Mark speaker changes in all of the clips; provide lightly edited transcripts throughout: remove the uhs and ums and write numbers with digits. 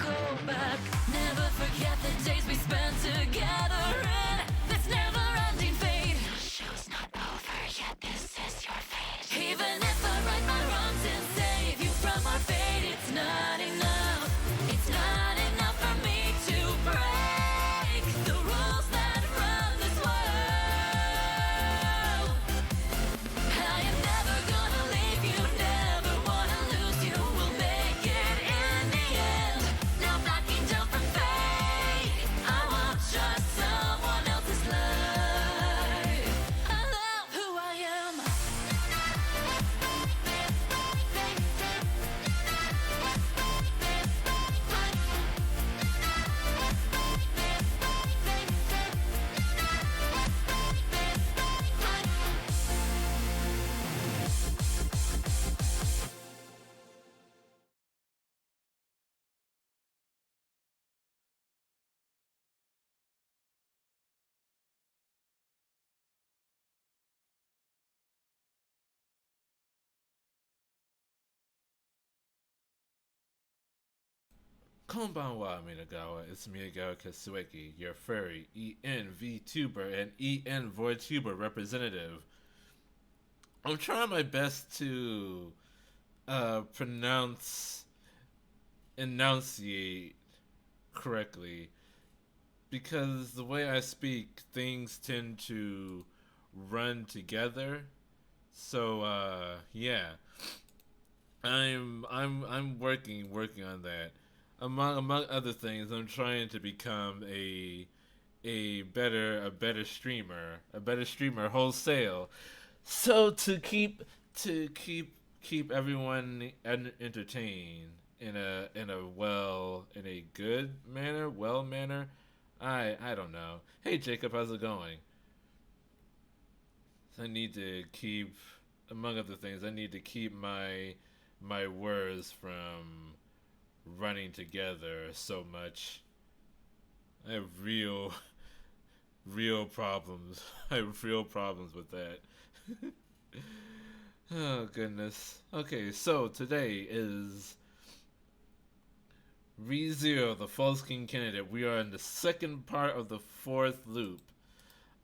Speaker 1: go back. Never forget the days we spent together in this never-ending fate. The show's not over yet, this is your fate. Even if I right my wrongs and save you from our fate, it's not enough. It's not enough for me to break the rules that run this world. I am never gonna leave you, never wanna lose you. We'll make it in the end. Now backing down from fate, I won't trust someone else's life. I love who I am.
Speaker 2: Konbanwa, Minagawa. It's Miyagawa Katsueki, your furry EN Vtuber and EN Vtuber representative. I'm trying my best to enunciate correctly, because the way I speak, things tend to run together. So yeah, I'm working on that. Among other things, I'm trying to become a better streamer wholesale. So to keep everyone entertained in a good manner. I don't know. Hey Jacob, how's it going? I need to keep, among other things, I need to keep my words from running together so much. I have real problems. I have real problems with that. Oh goodness. Okay, so today is ReZero, the False King candidate. We are in the second part of the fourth loop.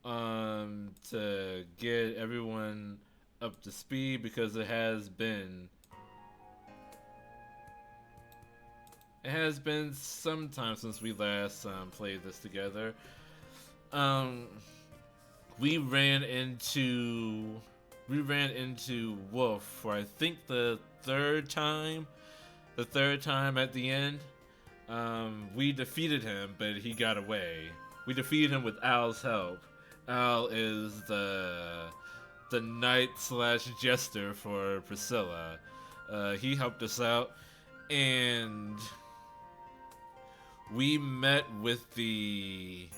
Speaker 2: To get everyone up to speed, because it has been some time since we last played this together. We ran into Wolf for, I think, the third time. The third time at the end. We defeated him, but he got away. We defeated him with Al's help. Al is the knight slash jester for Priscilla. He helped us out, and we met with the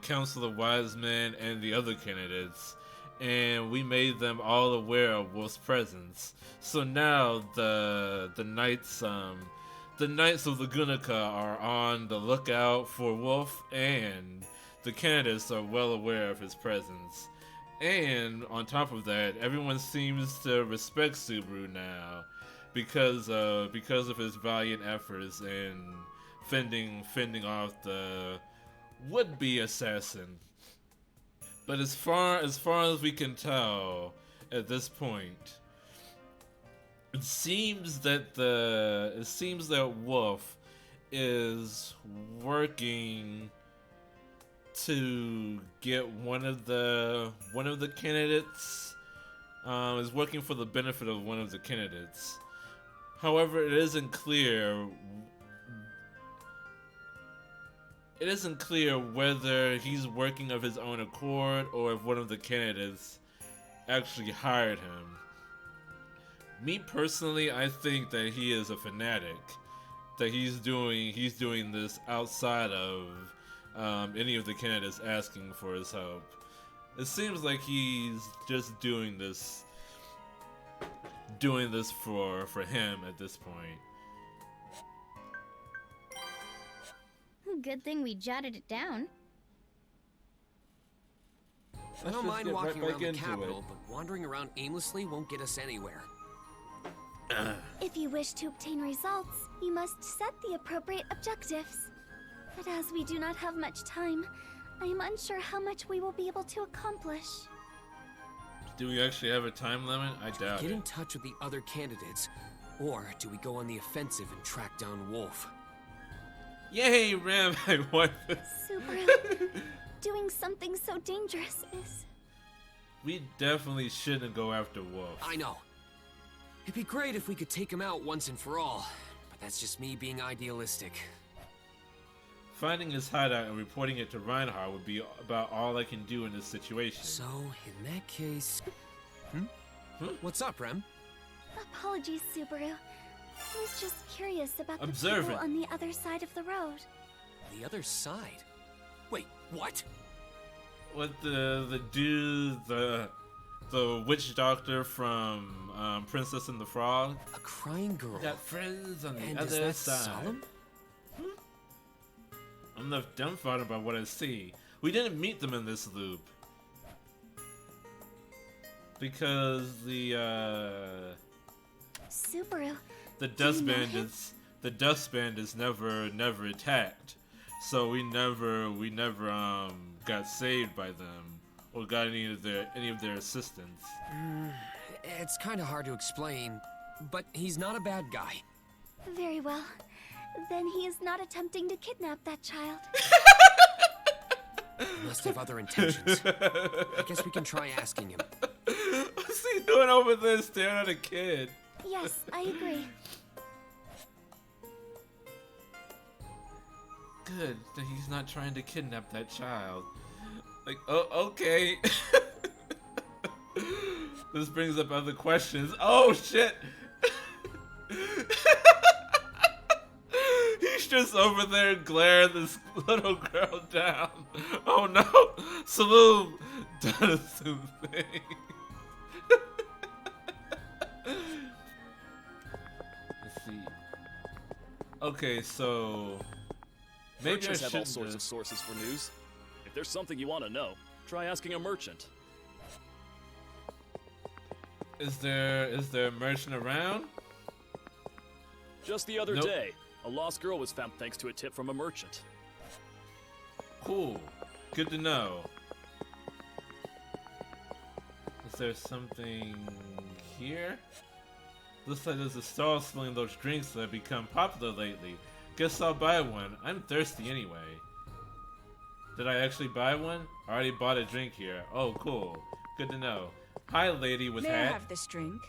Speaker 2: Council of Wise Men and the other candidates, and we made them all aware of Wolf's presence. So now the knights of Lagunica are on the lookout for Wolf, and the candidates are well aware of his presence. And on top of that, everyone seems to respect Subaru now because of his valiant efforts in fending off the would-be assassin. But as far as we can tell at this point, it seems that Wolf is working to get one of the candidates, is working for the benefit of one of the candidates. However, it isn't clear whether he's working of his own accord or if one of the candidates actually hired him. Me personally, I think that he is a fanatic. That he's doing this outside of any of the candidates asking for his help. It seems like he's just doing this for him at this point.
Speaker 3: Good thing we jotted it down.
Speaker 4: I don't mind walking around the capital, but wandering around aimlessly won't get us anywhere.
Speaker 3: If If you wish to obtain results, you must set the appropriate objectives. But as we do not have much time, I am unsure how much we will be able to accomplish.
Speaker 2: Do we actually have a time limit? I doubt
Speaker 4: Get
Speaker 2: it.
Speaker 4: in touch with the other candidates, or do we go on the offensive and track down Wolf?
Speaker 2: Yay, Ram! I won this.
Speaker 3: Subaru, doing something so dangerous is...
Speaker 2: We definitely shouldn't go after Wolf.
Speaker 4: I know. It'd be great if we could take him out once and for all, but that's just me being idealistic.
Speaker 2: Finding his hideout and reporting it to Reinhardt would be about all I can do in this situation.
Speaker 4: So, in that case... What's up, Rem?
Speaker 3: Apologies, Subaru. I was just curious about the
Speaker 2: Observant.
Speaker 3: people on the other side of the road.
Speaker 4: The other side? Wait, what?
Speaker 2: What the dude, the witch doctor from Princess and the Frog?
Speaker 4: A crying girl.
Speaker 2: Got friends on the
Speaker 4: And is
Speaker 2: other
Speaker 4: that
Speaker 2: side.
Speaker 4: Solemn?
Speaker 2: I'm left dumbfounded by what I see. We didn't meet them in this loop. Because the
Speaker 3: Subaru,
Speaker 2: dust
Speaker 3: Do you know
Speaker 2: bandits never attacked. So we never got saved by them or got any of their assistance.
Speaker 4: It's kind of hard to explain, but he's not a bad guy.
Speaker 3: very well. Then he is not attempting to kidnap that child.
Speaker 4: He must have other intentions. I guess we can try asking him.
Speaker 2: What's he doing over there staring at a kid?
Speaker 3: Yes, I agree.
Speaker 2: Good that he's not trying to kidnap that child. Like, oh, okay. This brings up other questions. Oh, shit. He's just over there glaring this little girl down. Oh, no. Saloon does some thing. Let's see. Okay, so... Maybe I
Speaker 5: Merchants have all
Speaker 2: shouldn't
Speaker 5: sorts
Speaker 2: have-
Speaker 5: of sources for news. If there's something you want to know, try asking a merchant.
Speaker 2: Is there a merchant around?
Speaker 5: Just the other
Speaker 2: Nope.
Speaker 5: day, a lost girl was found thanks to a tip from a merchant.
Speaker 2: Cool. Good to know. Is there something here? Looks like there's a stall selling those drinks that have become popular lately. Guess I'll buy one. I'm thirsty anyway. Did I actually buy one? I already bought a drink here. Oh, cool. Good to know. Hi, lady with
Speaker 6: May I
Speaker 2: hat.
Speaker 6: have this drink?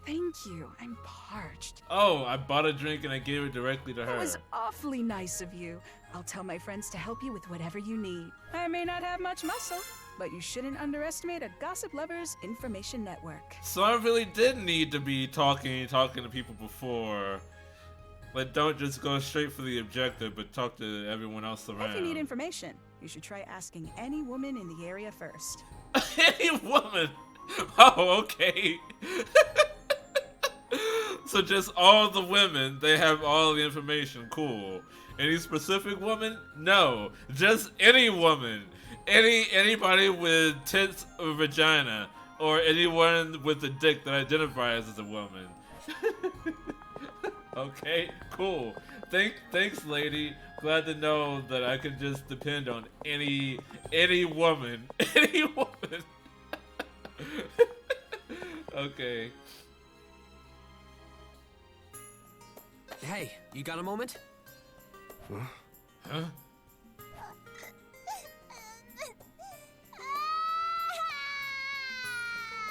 Speaker 6: Thank you. I'm parched.
Speaker 2: Oh, I bought a drink and I gave it directly to her.
Speaker 6: That was awfully nice of you. I'll tell my friends to help you with whatever you need. I may not have much muscle, but you shouldn't underestimate a gossip lover's information network.
Speaker 2: So I really did need to be talking to people before. Like, don't just go straight for the objective, but talk to everyone else around.
Speaker 6: If you need information, you should try asking any woman in the area first.
Speaker 2: Any woman? Oh, okay. So just all the women, they have all the information. Cool. Any specific woman? No. Just any woman. Anybody with tits or vagina. Or anyone with a dick that identifies as a woman. Okay, cool. Thanks, lady. Glad to know that I can just depend on any woman. Any woman. Okay.
Speaker 4: Hey, you got a moment?
Speaker 2: Huh?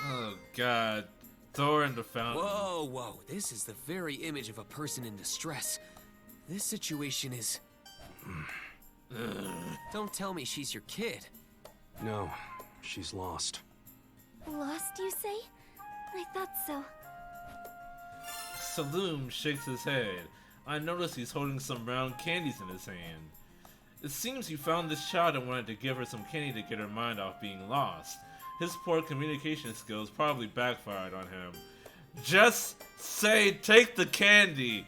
Speaker 2: Oh god. Thor in the fountain.
Speaker 4: Whoa, whoa. This is the very image of a person in distress. This situation is... Don't tell me she's your kid.
Speaker 7: No, she's lost.
Speaker 3: Lost, you say? I thought so.
Speaker 2: Saloom shakes his head. I notice he's holding some round candies in his hand. It seems he found this child and wanted to give her some candy to get her mind off being lost. His poor communication skills probably backfired on him. Just say, take the candy!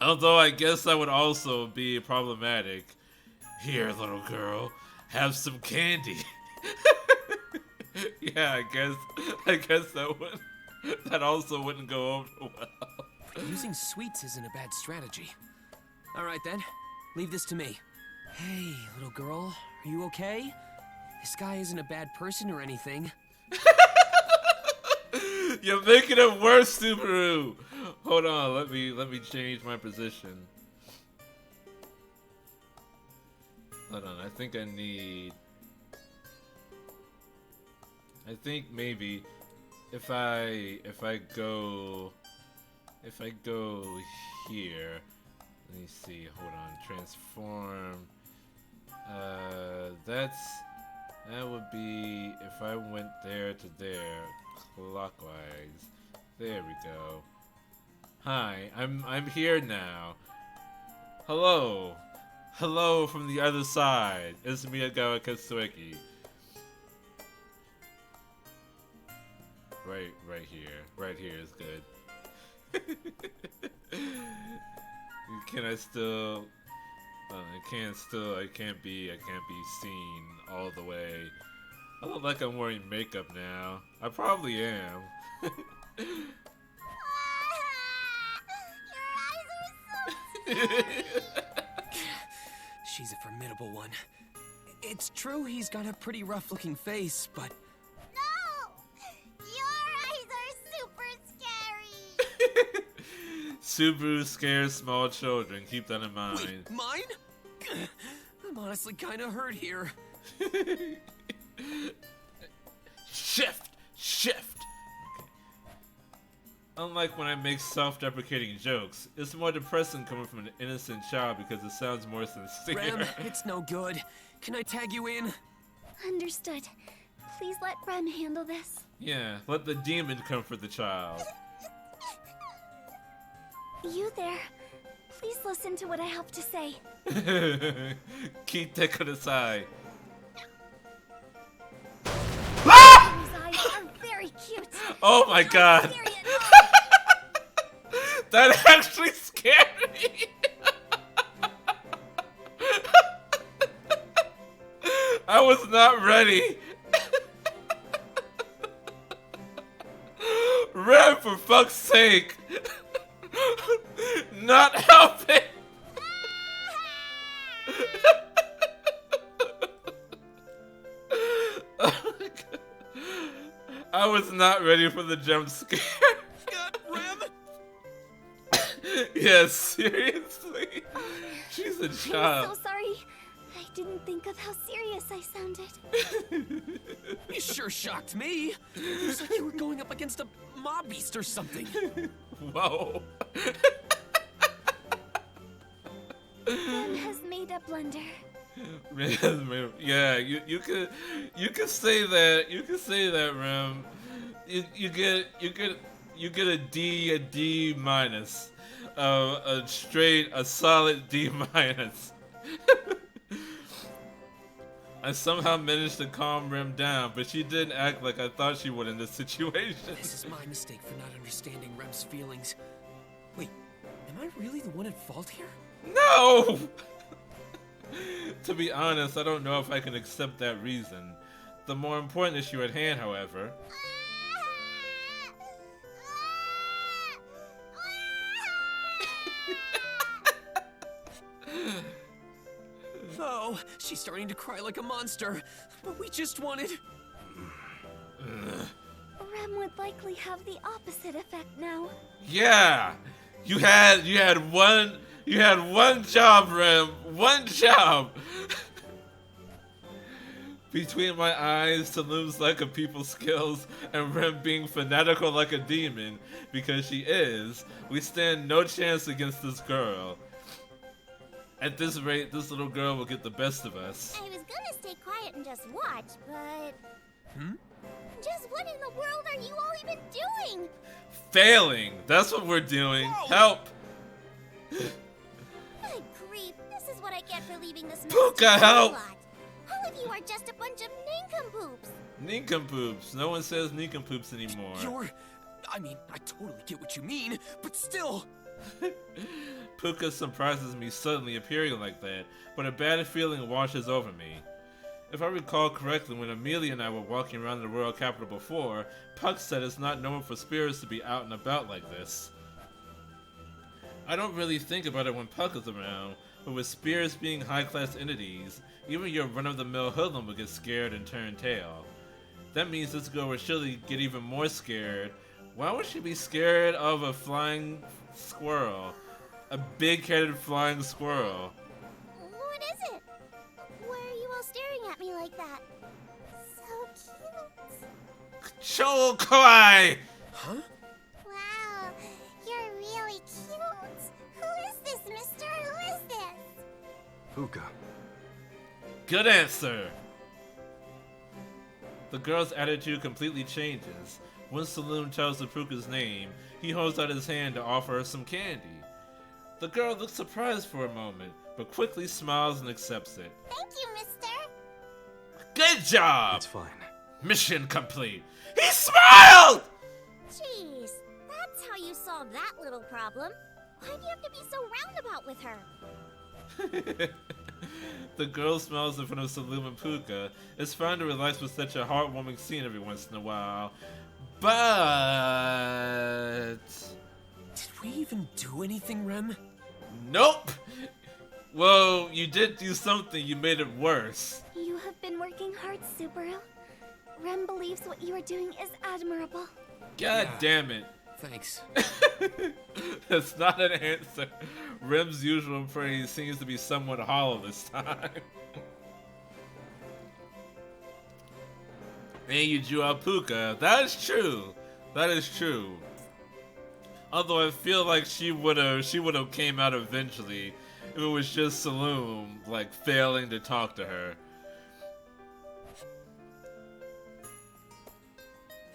Speaker 2: Although I guess that would also be problematic. Here, little girl, have some candy. Yeah, I guess that would. That also wouldn't go over well.
Speaker 4: Using sweets isn't a bad strategy. Alright then, leave this to me. Hey, little girl, are you okay? This guy isn't a bad person or anything.
Speaker 2: You're making it worse, Subaru. Hold on, let me change my position. Hold on, I think maybe if I go here, let me see, hold on, transform. That would be if I went there to there, clockwise. There we go. Hi, I'm here now. Hello. Hello from the other side. It's Miyagawa Katsueki. Right here. Right here is good. Can I still? I can't be seen all the way. I look like I'm wearing makeup now. I probably am.
Speaker 3: Your eyes are so
Speaker 4: She's a formidable one. It's true he's got a pretty rough-looking face, but...
Speaker 3: No! Your eyes are super scary!
Speaker 2: Subaru scares small children. Keep that in mind.
Speaker 4: Wait, mine? I'm honestly kind of hurt here.
Speaker 2: Shift! Okay. Unlike when I make self-deprecating jokes, it's more depressing coming from an innocent child because it sounds more sincere.
Speaker 4: Rem, it's no good. Can I tag you in?
Speaker 3: Understood. Please let Rem handle this.
Speaker 2: Yeah, let the demon comfort the child.
Speaker 3: You there. Please listen to what I have to say.
Speaker 2: Keep that to the side.
Speaker 3: Rem's eyes are very cute.
Speaker 2: Oh my god.
Speaker 3: Scary at all.
Speaker 2: That actually scared me. I was not ready. Rem, for fuck's sake. Not helping. Oh my God. I was not ready for the jump scare.
Speaker 4: Rem?
Speaker 2: Yes, seriously. She's a
Speaker 3: I'm
Speaker 2: child.
Speaker 3: so sorry. I didn't think of how serious I sounded.
Speaker 4: You sure shocked me. It was like you were going up against a mob beast or something.
Speaker 2: Whoa.
Speaker 3: Rem has made a blunder.
Speaker 2: Yeah, you could say that. You could say that, Rem. You get a D minus, a solid D minus. I somehow managed to calm Rem down, but she didn't act like I thought she would in this situation.
Speaker 4: This is my mistake for not understanding Rem's feelings. Wait, am I really the one at fault here?
Speaker 2: No! To be honest, I don't know if I can accept that reason. The more important issue at hand, however...
Speaker 4: Oh, she's starting to cry like a monster. But we just wanted...
Speaker 3: Rem would likely have the opposite effect now.
Speaker 2: Yeah! You had one job, Rem. One job! Between my eyes to lose like a people's skills and Rem being fanatical like a demon, because she is, we stand no chance against this girl. At this rate, this little girl will get the best of us.
Speaker 3: I was gonna stay quiet and just watch, but... Just what in the world are you all even doing?
Speaker 2: Failing! That's what we're doing.
Speaker 4: Whoa.
Speaker 2: Help!
Speaker 3: Good grief, this is what I get for leaving this mess
Speaker 2: Puka,
Speaker 3: to
Speaker 2: help!
Speaker 3: lot. All of you are just a bunch of nincompoops.
Speaker 2: Nincompoops. No one says nincompoops anymore.
Speaker 4: I mean, I totally get what you mean, but still...
Speaker 2: Puka surprises me suddenly appearing like that, but a bad feeling washes over me. If I recall correctly, when Amelia and I were walking around the royal capital before, Puck said it's not normal for spirits to be out and about like this. I don't really think about it when Puck is around, but with spirits being high-class entities, even your run-of-the-mill hoodlum would get scared and turn tail. That means this girl would surely get even more scared. Why would she be scared of a flying squirrel? A big-headed flying squirrel.
Speaker 3: What is it? Why are you all staring at me like that? So cute.
Speaker 2: Cho Kawaii!
Speaker 4: Huh?
Speaker 3: Wow, you're really cute. Who is this, mister? Who is this?
Speaker 7: Puka.
Speaker 2: Good answer! The girl's attitude completely changes. When Saloon tells Puka's name, he holds out his hand to offer her some candy. The girl looks surprised for a moment, but quickly smiles and accepts it.
Speaker 3: Thank you, mister.
Speaker 2: Good job!
Speaker 7: It's fine.
Speaker 2: Mission complete. He smiled!
Speaker 3: Jeez, that's how you solve that little problem. Why do you have to be so roundabout with her?
Speaker 2: The girl smiles in front of Saloon and Puka. It's fun to relax with such a heartwarming scene every once in a while. But...
Speaker 4: Did we even do anything, Rem?
Speaker 2: Nope! Well, you did do something. You made it worse.
Speaker 3: You have been working hard, Subaru. Rem believes what you are doing is admirable.
Speaker 2: God damn it.
Speaker 4: Thanks.
Speaker 2: That's not an answer. Rem's usual praise seems to be somewhat hollow this time. And you drew out Puka. That is true. That is true. Although I feel like she would have came out eventually if it was just Saloon like failing to talk to her.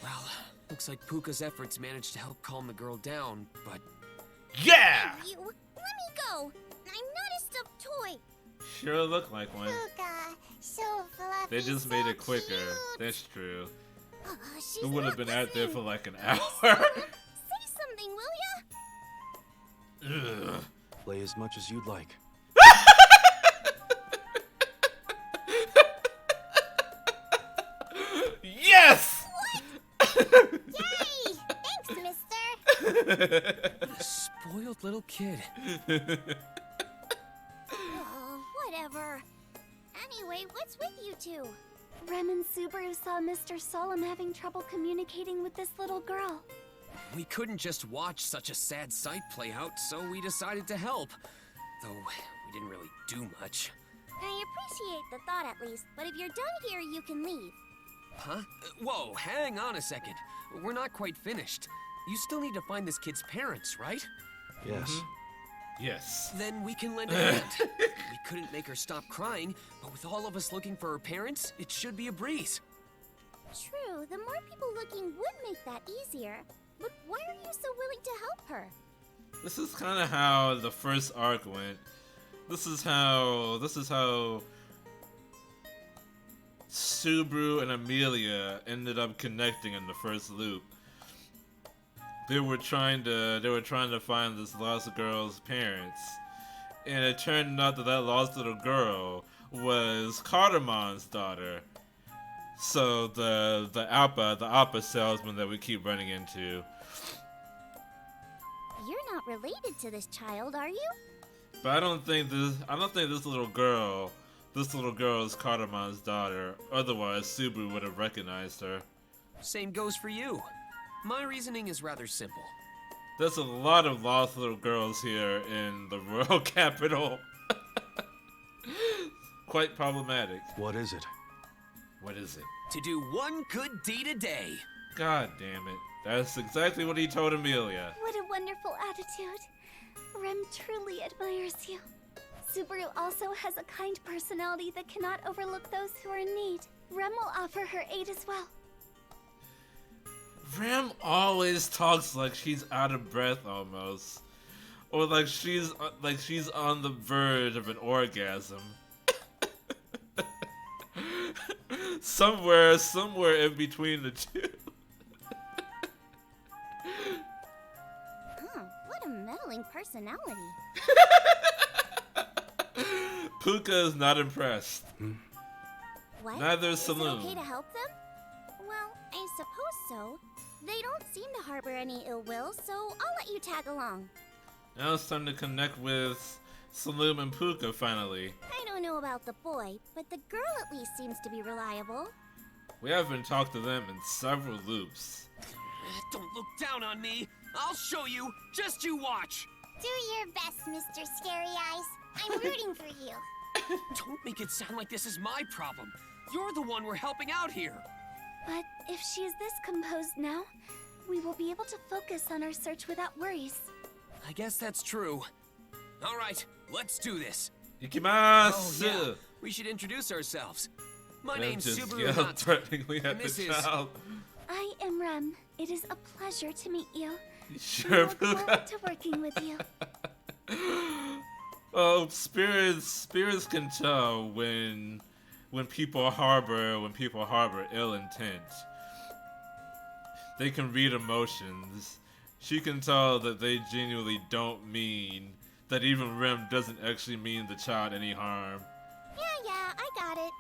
Speaker 4: Well, looks like Puka's efforts managed to help calm the girl down, but
Speaker 2: Yeah!
Speaker 3: You, let me go. I'm not a stuffed toy.
Speaker 2: Sure looked like one.
Speaker 3: Puka, so fluffy.
Speaker 2: They just
Speaker 3: so
Speaker 2: made it quicker.
Speaker 3: cute.
Speaker 2: That's true.
Speaker 3: She's
Speaker 2: It would have
Speaker 3: not
Speaker 2: been out there
Speaker 3: listening.
Speaker 2: for like an hour.
Speaker 3: Say something, will ya?
Speaker 2: Ugh.
Speaker 7: Play as much as you'd like.
Speaker 2: Yes!
Speaker 3: Yay! Thanks, mister.
Speaker 4: spoiled little kid.
Speaker 3: Oh, whatever. Anyway, what's with you two? Rem and Subaru saw Mr. Solemn having trouble communicating with this little girl.
Speaker 4: We couldn't just watch such a sad sight play out, so we decided to help. Though we didn't really do much.
Speaker 3: I appreciate the thought at least, but if you're done here, you can leave.
Speaker 4: Huh? Whoa, hang on a second. We're not quite finished. You still need to find this kid's parents, right?
Speaker 7: Yes.
Speaker 2: Yes.
Speaker 4: Then we can lend a hand. We couldn't make her stop crying, but with all of us looking for her parents, it should be a breeze.
Speaker 3: True, the more people looking would make that easier. But why are you so willing to help her?
Speaker 2: This is kind of how the first arc went. This is how Subaru and Amelia ended up connecting in the first loop. They were trying to find this lost girl's parents, and it turned out that lost little girl was Cartermon's daughter. So the Appa salesman that we keep running into.
Speaker 3: You're not related to this child, are you?
Speaker 2: But I don't think this little girl is Cartermon's daughter. Otherwise, Subaru would have recognized her.
Speaker 4: Same goes for you. My reasoning is rather simple.
Speaker 2: There's a lot of lost little girls here in the royal capital. Quite problematic.
Speaker 7: What is it?
Speaker 2: What is it?
Speaker 4: To do one good deed a day.
Speaker 2: God damn it. That's exactly what he told Amelia.
Speaker 3: What a wonderful attitude. Rem truly admires you. Subaru also has a kind personality that cannot overlook those who are in need. Rem will offer her aid as well.
Speaker 2: Rem always talks like she's out of breath almost. Or like she's on the verge of an orgasm. somewhere in between the two.
Speaker 3: What a meddling personality.
Speaker 2: Puka is not impressed.
Speaker 3: What?
Speaker 2: Neither is
Speaker 3: Is it
Speaker 2: Saloon.
Speaker 3: okay to help them? Well, I suppose so. They don't seem to harbor any ill will, so I'll let you tag along.
Speaker 2: Now it's time to connect with Saloon and Puka finally.
Speaker 3: I don't know about the boy, but the girl at least seems to be reliable.
Speaker 2: We haven't talked to them in several loops.
Speaker 4: Don't look down on me. I'll show you. Just you watch.
Speaker 3: Do your best, Mr. Scary Eyes. I'm rooting for you.
Speaker 4: Don't make it sound like this is my problem. You're the one we're helping out here.
Speaker 3: But if she is this composed now, we will be able to focus on our search without worries.
Speaker 4: I guess that's true. All right, let's do this.
Speaker 2: Ikimasu!
Speaker 4: Oh, yeah. We should introduce ourselves. My
Speaker 2: Rem
Speaker 4: name's
Speaker 2: just
Speaker 4: Subaru
Speaker 2: yelled
Speaker 4: Natsu.
Speaker 2: threateningly at
Speaker 4: And
Speaker 2: the
Speaker 4: this is-
Speaker 2: child.
Speaker 3: I am Rem. It is a pleasure to meet you.
Speaker 2: You
Speaker 3: I
Speaker 2: sure,
Speaker 3: look forward
Speaker 2: Puka?
Speaker 3: to working with you.
Speaker 2: Oh, spirits can tell when people harbor ill intent. They can read emotions. She can tell that they genuinely don't mean that even Rem doesn't actually mean the child any harm.
Speaker 3: Yeah, I got it.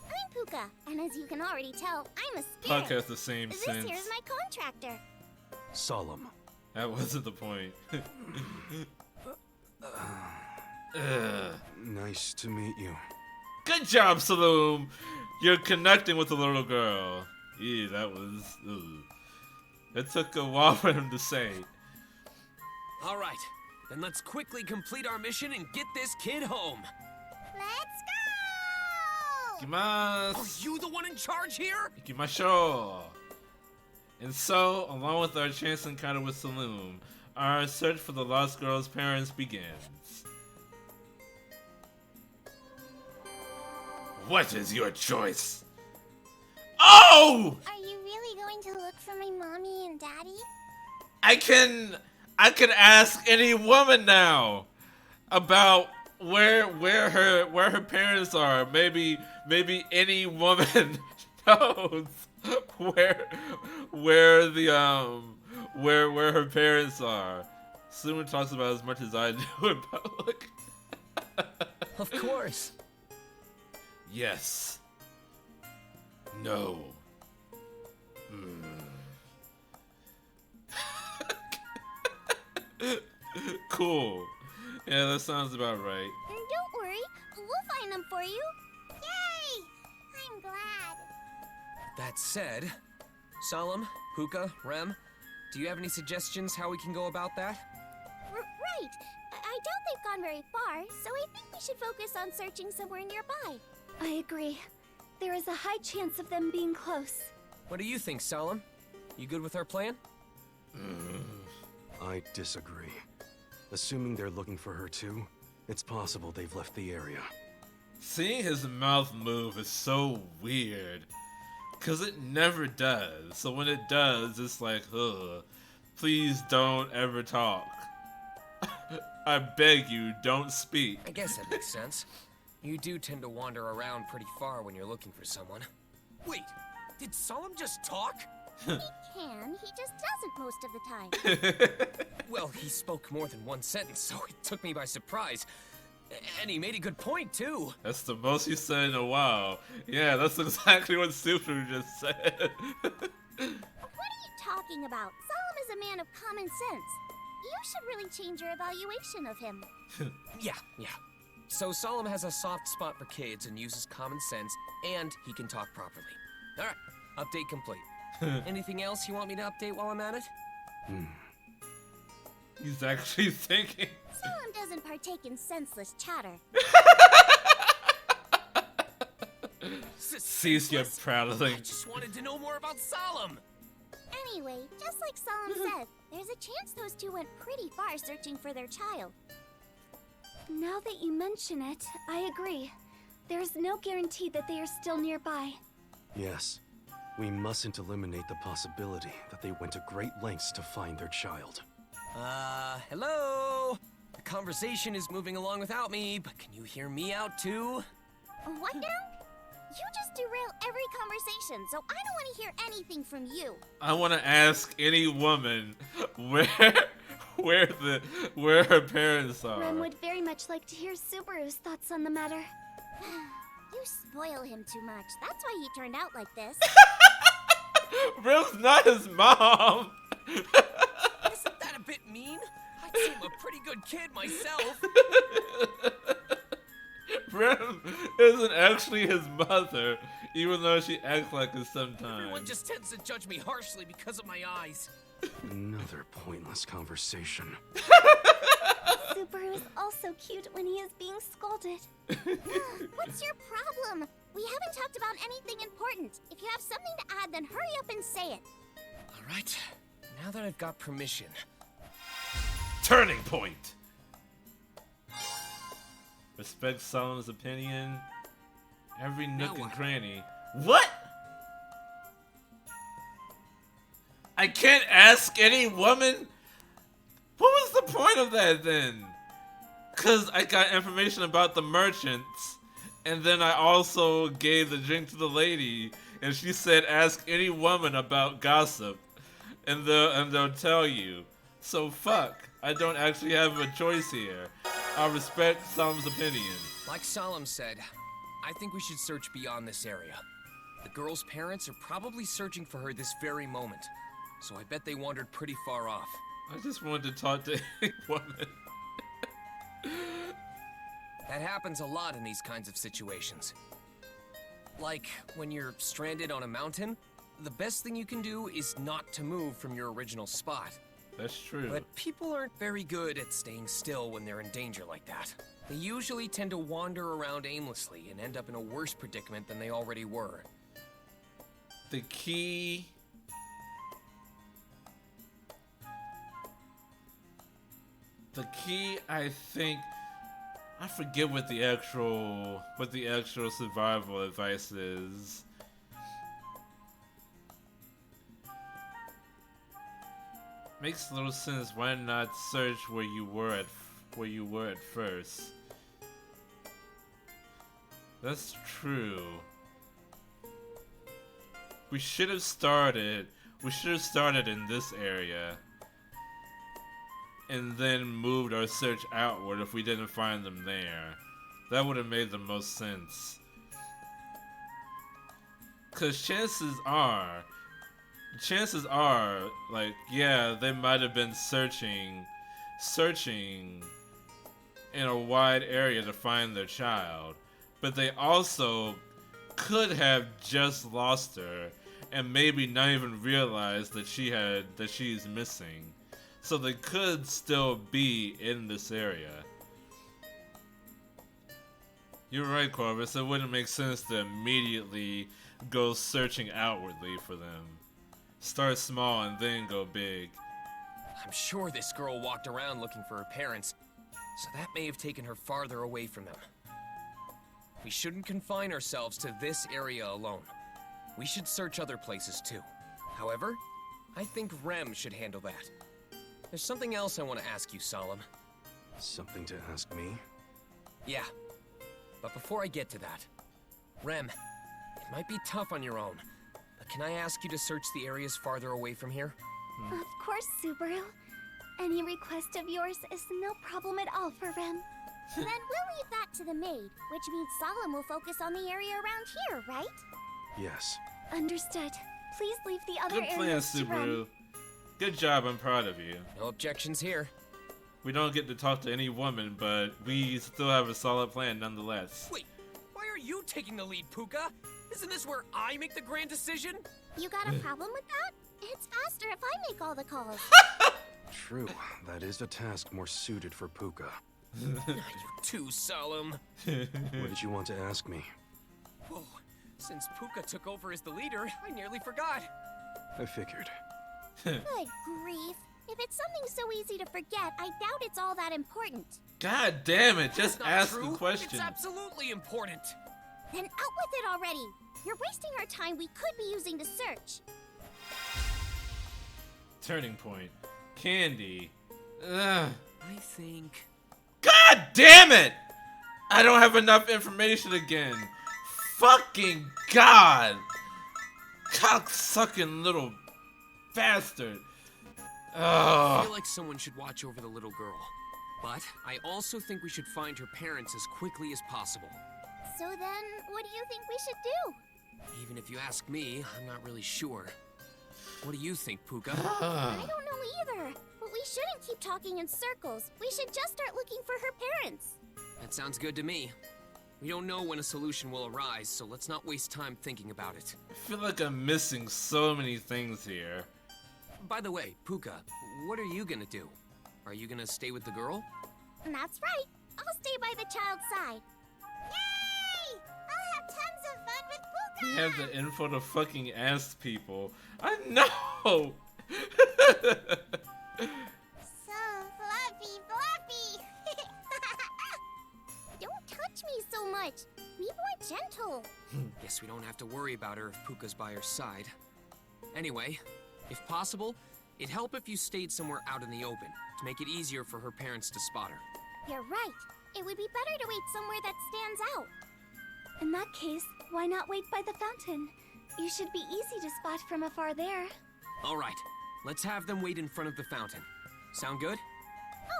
Speaker 3: I'm Puka, and as you can already tell, I'm a
Speaker 2: Puck
Speaker 3: spirit.
Speaker 2: has the same
Speaker 3: This
Speaker 2: sense.
Speaker 3: here's my contractor.
Speaker 7: Solemn.
Speaker 2: That wasn't the point. Ugh.
Speaker 7: Nice to meet you.
Speaker 2: Good job, Saloon! You're connecting with the little girl. Yeah, that was... Ugh. It took a while for him to say.
Speaker 4: All right, then let's quickly complete our mission and get this kid home.
Speaker 3: Let's go!
Speaker 4: Are
Speaker 2: Ikimasu!
Speaker 4: you the one in charge here?
Speaker 2: Ikimasho! And so, along with our chance encounter with Saloon, our search for the lost girl's parents begins. What is your choice? Oh!
Speaker 3: Are you really going to look for my mommy and daddy?
Speaker 2: I can ask any woman now about where her parents are. Maybe any woman knows where her parents are. Soon talks about as much as I do in public.
Speaker 4: Of course.
Speaker 2: Yes. No. Cool. Yeah, that sounds about right.
Speaker 3: And don't worry, we'll find them for you. Yay! I'm glad.
Speaker 4: That said, Solemn, Puka, Rem, do you have any suggestions how we can go about that?
Speaker 3: Right. I doubt they've gone very far, so I think we should focus on searching somewhere nearby. I agree. There is a high chance of them being close.
Speaker 4: What do you think, Solemn? You good with our plan?
Speaker 7: I disagree. Assuming they're looking for her too, it's possible they've left the area.
Speaker 2: Seeing his mouth move is so weird. Cause it never does. So when it does, it's like, ugh. Please don't ever talk. I beg you, don't speak.
Speaker 4: I guess that makes sense. You do tend to wander around pretty far when you're looking for someone. Wait, did Solemn just talk?
Speaker 3: He can, he just doesn't most of the time.
Speaker 4: Well, he spoke more than one sentence, so it took me by surprise. And he made a good point, too.
Speaker 2: That's the most he's said in a while. Yeah, that's exactly what Super just said.
Speaker 3: What are you talking about? Solemn is a man of common sense. You should really change your evaluation of him.
Speaker 4: Yeah. So Solemn has a soft spot for kids and uses common sense, and he can talk properly. All right, update complete. Anything else you want me to update while I'm at it?
Speaker 2: He's actually thinking.
Speaker 3: Solemn doesn't partake in senseless chatter.
Speaker 2: Sees you prattling.
Speaker 4: I just wanted to know more about Solemn.
Speaker 3: Anyway, just like Solemn said, there's a chance those two went pretty far searching for their child. Now that you mention it, I agree. There's no guarantee that they are still nearby.
Speaker 7: Yes. We mustn't eliminate the possibility that they went to great lengths to find their child.
Speaker 4: Hello? The conversation is moving along without me, but can you hear me out too?
Speaker 3: What now? You just derail every conversation, so I don't want to hear anything from you.
Speaker 2: I want to ask any woman where her parents are.
Speaker 3: Rem would very much like to hear Subaru's thoughts on the matter. You spoil him too much. That's why he turned out like this.
Speaker 2: Rem's not his mom.
Speaker 4: Isn't that a bit mean? I'd say I'm a pretty good kid myself.
Speaker 2: Rem isn't actually his mother, even though she acts like it sometimes.
Speaker 4: Everyone just tends to judge me harshly because of my eyes.
Speaker 7: Another pointless conversation.
Speaker 3: Subaru is also cute when he is being scolded. What's your problem? We haven't talked about anything important. If you have something to add, then hurry up and say it.
Speaker 4: All right, now that I've got permission.
Speaker 2: Turning point. Respect Solemn's opinion. Every nook and
Speaker 4: what?
Speaker 2: cranny. What? I can't ask any woman? What was the point of that then? Cause I got information about the merchants, and then I also gave the drink to the lady, and she said ask any woman about gossip, and they'll tell you. So fuck, I don't actually have a choice here. I respect Solemn's opinion.
Speaker 4: Like Solemn said, I think we should search beyond this area. The girl's parents are probably searching for her this very moment, so I bet they wandered pretty far off.
Speaker 2: I just wanted to talk to any woman.
Speaker 4: That happens a lot in these kinds of situations. Like when you're stranded on a mountain, the best thing you can do is not to move from your original spot.
Speaker 2: That's true.
Speaker 4: But people aren't very good at staying still when they're in danger like that. They usually tend to wander around aimlessly and end up in a worse predicament than they already were.
Speaker 2: The key... I think, I forget what the actual survival advice is. Makes little sense. Why not search where you were at first? That's true. We should have started in this area, and then moved our search outward if we didn't find them there. That would have made the most sense. Cause chances are, like, yeah, they might have been searching in a wide area to find their child, but they also could have just lost her and maybe not even realized that she's missing. So they could still be in this area. You're right, Corvus. It wouldn't make sense to immediately go searching outwardly for them. Start small and then go big.
Speaker 4: I'm sure this girl walked around looking for her parents, so that may have taken her farther away from them. We shouldn't confine ourselves to this area alone. We should search other places too. However, I think Rem should handle that. There's something else I want to ask you, Solemn.
Speaker 7: Something to ask me?
Speaker 4: Yeah. But before I get to that, Rem, it might be tough on your own, but can I ask you to search the areas farther away from here?
Speaker 3: Of course, Subaru. Any request of yours is no problem at all for Rem. Then we'll leave that to the maid, which means Solemn will focus on the area around here, right?
Speaker 7: Yes.
Speaker 3: Understood. Please leave the other
Speaker 2: Good plan,
Speaker 3: areas to Rem.
Speaker 2: Subaru. Good job, I'm proud of you.
Speaker 4: No objections here.
Speaker 2: We don't get to talk to any woman, but we still have a solid plan nonetheless.
Speaker 4: Wait, why are you taking the lead, Puka? Isn't this where I make the grand decision?
Speaker 3: You got a problem with that? It's faster if I make all the calls.
Speaker 7: True. That is a task more suited for Puka.
Speaker 4: You too, Solemn.
Speaker 7: What did you want to ask me?
Speaker 4: Whoa, since Puka took over as the leader, I nearly forgot.
Speaker 7: I figured.
Speaker 3: Good grief. If it's something so easy to forget, I doubt it's all that important.
Speaker 2: God damn it, just
Speaker 4: That's not
Speaker 2: ask
Speaker 4: true.
Speaker 2: the question.
Speaker 4: It's absolutely important.
Speaker 3: Then out with it already. You're wasting our time we could be using to search.
Speaker 2: Turning point. Candy. Ugh.
Speaker 4: I think...
Speaker 2: God damn it! I don't have enough information again. Fucking God! Cocksucking little bastard.
Speaker 4: I feel
Speaker 2: Ugh.
Speaker 4: like someone should watch over the little girl. But I also think we should find her parents as quickly as possible.
Speaker 3: So then, what do you think we should do?
Speaker 4: Even if you ask me, I'm not really sure. What do you think, Puka?
Speaker 3: I don't know either. But we shouldn't keep talking in circles. We should just start looking for her parents.
Speaker 4: That sounds good to me. We don't know when a solution will arise, so let's not waste time thinking about it.
Speaker 2: I feel like I'm missing so many things here.
Speaker 4: By the way, Puka, what are you gonna do? Are you gonna stay with the girl?
Speaker 3: That's right. I'll stay by the child's side. Yay! I'll have tons of fun with Puka!
Speaker 2: We have the info to fucking ask people. I know!
Speaker 3: So fluffy. Don't touch me so much. Be more gentle.
Speaker 4: Guess we don't have to worry about her if Puka's by her side. Anyway, if possible, it'd help if you stayed somewhere out in the open to make it easier for her parents to spot her.
Speaker 3: You're right. It would be better to wait somewhere that stands out. In that case, why not wait by the fountain? You should be easy to spot from afar there.
Speaker 4: All right, let's have them wait in front of the fountain. Sound good?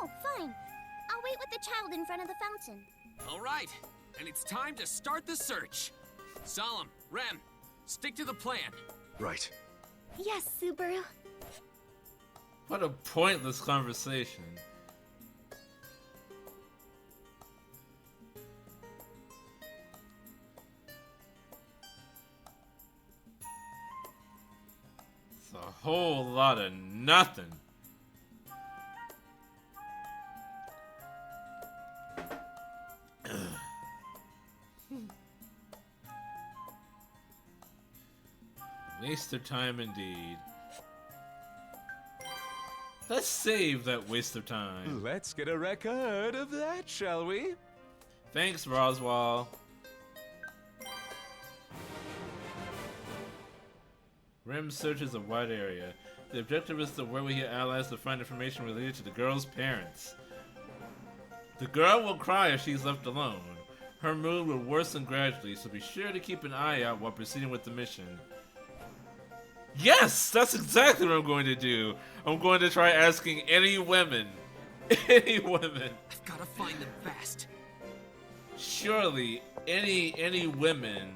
Speaker 3: Oh, fine. I'll wait with the child in front of the fountain.
Speaker 4: All right, and it's time to start the search. Solemn, Rem, stick to the plan.
Speaker 7: Right.
Speaker 3: Yes, Subaru.
Speaker 2: What a pointless conversation. It's a whole lot of nothing. Waste of time indeed. Let's save that waste of time.
Speaker 8: Let's get a record of that, shall we?
Speaker 2: Thanks, Roswell. Rim searches a wide area. The objective is to work with your allies to find information related to the girl's parents. The girl will cry if she's left alone. Her mood will worsen gradually, so be sure to keep an eye out while proceeding with the mission. Yes! That's exactly what I'm going to do! I'm going to try asking any women. Any women.
Speaker 4: I've gotta find them fast.
Speaker 2: Surely, any women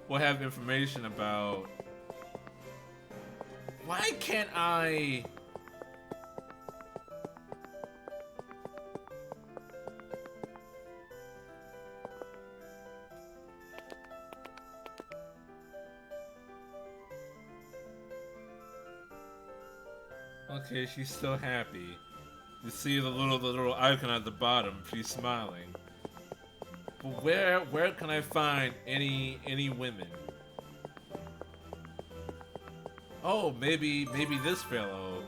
Speaker 2: will have information about... Why can't I... Okay, she's still happy. You see the little icon at the bottom. She's smiling. But where can I find any women? Oh, maybe this fellow.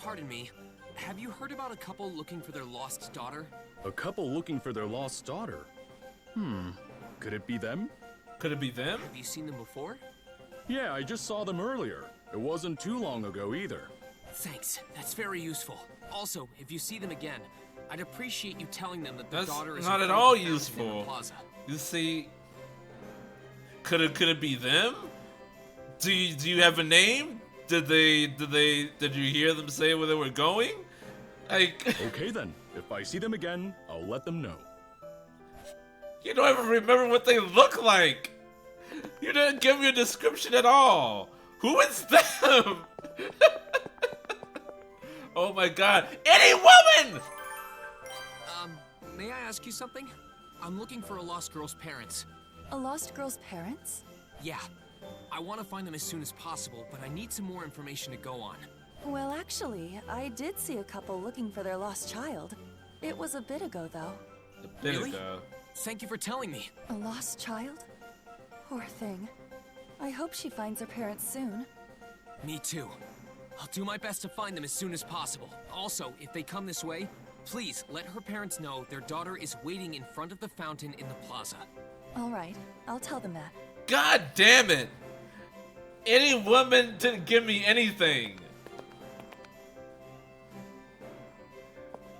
Speaker 4: Pardon me, have you heard about a couple looking for their lost daughter?
Speaker 5: A couple looking for their lost daughter. Could it be them?
Speaker 2: Could it be them?
Speaker 4: Have you seen them before?
Speaker 5: Yeah, I just saw them earlier. It wasn't too long ago either.
Speaker 4: Thanks, that's very useful. Also, if you see them again, I'd appreciate you telling them that the
Speaker 2: That's
Speaker 4: daughter is
Speaker 2: not
Speaker 4: in
Speaker 2: at
Speaker 4: front
Speaker 2: all
Speaker 4: of the fountain in
Speaker 2: useful.
Speaker 4: the plaza.
Speaker 2: You see, could it be them? Do you have a name? Did you hear them say where they were going? Like,
Speaker 5: Okay then, if I see them again, I'll let them know.
Speaker 2: you don't even remember what they look like. You didn't give me a description at all. Who is them? Oh my god, any woman!
Speaker 4: May I ask you something? I'm looking for a lost girl's parents.
Speaker 9: A lost girl's parents?
Speaker 4: Yeah, I want to find them as soon as possible, but I need some more information to go on.
Speaker 9: Well, actually, I did see a couple looking for their lost child. It was a bit ago, though.
Speaker 2: A bit
Speaker 4: Really?
Speaker 2: ago.
Speaker 4: Thank you for telling me.
Speaker 9: A lost child? Poor thing. I hope she finds her parents soon.
Speaker 4: Me too. I'll do my best to find them as soon as possible. Also, if they come this way, please let her parents know their daughter is waiting in front of the fountain in the plaza.
Speaker 9: All right, I'll tell them that.
Speaker 2: God damn it! Any woman didn't give me anything.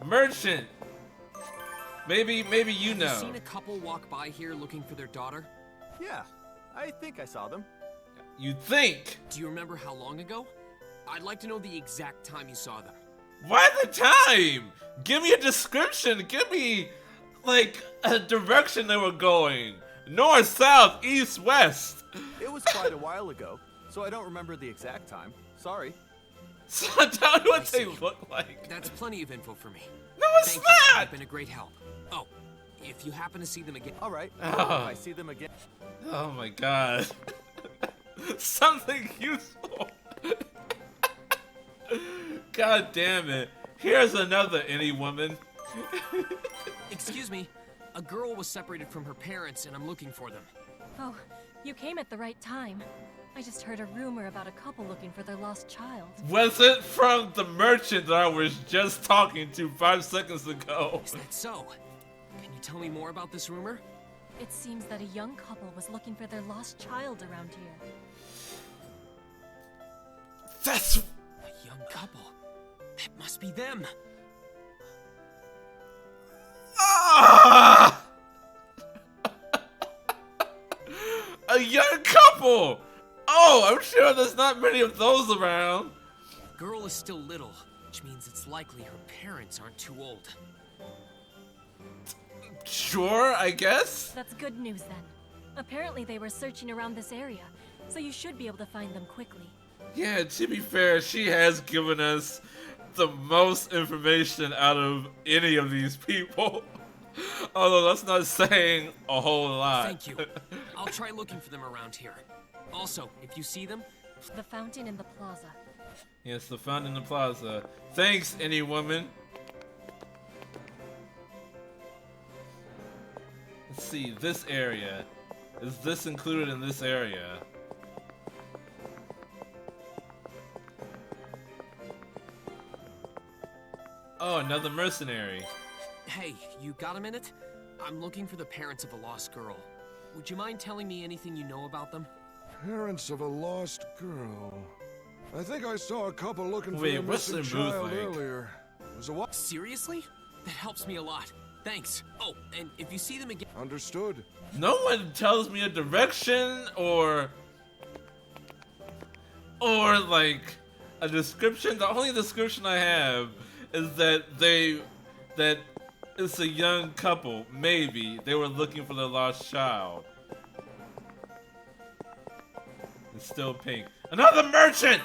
Speaker 2: Merchant. Maybe you
Speaker 4: Have you
Speaker 2: know.
Speaker 4: seen a couple walk by here looking for their daughter?
Speaker 8: Yeah, I think I saw them.
Speaker 2: You think?
Speaker 4: Do you remember how long ago? I'd like to know the exact time you saw them.
Speaker 2: Why the time? Give me a description. Give me, like, a direction they were going. North, south, east, west.
Speaker 8: It was quite a while ago, so I don't remember the exact time. Sorry.
Speaker 2: So tell me what they
Speaker 4: see.
Speaker 2: look like.
Speaker 4: That's plenty of info for me.
Speaker 2: No, it's
Speaker 4: Thank you.
Speaker 2: not.
Speaker 4: You've been a great help. Oh, if you happen to see them again.
Speaker 8: All right.
Speaker 2: Oh.
Speaker 8: If I see them again.
Speaker 2: Oh my god. Something useful. God damn it. Here's another any woman.
Speaker 4: Excuse me. A girl was separated from her parents, and I'm looking for them.
Speaker 1: Oh, you came at the right time. I just heard a rumor about a couple looking for their lost child.
Speaker 2: Was it from the merchant that I was just talking to 5 seconds ago?
Speaker 4: Is that so? Can you tell me more about this rumor?
Speaker 1: It seems that a young couple was looking for their lost child around here.
Speaker 2: That's...
Speaker 4: A young couple. That must be them.
Speaker 2: Ah! A young couple! Oh, I'm sure there's not many of those around.
Speaker 4: Girl is still little, which means it's likely her parents aren't too old.
Speaker 2: Sure, I guess.
Speaker 1: That's good news then. Apparently they were searching around this area, so you should be able to find them quickly.
Speaker 2: Yeah, to be fair, she has given us the most information out of any of these people. Although that's not saying a whole lot.
Speaker 4: Thank you. I'll try looking for them around here. Also, if you see them,
Speaker 1: The fountain in the plaza.
Speaker 2: Yes, the fountain in the plaza. Thanks, any woman. Let's see, this area. Is this included in this area? Oh, another mercenary.
Speaker 4: hey, you got a minute? I'm looking for the parents of a lost girl. Would you mind telling me anything you know about them?
Speaker 10: Parents of a lost girl. I think I saw a couple looking for
Speaker 2: Wait,
Speaker 10: their
Speaker 2: what's
Speaker 10: missing
Speaker 2: their mood
Speaker 10: child
Speaker 2: like?
Speaker 10: earlier. It was a what?
Speaker 4: Seriously? That helps me a lot. Thanks. Oh, and if you see them again...
Speaker 10: Understood.
Speaker 2: No one tells me a direction or like a description. The only description I have is that it's a young couple. Maybe they were looking for their lost child. It's still pink. Another merchant!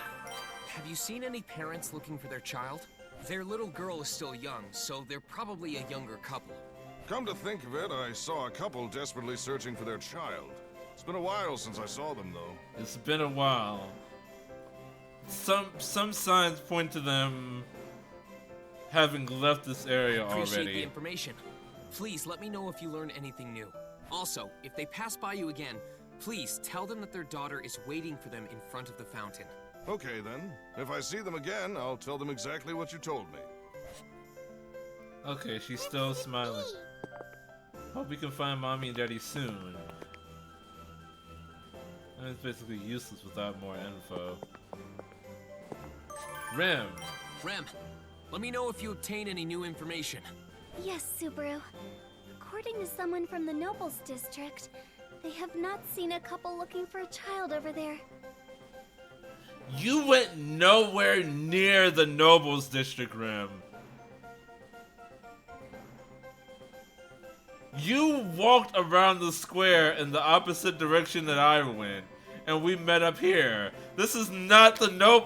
Speaker 4: Have you seen any parents looking for their child? Their little girl is still young, so they're probably a younger couple.
Speaker 10: Come to think of it, I saw a couple desperately searching for their child. It's been a while since I saw them, though.
Speaker 2: It's been a while. Some signs point to them having left this area
Speaker 4: Appreciate the
Speaker 2: already.
Speaker 4: information. Please let me know if you learn anything new. Also, if they pass by you again, please tell them that their daughter is waiting for them in front of the fountain.
Speaker 10: Okay, then. If I see them again, I'll tell them exactly what you told me.
Speaker 2: Okay, she's still smiling. Hope we can find mommy and daddy soon. And it's basically useless without more info. Rem.
Speaker 4: Rem, let me know if you obtain any new information.
Speaker 3: Yes, Subaru. According to someone from the Nobles District, they have not seen a couple looking for a child over there.
Speaker 2: You went nowhere near the Nobles District, Rem. You walked around the square in the opposite direction that I went, and we met up here. This is not the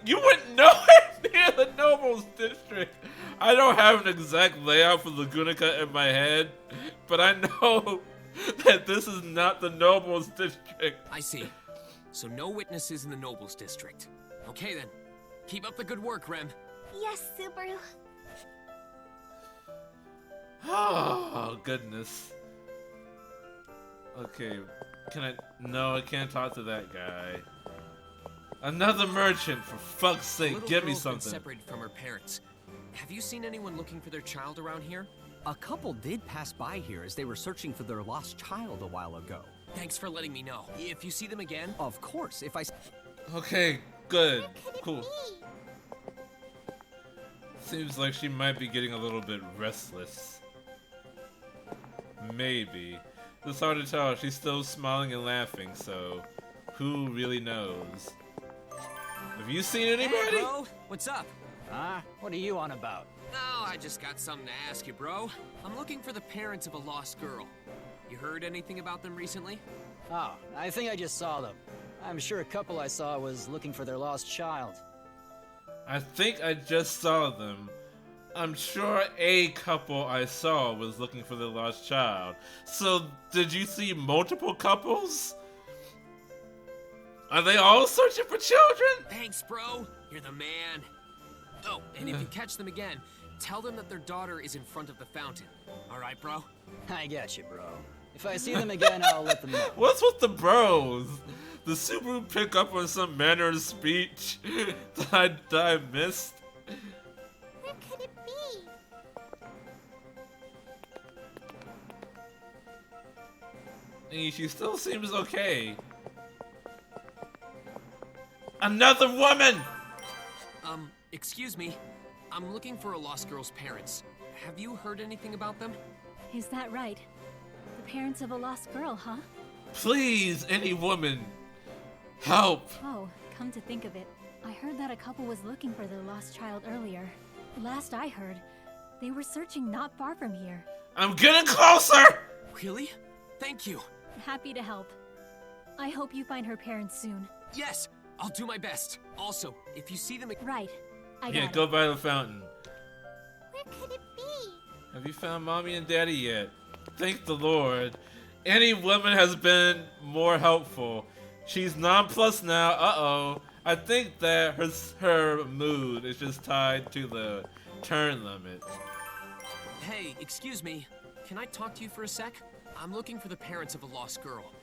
Speaker 2: You went nowhere near the Nobles District. I don't have an exact layout for Lagunica in my head, but I know that this is not the Nobles District.
Speaker 4: I see. So no witnesses in the Nobles District. Okay then. Keep up the good work, Rem.
Speaker 3: Yes, Subaru.
Speaker 2: Oh, goodness. Okay, can I... No, I can't talk to that guy. Another merchant, for fuck's sake,
Speaker 4: Little
Speaker 2: give me
Speaker 4: girl's been
Speaker 2: something.
Speaker 4: separated from her parents. Have you seen anyone looking for their child around here?
Speaker 11: A couple did pass by here as they were searching for their lost child a while ago.
Speaker 4: Thanks for letting me know. If you see them again...
Speaker 11: Of course, if I...
Speaker 2: Okay, good,
Speaker 3: Could it
Speaker 2: cool.
Speaker 3: be?
Speaker 2: Seems like she might be getting a little bit restless. Maybe. It's hard to tell. She's still smiling and laughing, so who really knows? Have you seen anybody?
Speaker 4: Hey, bro! What's up?
Speaker 11: What are you on about?
Speaker 4: Oh, I just got something to ask you, bro. I'm looking for the parents of a lost girl. You heard anything about them recently?
Speaker 12: Oh, I think I just saw them. I'm sure a couple I saw was looking for their lost child.
Speaker 2: I think I just saw them. I'm sure a couple I saw was looking for their lost child. So, did you see multiple couples? Are they all searching for children?
Speaker 4: Thanks, bro. You're the man. Oh, and if you catch them again, tell them that their daughter is in front of the fountain. All right, bro?
Speaker 12: I got you, bro. If I see them again, I'll let them know.
Speaker 2: What's with the bros? Did Subaru pick up on some manner of speech that I missed?
Speaker 3: Where could it be?
Speaker 2: She still seems okay. Another woman!
Speaker 4: Excuse me. I'm looking for a lost girl's parents. Have you heard anything about them?
Speaker 13: Is that right? The parents of a lost girl, huh?
Speaker 2: Please, any woman, help!
Speaker 13: Oh, come to think of it, I heard that a couple was looking for their lost child earlier. Last I heard, they were searching not far from here.
Speaker 2: I'm getting closer!
Speaker 4: Really? Thank you.
Speaker 13: Happy to help. I hope you find her parents soon.
Speaker 4: Yes, I'll do my best. Also, if you see them...
Speaker 13: Right. I
Speaker 2: Yeah,
Speaker 13: got
Speaker 2: go
Speaker 13: it.
Speaker 2: by the fountain.
Speaker 3: Where could it be?
Speaker 2: Have you found mommy and daddy yet? Thank the Lord. Any woman has been more helpful. She's nonplussed now. Uh-oh. I think that her mood is just tied to the turn limit.
Speaker 4: Hey, excuse me. Can I talk to you for a sec? I'm looking for the parents of a lost girl.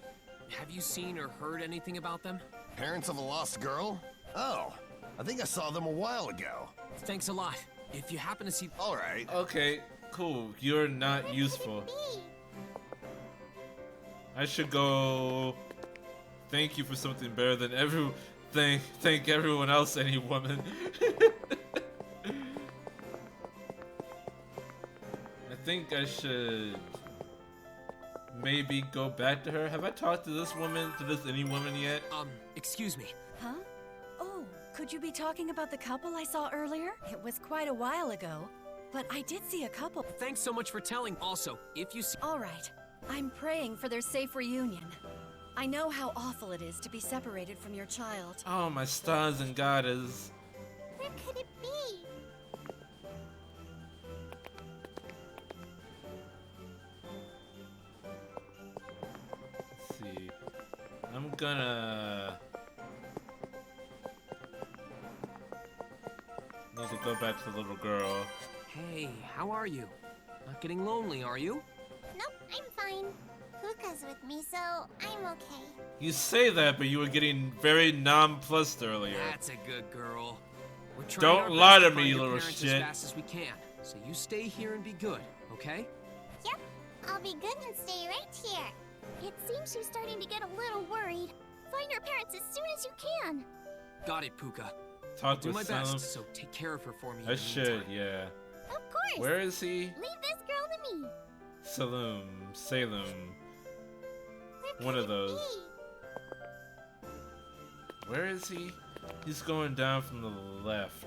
Speaker 4: Have you seen or heard anything about them?
Speaker 14: Parents of a lost girl? Oh, I think I saw them a while ago.
Speaker 4: Thanks a lot. If you happen to see...
Speaker 14: Alright.
Speaker 2: Okay, cool. You're not useful. I should go... Thank you for something better than thank everyone else, any woman. I think I should maybe go back to her. Have I talked to this any woman yet?
Speaker 4: Excuse me.
Speaker 9: Huh? Oh, could you be talking about the couple I saw earlier? It was quite a while ago, but I did see a couple.
Speaker 4: Thanks so much for telling. Also, if you see...
Speaker 9: All right. I'm praying for their safe reunion. I know how awful it is to be separated from your child.
Speaker 2: Oh, my stars and goddess.
Speaker 3: Where could it be?
Speaker 2: Let's see. I'm gonna... need to go back to the little girl.
Speaker 4: Hey, how are you? Not getting lonely, are you?
Speaker 3: Nope, I'm fine. Puka's with me, so I'm okay.
Speaker 2: You say that, but you were getting very nonplussed earlier.
Speaker 4: That's a good girl. We're trying
Speaker 2: Don't
Speaker 4: our
Speaker 2: lie
Speaker 4: best
Speaker 2: to me,
Speaker 4: find
Speaker 2: you
Speaker 4: your
Speaker 2: little
Speaker 4: parents
Speaker 2: shit.
Speaker 4: as fast as we can. So you stay here and be good, okay?
Speaker 3: Yep, I'll be good and stay right here. It seems she's starting to get a little worried. Find her parents as soon as you can.
Speaker 4: Got it, Puka.
Speaker 2: Talk
Speaker 4: Do
Speaker 2: with
Speaker 4: my
Speaker 2: Salem.
Speaker 4: best, so take care of her for me. in
Speaker 2: I
Speaker 4: the
Speaker 2: should,
Speaker 4: meantime.
Speaker 2: yeah.
Speaker 3: Of course.
Speaker 2: Where is he?
Speaker 3: Leave this girl to me.
Speaker 2: Salem. One of those. Where is he? He's going down from the left,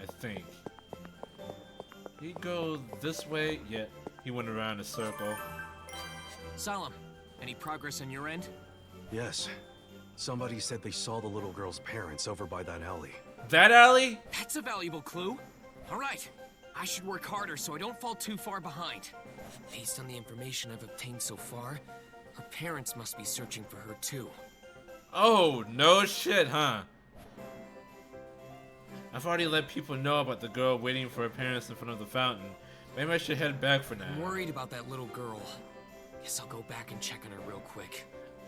Speaker 2: I think. He goes this way? Yeah, he went around a circle.
Speaker 4: Salam, any progress on your end?
Speaker 7: Yes. Somebody said they saw the little girl's parents over by that alley.
Speaker 2: That alley?
Speaker 4: That's a valuable clue. All right, I should work harder so I don't fall too far behind. Based on the information I've obtained so far, her parents must be searching for her too.
Speaker 2: Oh, no shit, huh? I've already let people know about the girl waiting for her parents in front of the fountain. Maybe I should head back for now.
Speaker 4: I'm worried about that little girl. Guess I'll go back and check on her real quick.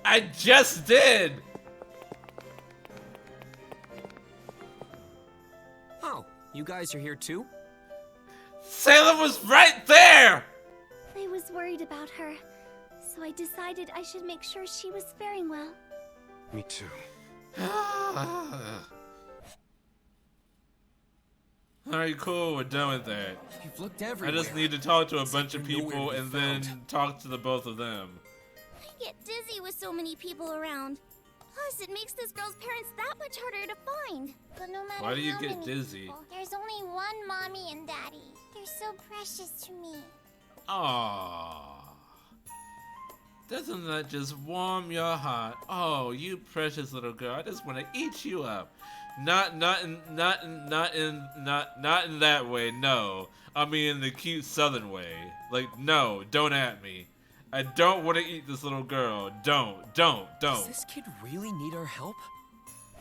Speaker 2: I just did!
Speaker 4: Oh, you guys are here too?
Speaker 2: Salem was right there!
Speaker 3: I was worried about her, so I decided I should make sure she was faring well.
Speaker 7: Me too.
Speaker 2: Alright, cool, we're done with that.
Speaker 4: You've looked
Speaker 2: I
Speaker 4: everywhere.
Speaker 2: just need to talk to a
Speaker 4: It's
Speaker 2: bunch
Speaker 4: like
Speaker 2: of
Speaker 4: you're nowhere
Speaker 2: people
Speaker 4: to be
Speaker 2: and then
Speaker 4: found.
Speaker 2: talk to the both of them.
Speaker 3: I get dizzy with so many people around. Plus, it makes this girl's parents that much harder to find. But no matter
Speaker 2: Why do you
Speaker 3: how
Speaker 2: get
Speaker 3: many
Speaker 2: dizzy?
Speaker 3: people, there's only one mommy and daddy. They're so precious to me.
Speaker 2: Aww. Doesn't that just warm your heart? Oh, you precious little girl! I just want to eat you up. Not in that way. No, I mean in the cute Southern way. Like, no, don't at me. I don't want to eat this little girl. Don't.
Speaker 4: Does this kid really need our help?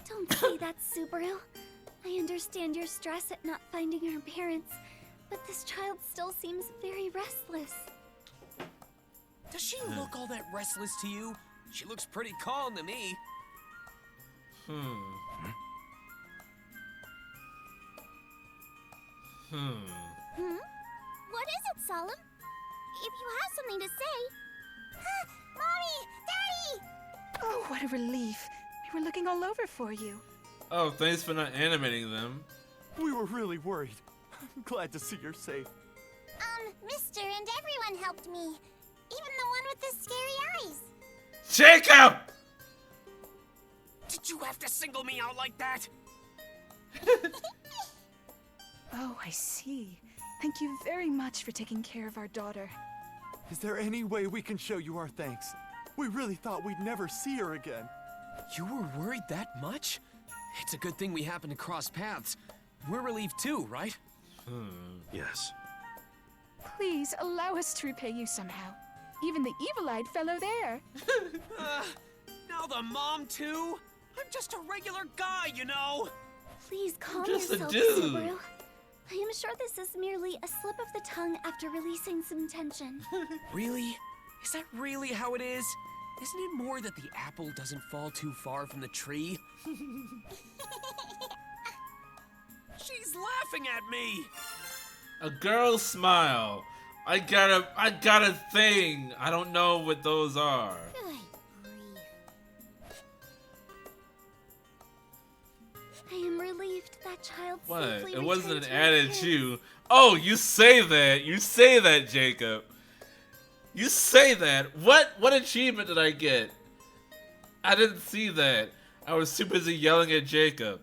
Speaker 3: Don't say that, Subaru. I understand your stress at not finding her parents, but this child still seems very restless.
Speaker 4: Does she look all that restless to you? She looks pretty calm to me.
Speaker 3: Hmm? What is it, Solemn? If you have something to say... Mommy! Daddy!
Speaker 6: Oh, what a relief. We were looking all over for you.
Speaker 2: Oh, thanks for not animating them.
Speaker 8: We were really worried. I'm glad to see you're safe.
Speaker 3: Mister and everyone helped me. Even the one with the scary eyes.
Speaker 2: Jacob!
Speaker 4: Did you have to single me out like that?
Speaker 6: Oh, I see. Thank you very much for taking care of our daughter.
Speaker 8: Is there any way we can show you our thanks? We really thought we'd never see her again.
Speaker 4: You were worried that much? It's a good thing we happened to cross paths. We're relieved too, right?
Speaker 7: Yes.
Speaker 6: Please allow us to repay you somehow. Even the evil-eyed fellow there.
Speaker 4: Now the mom too? I'm just a regular guy, you know.
Speaker 3: Please calm
Speaker 2: Just a
Speaker 3: yourself,
Speaker 2: dude.
Speaker 3: Subaru. I am sure this is merely a slip of the tongue after releasing some tension.
Speaker 4: Really? Is that really how it is? Isn't it more that the apple doesn't fall too far from the tree? She's laughing at me!
Speaker 2: A girl's smile. I got a thing. I don't know what those are.
Speaker 3: Good grief. I am relieved that child
Speaker 2: What?
Speaker 3: safely
Speaker 2: It wasn't an
Speaker 3: returned to her
Speaker 2: attitude. Oh, you say that. You say that, Jacob. You say that. What achievement did I get? I didn't see that. I was too busy yelling at Jacob.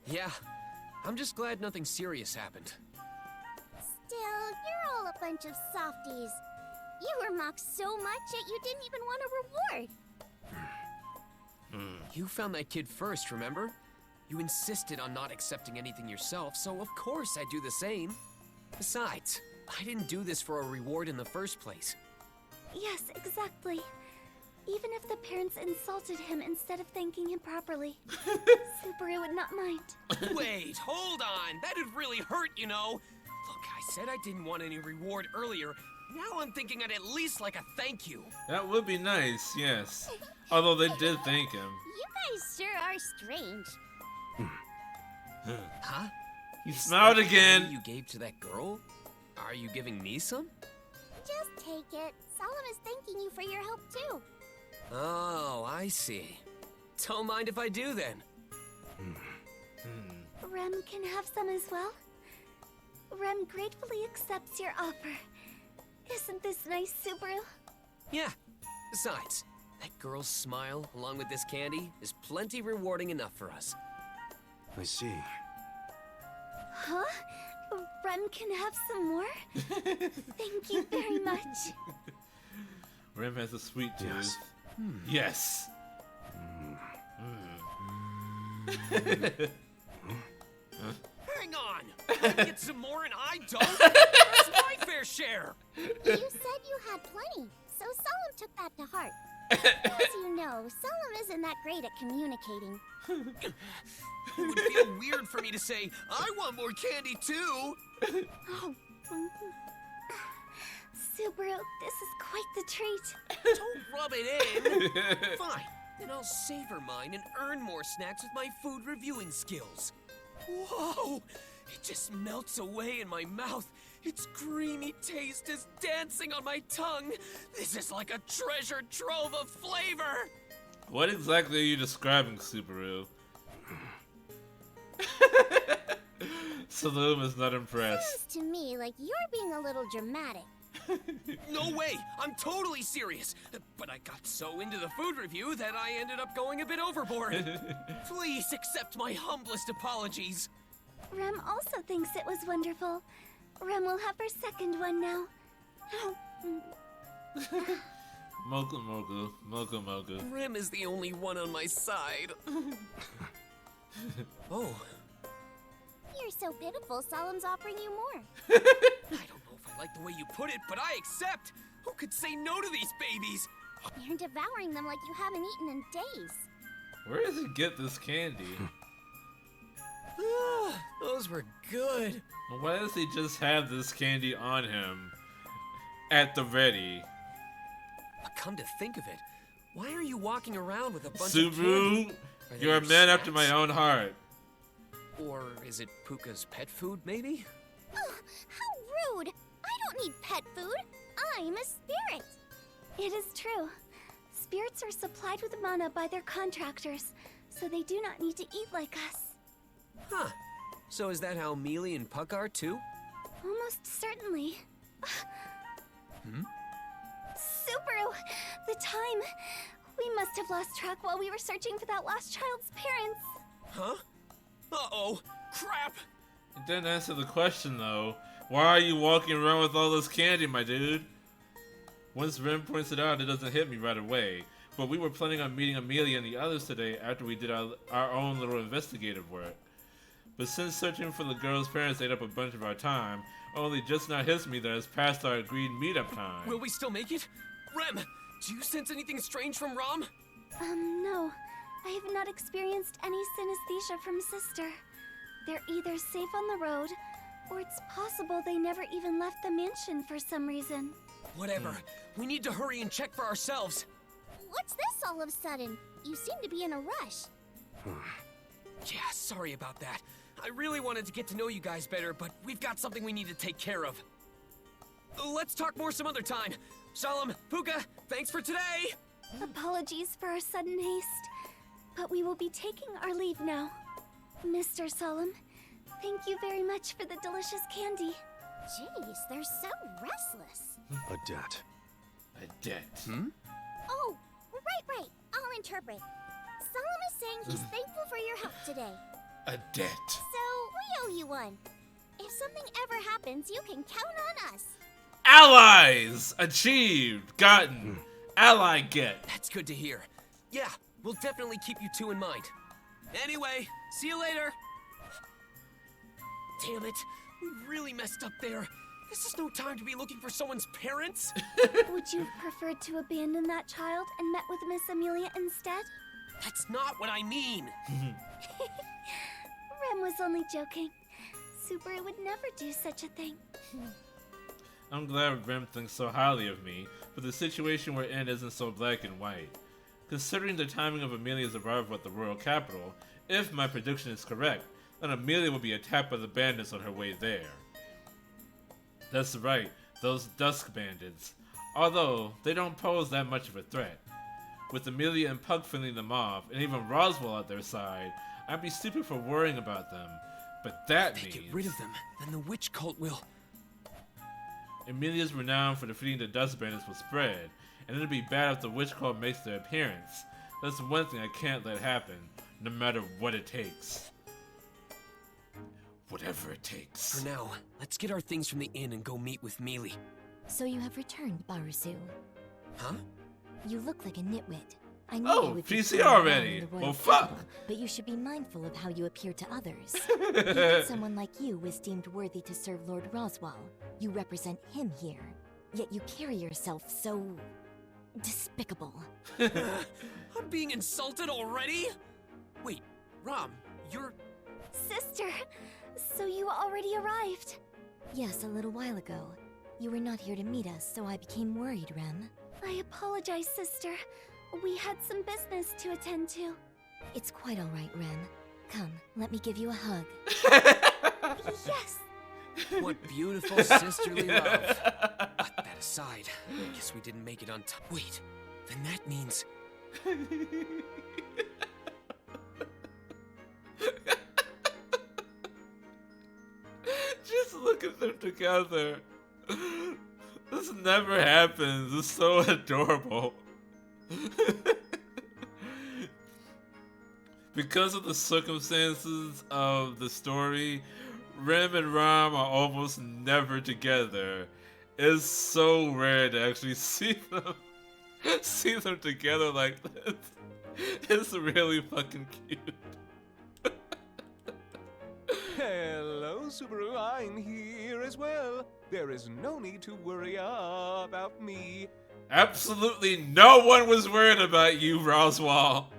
Speaker 4: Yeah, I'm just glad nothing serious happened.
Speaker 3: Still, you're all a bunch of softies. You were mocked so much that you didn't even want a reward.
Speaker 4: You found that kid first, remember? You insisted on not accepting anything yourself, so of course I'd do the same. Besides, I didn't do this for a reward in the first place.
Speaker 3: Yes, exactly. Even if the parents insulted him instead of thanking him properly, Subaru would not mind.
Speaker 4: Wait, hold on. That'd really hurt, you know. Look, I said I didn't want any reward earlier. Now I'm thinking I'd at least like a thank you.
Speaker 2: That would be nice, yes. Although they did thank him.
Speaker 3: You guys sure are strange.
Speaker 4: Huh?
Speaker 2: He
Speaker 4: Is
Speaker 2: smiled
Speaker 4: that the
Speaker 2: again.
Speaker 4: money you gave to that girl? Are you giving me some?
Speaker 3: Just take it. Solemn is thanking you for your help too.
Speaker 4: Oh, I see. Don't mind if I do then.
Speaker 3: Rem can have some as well. Rem gratefully accepts your offer. Isn't this nice, Subaru?
Speaker 4: Yeah. Besides, that girl's smile, along with this candy, is plenty rewarding enough for us.
Speaker 7: I see.
Speaker 3: Huh? Rem can have some more? Thank you very much.
Speaker 2: Rem has a sweet tooth.
Speaker 7: Yes.
Speaker 2: Yes.
Speaker 4: Hang on! I get some more and I don't? That's my fair share!
Speaker 3: You said you had plenty, so Solemn took that to heart. As you know, Solemn isn't that great at communicating.
Speaker 4: It would feel weird for me to say, I want more candy too!
Speaker 3: Oh. Subaru, this is quite the treat.
Speaker 4: Don't rub it in! Fine, then I'll savor mine and earn more snacks with my food reviewing skills. Whoa! It just melts away in my mouth. Its creamy taste is dancing on my tongue. This is like a treasure trove of flavor!
Speaker 2: What exactly are you describing, Subaru? Saloom is not impressed.
Speaker 3: Sounds to me like you're being a little dramatic.
Speaker 4: No way! I'm totally serious! But I got so into the food review that I ended up going a bit overboard. Please accept my humblest apologies.
Speaker 3: Rem also thinks it was wonderful. Rem will have her second one now.
Speaker 2: Moku.
Speaker 4: Rem is the only one on my side. Oh.
Speaker 3: You're so pitiful, Solemn's offering you more.
Speaker 4: I don't know if I like the way you put it, but I accept. Who could say no to these babies?
Speaker 3: You're devouring them like you haven't eaten in days.
Speaker 2: Where does he get this candy?
Speaker 4: Those were good.
Speaker 2: Why does he just have this candy on him at the ready?
Speaker 4: But come to think of it, why are you walking around with a bunch of
Speaker 2: Subaru,
Speaker 4: candy? Are they
Speaker 2: you're a
Speaker 4: your
Speaker 2: man after
Speaker 4: snacks?
Speaker 2: my own heart.
Speaker 4: Or is it Puka's pet food, maybe?
Speaker 3: Ugh, how rude! I don't need pet food. I'm a spirit.
Speaker 13: It is true. Spirits are supplied with mana by their contractors, so they do not need to eat like us.
Speaker 4: Huh. So is that how Mealy and Puck are, too?
Speaker 13: Almost certainly.
Speaker 4: Hmm?
Speaker 13: Subaru! The time! We must have lost track while we were searching for that lost child's parents.
Speaker 4: Huh? Uh-oh! Crap!
Speaker 2: It didn't answer the question, though. Why are you walking around with all this candy, my dude? Once Ren points it out, it doesn't hit me right away. But we were planning on meeting Amelia and the others today after we did our own little investigative work. But since searching for the girl's parents ate up a bunch of our time, only just now hits me that it's past our agreed meetup time.
Speaker 4: Will we still make it? Rem, do you sense anything strange from Rom?
Speaker 13: No. I have not experienced any synesthesia from Sister. They're either safe on the road, or it's possible they never even left the mansion for some reason.
Speaker 4: Whatever. We need to hurry and check for ourselves.
Speaker 3: What's this all of a sudden? You seem to be in a rush.
Speaker 4: Yeah, sorry about that. I really wanted to get to know you guys better, but we've got something we need to take care of. Let's talk more some other time. Solemn, Puka, thanks for today!
Speaker 13: Apologies for our sudden haste, but we will be taking our leave now. Mr. Solemn, thank you very much for the delicious candy.
Speaker 3: Jeez, they're so restless.
Speaker 7: A debt.
Speaker 2: A debt?
Speaker 7: Hmm?
Speaker 3: Oh, right. I'll interpret. Solemn is saying he's thankful for your help today.
Speaker 2: A debt.
Speaker 3: So, we owe you one. If something ever happens, you can count on us.
Speaker 2: Allies! Achieved! Gotten! Ally get!
Speaker 4: That's good to hear. Yeah, we'll definitely keep you two in mind. Anyway, see you later! Damn it, we really messed up there. This is no time to be looking for someone's parents.
Speaker 13: Would you have preferred to abandon that child and met with Miss Amelia instead?
Speaker 4: That's not what I mean.
Speaker 13: Rem was only joking. Subaru would never do such a thing.
Speaker 2: I'm glad Rem thinks so highly of me, but the situation we're in isn't so black and white. Considering the timing of Amelia's arrival at the royal capital, if my prediction is correct, then Amelia will be attacked by the bandits on her way there. That's right, those Dusk Bandits. Although, they don't pose that much of a threat. With Amelia and Puck fending them off, and even Roswell at their side, I'd be stupid for worrying about them. But that means...
Speaker 4: Get rid of them, then the witch cult will...
Speaker 2: Amelia's renown for defeating the Dust Bandits will spread, and it'll be bad if the witch cult makes their appearance. That's one thing I can't let happen, no matter what it takes. Whatever it takes.
Speaker 4: For now, let's get our things from the inn and go meet with Mealy.
Speaker 15: So you have returned, Barusu.
Speaker 4: Huh?
Speaker 15: You look like a nitwit. I knew
Speaker 2: Oh,
Speaker 15: you would be
Speaker 2: PC
Speaker 15: flying around
Speaker 2: already.
Speaker 15: in the royal
Speaker 2: Well, fuck.
Speaker 15: capital, but you should be mindful of how you appear to others. Even someone like you was deemed worthy to serve Lord Roswell. You represent him here, yet you carry yourself so... despicable.
Speaker 4: I'm being insulted already? Wait, Rom, you're...
Speaker 13: Sister, so you already arrived.
Speaker 15: Yes, a little while ago. You were not here to meet us, so I became worried, Rem.
Speaker 13: I apologize, sister. We had some business to attend to.
Speaker 15: It's quite all right, Rem. Come, let me give you a hug.
Speaker 13: Yes!
Speaker 4: What beautiful sisterly love. But that aside, I guess we didn't make it on time. Wait, then that means...
Speaker 2: Just look at them together. This never happens. It's so adorable. Because of the circumstances of the story, Rem and Rom are almost never together. It's so rare to actually see them together like this. It's really fucking cute.
Speaker 16: Hello, Subaru. I'm here as well. There is no need to worry about me.
Speaker 2: Absolutely no one was worried about you, Roswell.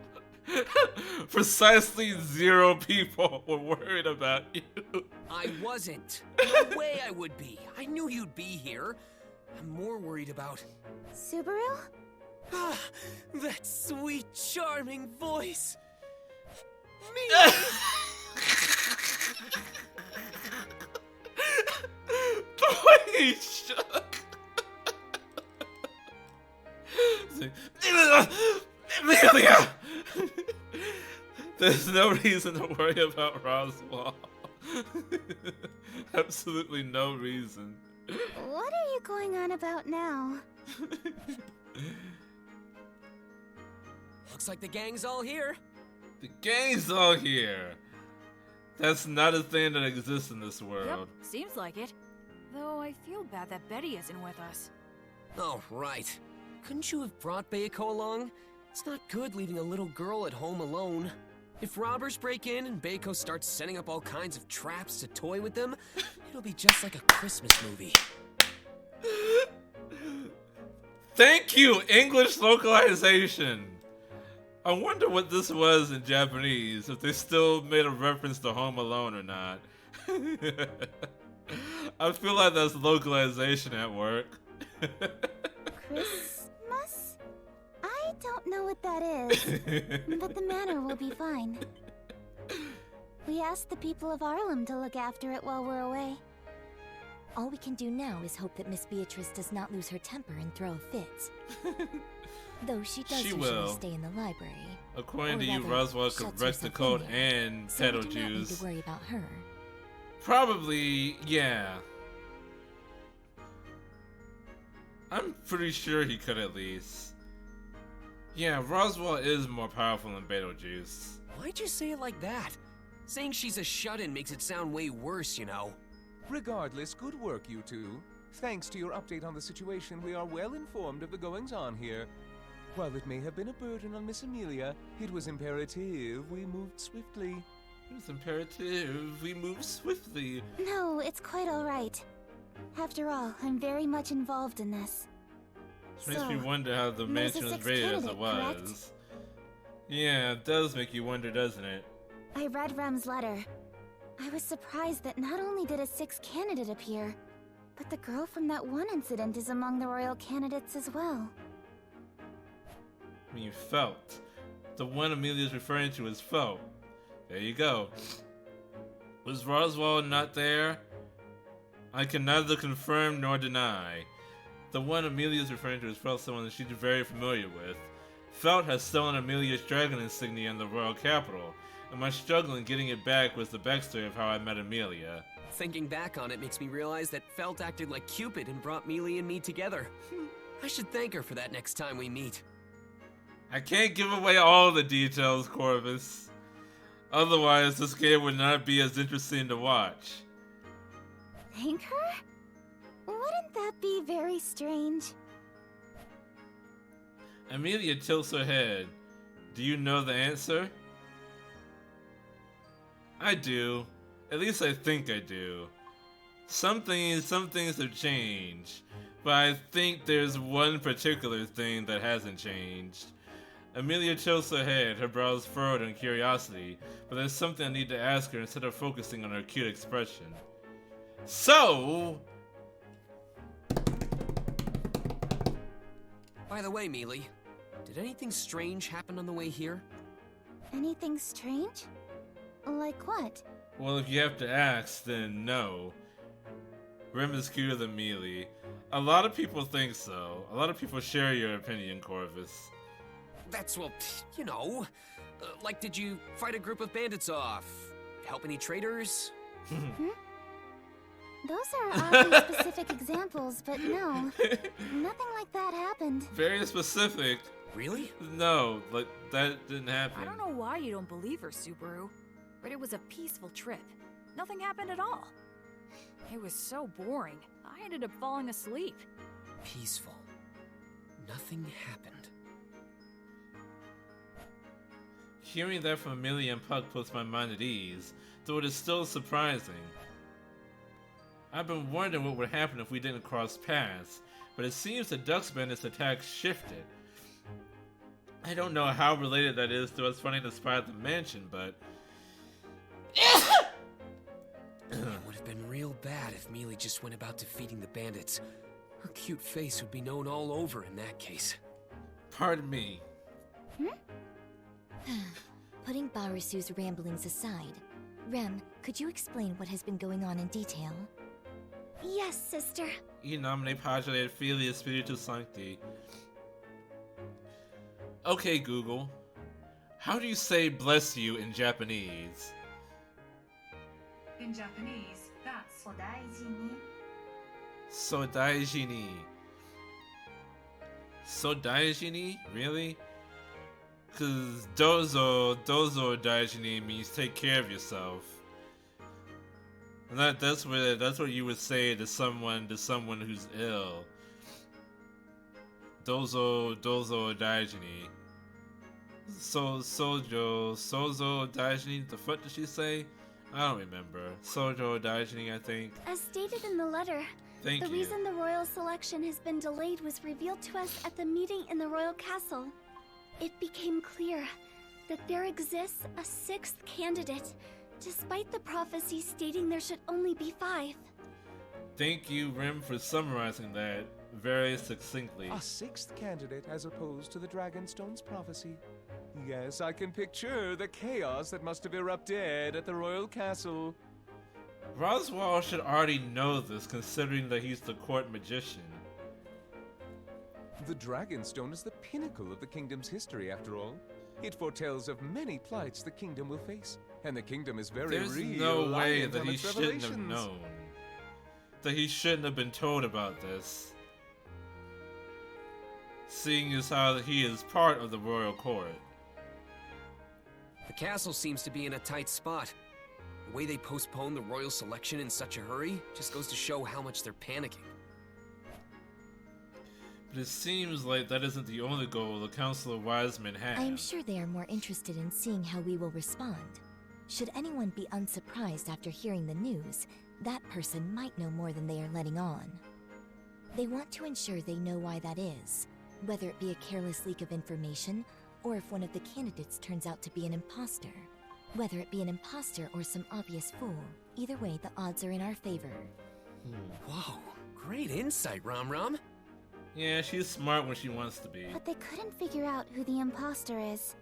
Speaker 2: Precisely 0 people were worried about you.
Speaker 4: I wasn't. No way I would be. I knew you'd be here. I'm more worried about...
Speaker 3: Subaru?
Speaker 4: Ah, that sweet, charming voice. Me.
Speaker 2: The way he shook. Amelia! There's no reason to worry about Roswell. Absolutely no reason.
Speaker 3: What are you going on about now?
Speaker 4: Looks like the gang's all here.
Speaker 2: The gang's all here. That's not a thing that exists in this world.
Speaker 17: Yep, seems like it. Though I feel bad that Betty isn't with us.
Speaker 4: Oh, right. Couldn't you have brought Bayako along? It's not good leaving a little girl at home alone. If robbers break in and Bayako starts setting up all kinds of traps to toy with them, it'll be just like a Christmas movie.
Speaker 2: Thank you, English localization. I wonder what this was in Japanese, if they still made a reference to Home Alone or not. I feel like that's localization at work.
Speaker 3: Christmas? I don't know what that is, but the manor will be fine. We asked the people of Arlem to look after it while we're away.
Speaker 15: All we can do now is hope that Miss Beatrice does not lose her temper and throw a fit. Though she does usually stay in the library.
Speaker 2: According to you, Roswell could wreck the code and peddle
Speaker 15: so we do not need
Speaker 2: Jews.
Speaker 15: to worry about her.
Speaker 2: Probably, yeah. I'm pretty sure he could at least. Yeah, Roswell is more powerful than Beetlejuice.
Speaker 4: Why'd you say it like that? Saying she's a shut-in makes it sound way worse, you know.
Speaker 16: Regardless, good work, you two. Thanks to your update on the situation, we are well informed of the goings-on here. While it may have been a burden on Miss Amelia, it was imperative we moved swiftly.
Speaker 2: It was imperative we moved swiftly.
Speaker 3: No, it's quite all right. After all, I'm very much involved in this.
Speaker 2: Which makes me wonder how the mansion was rated as it was.
Speaker 3: Correct?
Speaker 2: Yeah, it does make you wonder, doesn't it?
Speaker 3: I read Rem's letter. I was surprised that not only did a 6th candidate appear, but the girl from that one incident is among the royal candidates as well.
Speaker 2: I mean, Felt. The one Amelia's referring to is Felt. There you go. Was Roswell not there? I can neither confirm nor deny. The one Amelia's referring to is Felt, someone that she's very familiar with. Felt has stolen Amelia's dragon insignia in the royal capital, and my struggle in getting it back was the backstory of how I met Amelia.
Speaker 4: Thinking back on it makes me realize that Felt acted like Cupid and brought Mealy and me together. I should thank her for that next time we meet.
Speaker 2: I can't give away all the details, Corvus. Otherwise, this game would not be as interesting to watch.
Speaker 3: Thank her? Wouldn't that be very strange?
Speaker 2: Amelia tilts her head. Do you know the answer? I do. At least I think I do. Some things have changed, but I think there's one particular thing that hasn't changed. Amelia tilts her head, her brows furrowed in curiosity, but there's something I need to ask her instead of focusing on her cute expression. So...
Speaker 4: By the way, Mealy, did anything strange happen on the way here?
Speaker 3: Anything strange? Like what?
Speaker 2: Well, if you have to ask, then no. Rem is cuter than Mealy. A lot of people think so. A lot of people share your opinion, Corvus.
Speaker 4: That's, well, you know. Like, did you fight a group of bandits off? Help any traitors?
Speaker 3: Those are oddly specific examples, but no. Nothing like that happened.
Speaker 2: Very specific.
Speaker 4: Really?
Speaker 2: No, like, that didn't happen.
Speaker 17: I don't know why you don't believe her, Subaru. But it was a peaceful trip. Nothing happened at all. It was so boring. I ended up falling asleep.
Speaker 4: Peaceful. Nothing happened.
Speaker 2: Hearing that from Amelia and Puck puts my mind at ease, though it is still surprising. I've been wondering what would happen if we didn't cross paths, but it seems the Ducks Bandit's attack shifted. I don't know how related that is to us finding the spy at the mansion, but...
Speaker 4: It would have been real bad if Mealy just went about defeating the bandits. Her cute face would be known all over in that case.
Speaker 2: Pardon me.
Speaker 15: Putting Barisu's ramblings aside, Rem, could you explain what has been going on in detail?
Speaker 13: Yes, sister.
Speaker 2: In nomine Patris et Filii et Spiritus Sancti. Okay, Google. How do you say bless you in Japanese?
Speaker 18: In Japanese, that's sodaiji ni.
Speaker 2: Sodaiji ni. Sodaiji ni? Really? Cause dozo daiji ni means take care of yourself. And that's what you would say to someone who's ill. Dozo daiji ni. Sozo daiji ni. The fuck did she say? I don't remember. Sojo daiji ni, I think.
Speaker 13: As stated in the letter,
Speaker 2: the
Speaker 13: reason the royal selection has been delayed was revealed to us at the meeting in the royal castle. It became clear that there exists a 6th candidate, despite the prophecy stating there should only be 5.
Speaker 2: Thank you, Rim, for summarizing that very succinctly.
Speaker 16: A 6th candidate as opposed to the Dragonstone's prophecy. Yes, I can picture the chaos that must have erupted at the royal castle.
Speaker 2: Roswaal should already know this, considering that he's the court magician.
Speaker 16: The Dragonstone is the pinnacle of the kingdom's history, after all. It foretells of many plights the kingdom will face, and the kingdom is very
Speaker 2: There's
Speaker 16: real.
Speaker 2: no way that he shouldn't have known. That he shouldn't have been told about this. Seeing as how he is part of the royal court.
Speaker 4: The castle seems to be in a tight spot. The way they postponed the royal selection in such a hurry just goes to show how much they're panicking.
Speaker 2: But it seems like that isn't the only goal the Council of Wise Men has.
Speaker 15: I am sure they are more interested in seeing how we will respond. Should anyone be unsurprised after hearing the news, that person might know more than they are letting on. They want to ensure they know why that is, whether it be a careless leak of information, or if one of the candidates turns out to be an imposter. Whether it be an imposter or some obvious fool, either way the odds are in our favor.
Speaker 4: Whoa, great insight, Rom.
Speaker 2: Yeah, she's smart when she wants to be.
Speaker 3: But they couldn't figure out who the imposter is.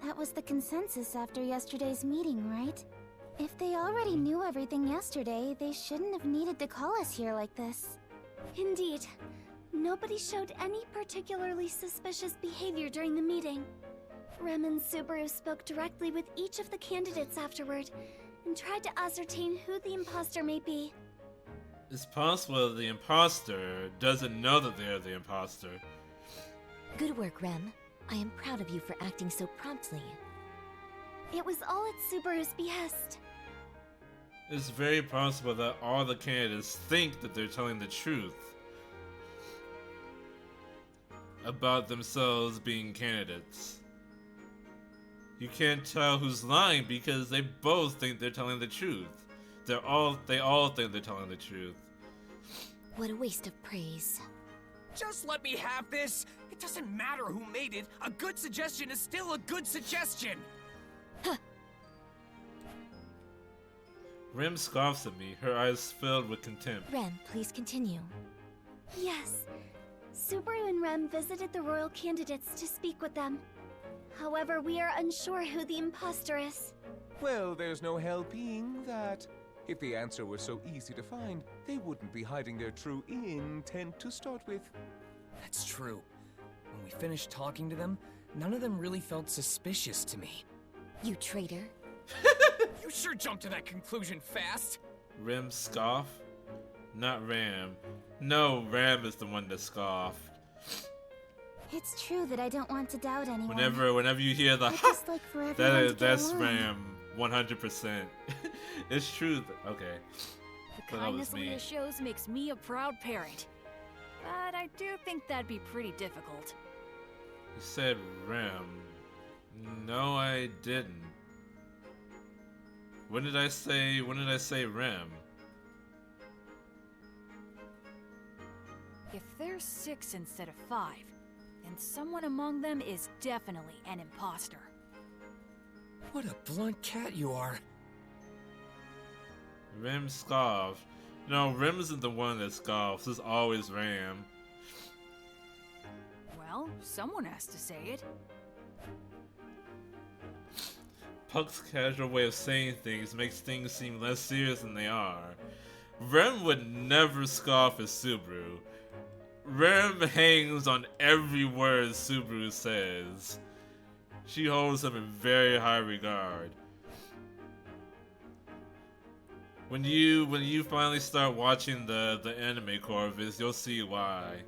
Speaker 3: That was the consensus after yesterday's meeting, right? If they already knew everything yesterday, they shouldn't have needed to call us here like this.
Speaker 13: Indeed. Nobody showed any particularly suspicious behavior during the meeting. Rem and Subaru spoke directly with each of the candidates afterward, and tried to ascertain who the imposter may be.
Speaker 2: It's possible the imposter doesn't know that they're the imposter.
Speaker 15: Good work, Rem. I am proud of you for acting so promptly.
Speaker 13: It was all at Subaru's behest.
Speaker 2: It's very possible that all the candidates think that they're telling the truth about themselves being candidates. You can't tell who's lying because they both think they're telling the truth. They all think they're telling the truth.
Speaker 15: What a waste of praise.
Speaker 4: Just let me have this! It doesn't matter who made it. A good suggestion is still a good suggestion!
Speaker 15: Huh.
Speaker 2: Rem scoffs at me, her eyes filled with contempt.
Speaker 15: Rem, please continue.
Speaker 13: Yes. Subaru and Rem visited the royal candidates to speak with them. However, we are unsure who the imposter is.
Speaker 16: Well, there's no helping that. If the answer were so easy to find, they wouldn't be hiding their true intent to start with.
Speaker 4: That's true. When we finished talking to them, none of them really felt suspicious to me.
Speaker 15: You traitor.
Speaker 4: You sure jumped to that conclusion fast!
Speaker 2: Rem scoff? Not Ram. No, Ram is the one that scoffed.
Speaker 3: It's true that I don't want to doubt anyone.
Speaker 2: Whenever you hear the
Speaker 3: just like for everyone to
Speaker 2: that's
Speaker 3: get along.
Speaker 2: Ram 100%. It's true. Okay.
Speaker 17: The kindness Leah shows makes me a proud parent. But I do think that'd be pretty difficult.
Speaker 2: You said Rem. No, I didn't. When did I say Rem?
Speaker 17: If there's 6 instead of 5, then someone among them is definitely an imposter.
Speaker 4: What a blunt cat you are.
Speaker 2: Rem scoffed. No, Rem isn't the one that scoffs. It's always Ram.
Speaker 17: Well, someone has to say it.
Speaker 2: Puck's casual way of saying things makes things seem less serious than they are. Rem would never scoff at Subaru. Rem hangs on every word Subaru says. She holds him in very high regard. When you finally start watching the anime Corvus, you'll see why.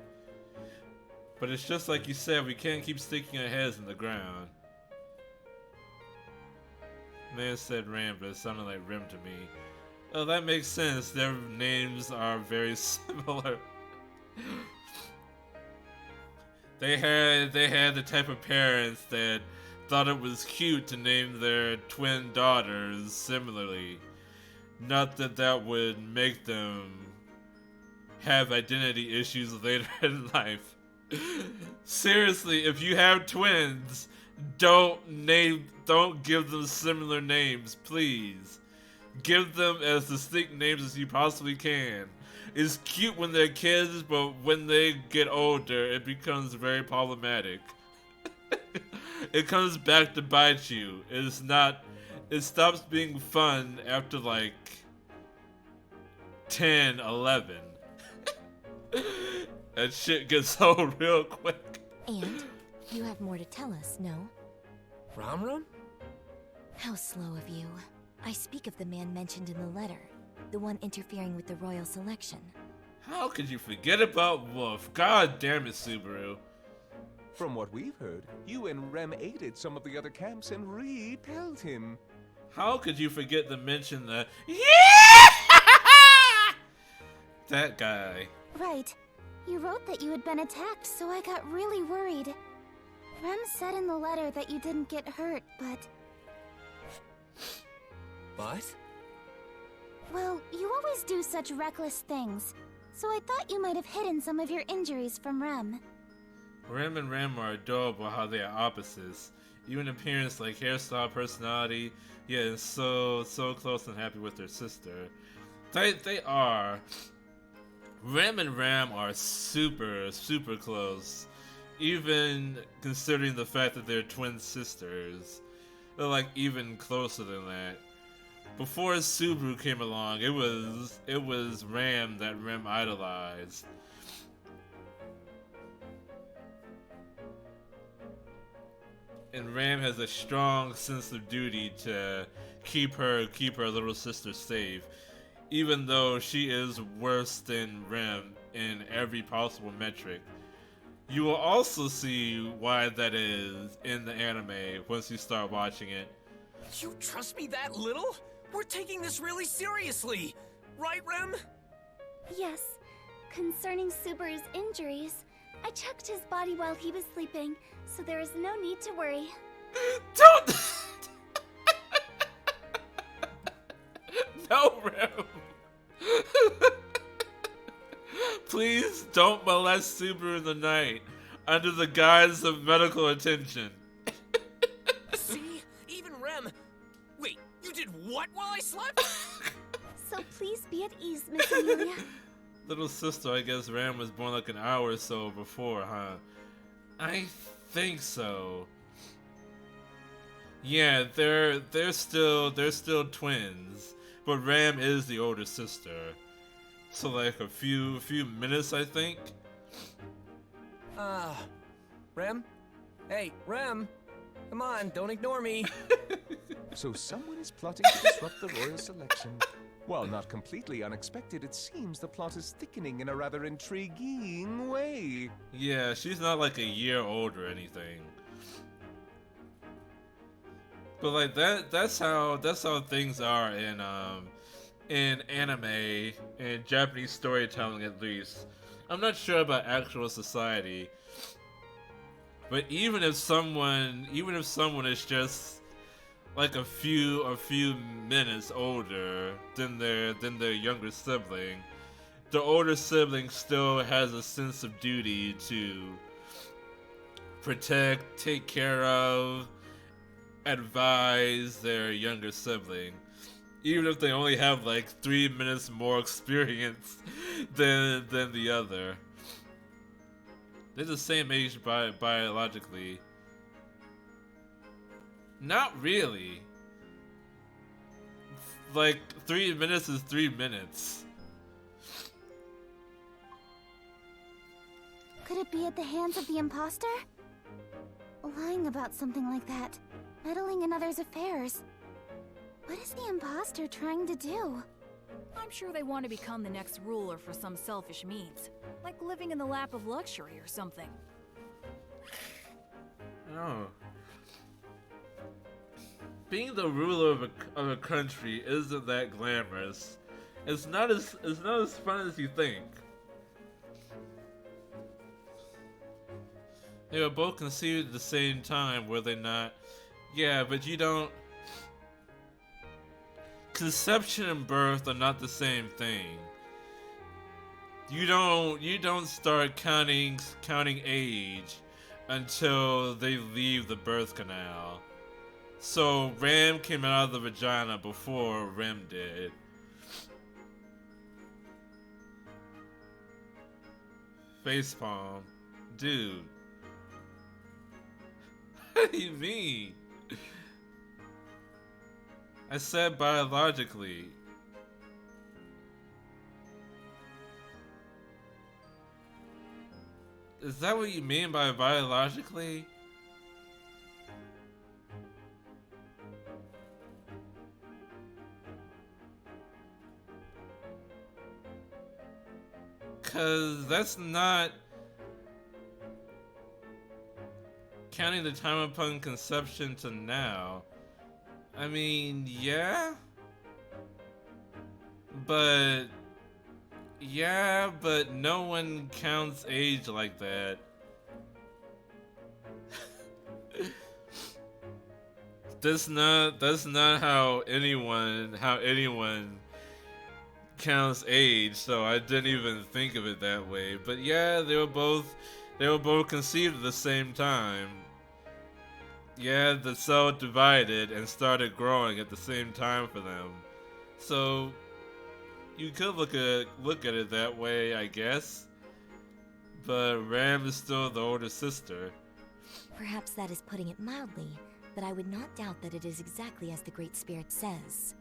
Speaker 2: But it's just like you said, we can't keep sticking our heads in the ground. Man said Ram, but it sounded like Rim to me. Oh, that makes sense. Their names are very similar. They had the type of parents that thought it was cute to name their twin daughters similarly. Not that that would make them have identity issues later in life. Seriously, if you have twins, don't give them similar names, please. Give them as distinct names as you possibly can. It's cute when they're kids, but when they get older, it becomes very problematic. It comes back to bite you. It stops being fun after like 10, 11. That shit gets old real quick.
Speaker 15: And you have more to tell us, no?
Speaker 4: Ramram?
Speaker 15: How slow of you. I speak of the man mentioned in the letter, the one interfering with the royal selection.
Speaker 2: How could you forget about Wolf? God damn it, Subaru.
Speaker 16: From what we've heard, you and Rem aided some of the other camps and repelled him.
Speaker 2: How could you forget to mention the that guy?
Speaker 3: Right. You wrote that you had been attacked, so I got really worried. Rem said in the letter that you didn't get hurt, but...
Speaker 4: But?
Speaker 3: Well, you always do such reckless things, so I thought you might have hidden some of your injuries from Rem.
Speaker 2: Rem and Ram are adorable how they are opposites. Even appearance, like hairstyle, personality, yet so close and happy with their sister. They are. Rem and Ram are super close. Even considering the fact that they're twin sisters. They're like even closer than that. Before Subaru came along, it was Ram that Rem idolized. And Ram has a strong sense of duty to keep her little sister safe, even though she is worse than Rem in every possible metric. You will also see why that is in the anime once you start watching it.
Speaker 4: You trust me that little? We're taking this really seriously, right, Rem?
Speaker 13: Yes. Concerning Subaru's injuries, I checked his body while he was sleeping, so there is no need to worry.
Speaker 2: Don't! No, Rem! Please don't molest Subaru in the night, under the guise of medical attention.
Speaker 4: See? Even Rem... Wait, you did what while I slept?
Speaker 13: So please be at ease, Miss Amelia.
Speaker 2: Little sister, I guess Ram was born like an hour or so before, huh? I think so. Yeah, they're still twins, but Ram is the older sister. So like a few minutes, I think.
Speaker 4: Rem? Hey, Rem! Come on, don't ignore me.
Speaker 16: So someone is plotting to disrupt the royal selection. While not completely unexpected, it seems the plot is thickening in a rather intriguing way.
Speaker 2: Yeah, she's not like a year old or anything. But like that's how things are in anime and Japanese storytelling at least. I'm not sure about actual society. But even if someone is just like a few minutes older than their younger sibling, the older sibling still has a sense of duty to protect, take care of, advise their younger sibling, even if they only have like 3 minutes more experience than the other. They're the same age biologically. Not really. Like 3 minutes is 3 minutes.
Speaker 3: Could it be at the hands of the imposter? Lying about something like that, meddling in others' affairs. What is the imposter trying to do?
Speaker 17: I'm sure they want to become the next ruler for some selfish means. Like living in the lap of luxury or something.
Speaker 2: Oh. Being the ruler of a country isn't that glamorous. It's not as fun as you think. They were both conceived at the same time, were they not? Yeah, but you don't... Conception and birth are not the same thing. You don't start counting age until they leave the birth canal. So Ram came out of the vagina before Rem did. Facepalm. Dude. What do you mean? I said biologically. Is that what you mean by biologically? Cause that's not counting the time upon conception to now. I mean, yeah, but no one counts age like that. That's not how anyone counts age, so I didn't even think of it that way. But yeah, they were both conceived at the same time. Yeah, the cell divided and started growing at the same time for them. So you could look at it that way, I guess. But Ram is still the older sister.
Speaker 15: Perhaps that is putting it mildly, but I would not doubt that it is exactly as the Great Spirit says.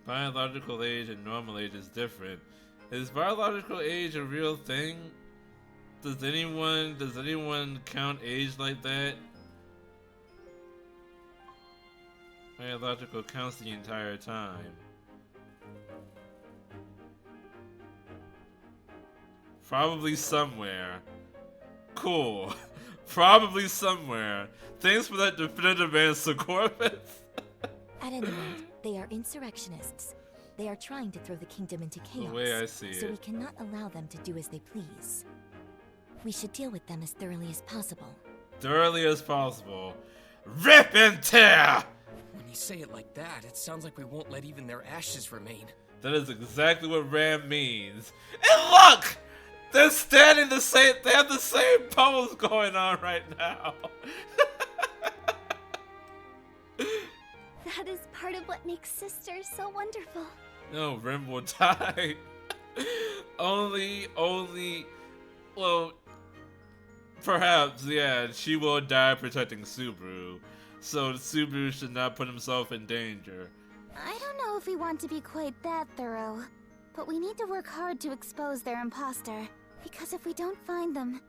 Speaker 2: Biological age and normal age is different. Is biological age a real thing? Does anyone count age like that? Biological counts the entire time. Probably somewhere. Cool. Probably somewhere. Thanks for that definitive answer, Corvus.
Speaker 15: At any rate, they are insurrectionists. They are trying to throw the kingdom into chaos.
Speaker 2: The way I see
Speaker 15: so
Speaker 2: it.
Speaker 15: we cannot allow them to do as they please. We should deal with them as thoroughly as possible.
Speaker 2: Thoroughly as possible. Rip and tear!
Speaker 4: When you say it like that, it sounds like we won't let even their ashes remain.
Speaker 2: That is exactly what Ram means. And look! They're standing the same, they have the same pose going on right now.
Speaker 13: That is part of what makes sisters so wonderful.
Speaker 2: No, Rim will die. only, well, perhaps, yeah, she will die protecting Subaru. So Subaru should not put himself in danger.
Speaker 3: I don't know if we want to be quite that thorough, but we need to work hard to expose their imposter. Because if we don't find them,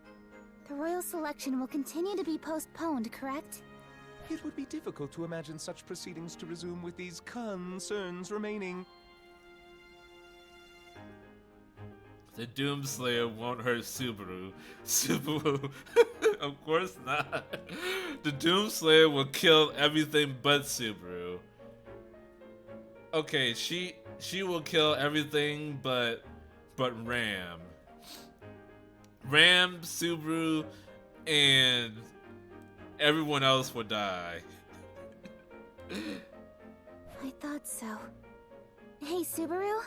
Speaker 3: the royal selection will continue to be postponed, correct?
Speaker 16: It would be difficult to imagine such proceedings to resume with these concerns remaining.
Speaker 2: The Doomslayer won't hurt Subaru. Subaru, of course not. The Doomslayer will kill everything but Subaru. okay, she will kill everything but Ram. Ram, Subaru, and everyone else will die.
Speaker 3: I thought so. Hey, Subaru?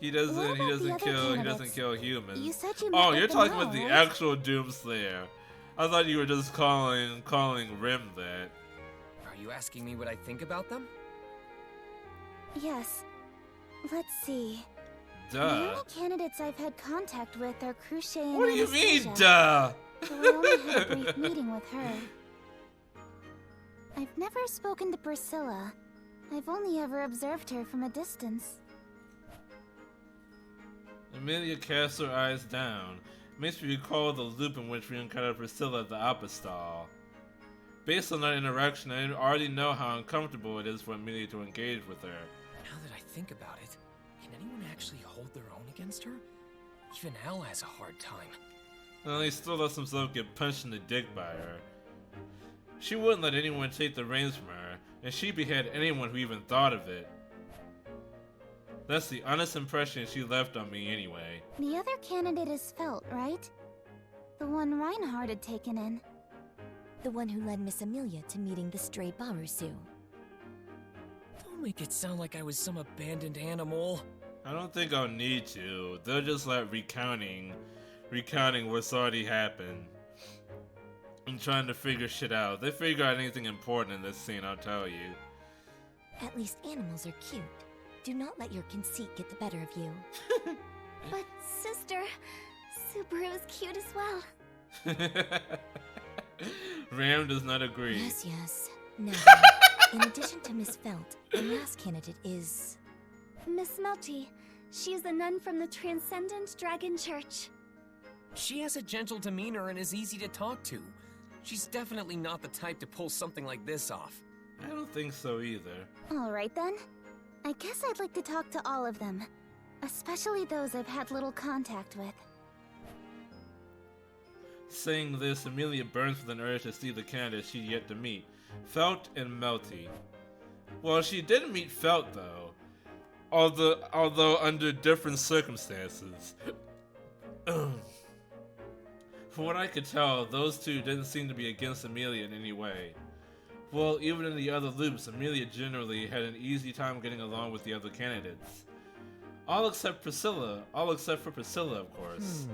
Speaker 2: He doesn't
Speaker 3: What about the other candidates?
Speaker 2: kill humans.
Speaker 3: You said you met
Speaker 2: Oh,
Speaker 3: with
Speaker 2: you're
Speaker 3: them
Speaker 2: talking
Speaker 3: all,
Speaker 2: about the
Speaker 3: right?
Speaker 2: actual Doomslayer. I thought you were just calling Rim that.
Speaker 4: Are you asking me what I think about them?
Speaker 3: Yes. Let's see. The
Speaker 2: Duh.
Speaker 3: only candidates I've had contact with are Crochet and
Speaker 2: What do you mean,
Speaker 3: Anastasia.
Speaker 2: duh?
Speaker 3: So I only had a brief meeting with her. I've never spoken to Priscilla. I've only ever observed her from a distance.
Speaker 2: Amelia casts her eyes down. Makes me recall the loop in which we encountered Priscilla at the opera stall. Based on that interaction, I already know how uncomfortable it is for Amelia to engage with her.
Speaker 4: Now that I think about it, can anyone actually hold their own against her? Even Al has a hard time.
Speaker 2: And he still lets himself get punched in the dick by her. She wouldn't let anyone take the reins from her, and she behead anyone who even thought of it. That's the honest impression she left on me anyway.
Speaker 3: The other candidate is Felt, right? The one Reinhardt had taken in.
Speaker 15: The one who led Miss Amelia to meeting the stray Barusu.
Speaker 4: Don't make it sound like I was some abandoned animal.
Speaker 2: I don't think I'll need to. They're just like recounting what's already happened. I'm trying to figure shit out. If they figure out anything important in this scene, I'll tell you.
Speaker 15: At least animals are cute. Do not let your conceit get the better of you.
Speaker 13: But sister, Subaru is cute as well.
Speaker 2: Ram does not agree.
Speaker 15: Yes. Now, in addition to Miss Felt, the last candidate is...
Speaker 13: Miss Melty. She is a nun from the Transcendent Dragon Church.
Speaker 4: She has a gentle demeanor and is easy to talk to. She's definitely not the type to pull something like this off.
Speaker 2: I don't think so either.
Speaker 3: Alright then. I guess I'd like to talk to all of them. Especially those I've had little contact with.
Speaker 2: Saying this, Amelia burns with an urge to see the candidates she'd yet to meet. Felt and Melty. Well, she did meet Felt though. Although under different circumstances. From what I could tell, those two didn't seem to be against Amelia in any way. Well, even in the other loops, Amelia generally had an easy time getting along with the other candidates. All except for Priscilla, of course.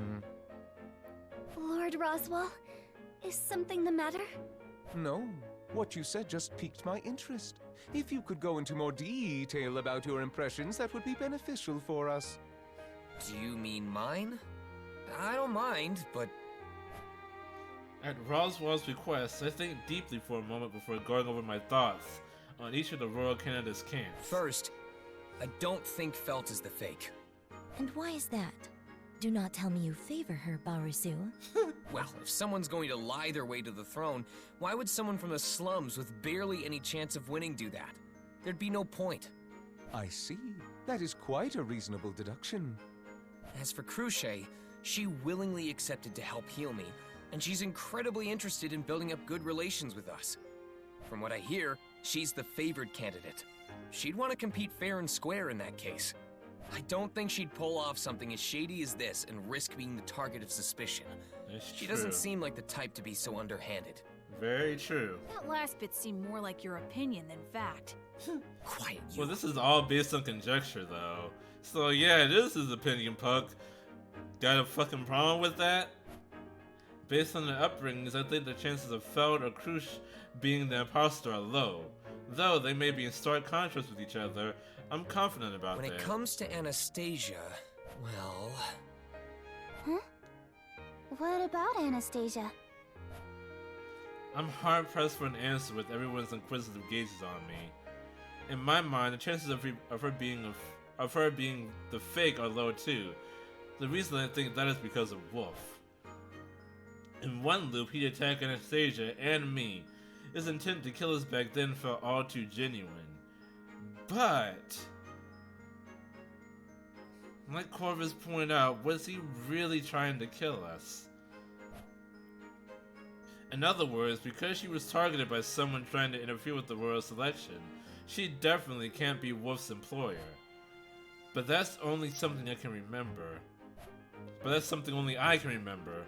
Speaker 13: Lord Roswell, is something the matter?
Speaker 16: No. What you said just piqued my interest. If you could go into more detail about your impressions, that would be beneficial for us.
Speaker 4: Do you mean mine? I don't mind, but...
Speaker 2: At Roswell's request, I think deeply for a moment before going over my thoughts on each of the royal candidates' camps.
Speaker 4: First, I don't think Felt is the fake.
Speaker 15: And why is that? Do not tell me you favor her, Barusu.
Speaker 4: Well, if someone's going to lie their way to the throne, why would someone from the slums with barely any chance of winning do that? There'd be no point.
Speaker 16: I see. That is quite a reasonable deduction.
Speaker 4: As for Crochet, she willingly accepted to help heal me, and she's incredibly interested in building up good relations with us. From what I hear, she's the favored candidate. She'd want to compete fair and square in that case. I don't think she'd pull off something as shady as this and risk being the target of suspicion. She doesn't seem like the type to be so underhanded.
Speaker 2: Very true.
Speaker 17: That last bit seemed more like your opinion than fact.
Speaker 4: Quiet, you.
Speaker 2: Well, this is all based on conjecture, though. So yeah, it is his opinion, Puck. Got a fucking problem with that? Based on their upbringings, I think the chances of Feld or Krush being the imposter are low. Though they may be in stark contrast with each other, I'm confident about that.
Speaker 4: When it comes to Anastasia, well...
Speaker 3: Huh? What about Anastasia?
Speaker 2: I'm hard-pressed for an answer with everyone's inquisitive gazes on me. In my mind, the chances of her being the fake are low too. The reason I think that is because of Wolf. In one loop, he'd attack Anastasia and me. His intent to kill us back then felt all too genuine. But, like Corvus pointed out, was he really trying to kill us? In other words, because she was targeted by someone trying to interfere with the royal selection, she definitely can't be Wolf's employer. But that's only something I can remember. But that's something only I can remember.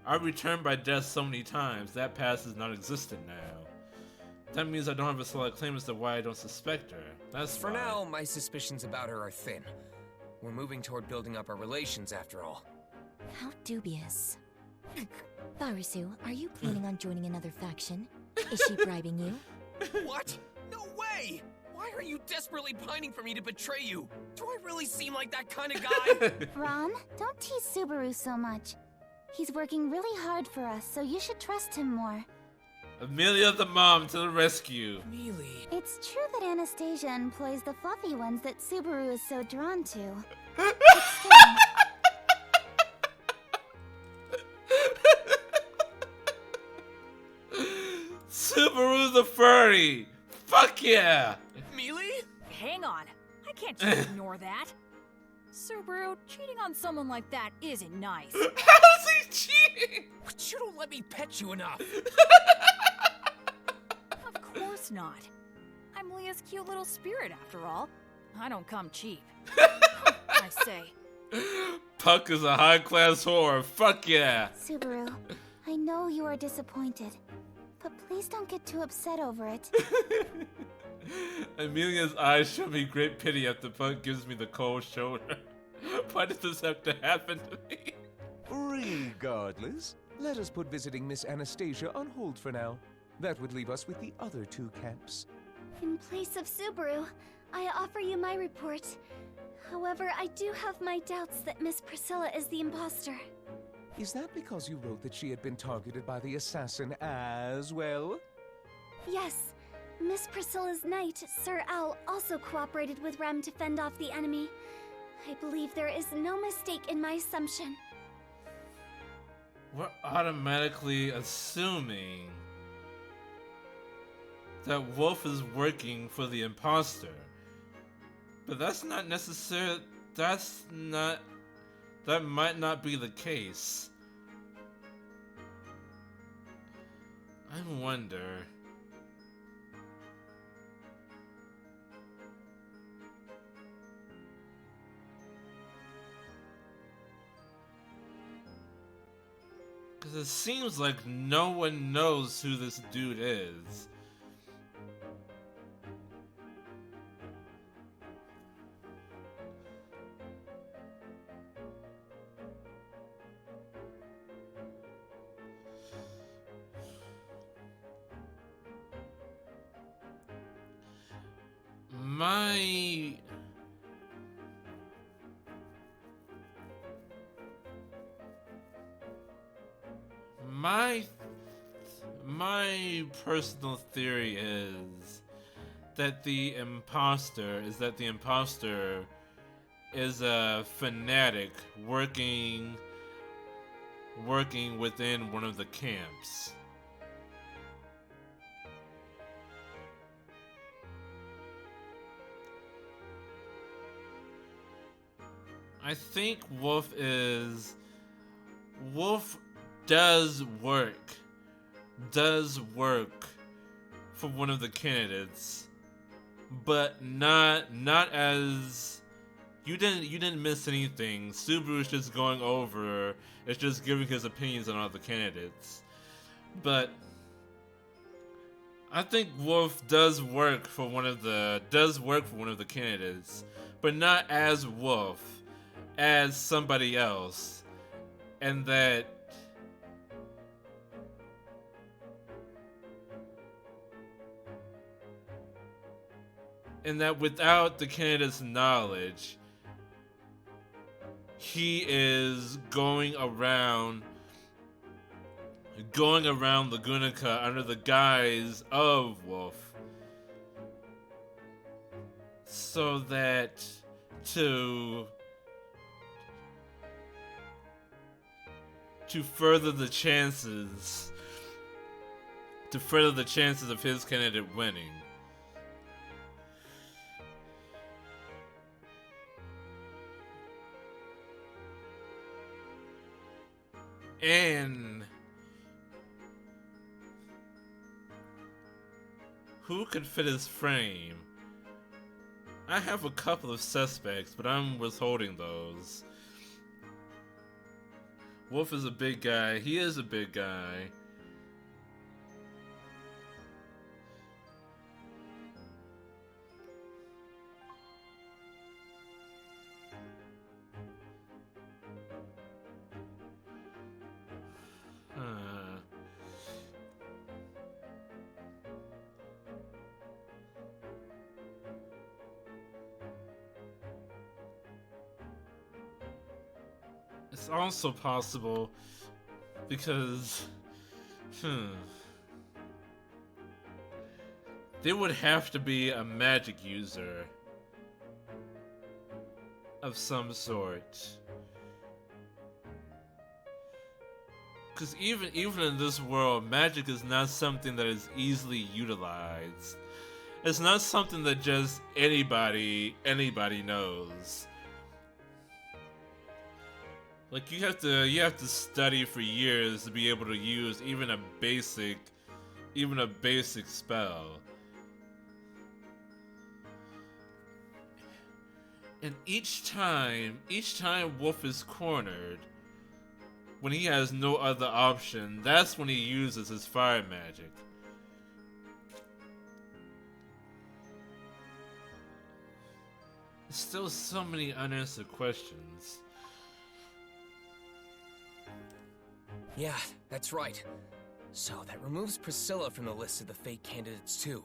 Speaker 2: I returned by death so many times, that past is not existent now. That means I don't have a solid claim as to why I don't suspect her. That's
Speaker 4: For
Speaker 2: why.
Speaker 4: now, my suspicions about her are thin. We're moving toward building up our relations after all.
Speaker 15: How dubious. Barusu, are you planning on joining another faction? Is she bribing you?
Speaker 4: What? No way! Why are you desperately pining for me to betray you? Do I really seem like that kind of guy?
Speaker 3: Ron, don't tease Subaru so much. He's working really hard for us, so you should trust him more.
Speaker 2: Amelia the mom to the rescue.
Speaker 4: Mealy.
Speaker 3: It's true that Anastasia employs the fluffy ones that Subaru is so drawn to.
Speaker 2: Subaru the furry! Fuck yeah!
Speaker 4: Mealy?
Speaker 17: Hang on. I can't just ignore that. Subaru, cheating on someone like that isn't nice.
Speaker 2: How's he cheating?
Speaker 4: But you don't let me pet you enough.
Speaker 17: Of course not. I'm Leah's cute little spirit after all. I don't come cheap. I say.
Speaker 2: Puck is a high-class whore. Fuck yeah!
Speaker 3: Subaru, I know you are disappointed, but please don't get too upset over it.
Speaker 2: Amelia's eyes show me great pity after Puck gives me the cold shoulder. Why did this have to happen to me?
Speaker 16: Regardless, let us put visiting Miss Anastasia on hold for now. That would leave us with the other two camps.
Speaker 13: In place of Subaru, I offer you my report. However, I do have my doubts that Miss Priscilla is the imposter.
Speaker 16: Is that because you wrote that she had been targeted by the assassin as well?
Speaker 13: Yes. Miss Priscilla's knight, Sir Al, also cooperated with Rem to fend off the enemy. I believe there is no mistake in my assumption.
Speaker 2: We're automatically assuming that Wolf is working for the imposter. But that's not necessarily... that might not be the case. I wonder... Because it seems like no one knows who this dude is. My personal theory is that the imposter is a fanatic working within one of the camps. I think Wolf does work for one of the candidates, but not as you didn't miss anything. Subaru's just going over, it's just giving his opinions on all the candidates. But I think Wolf does work for one of the candidates, but not as Wolf, as somebody else, and that without the candidate's knowledge, he is going around Lagunica under the guise of Wolf, so that to further the chances of his candidate winning. And who could fit his frame? I have a couple of suspects, but I'm withholding those. Wolf is a big guy. He is a big guy. It's also possible because, there would have to be a magic user of some sort. Because even in this world, magic is not something that is easily utilized. It's not something that just anybody knows. Like you have to study for years to be able to use even a basic spell. And each time Wolf is cornered, when he has no other option, that's when he uses his fire magic. There's still so many unanswered questions.
Speaker 4: Yeah, that's right. So that removes Priscilla from the list of the fake candidates too.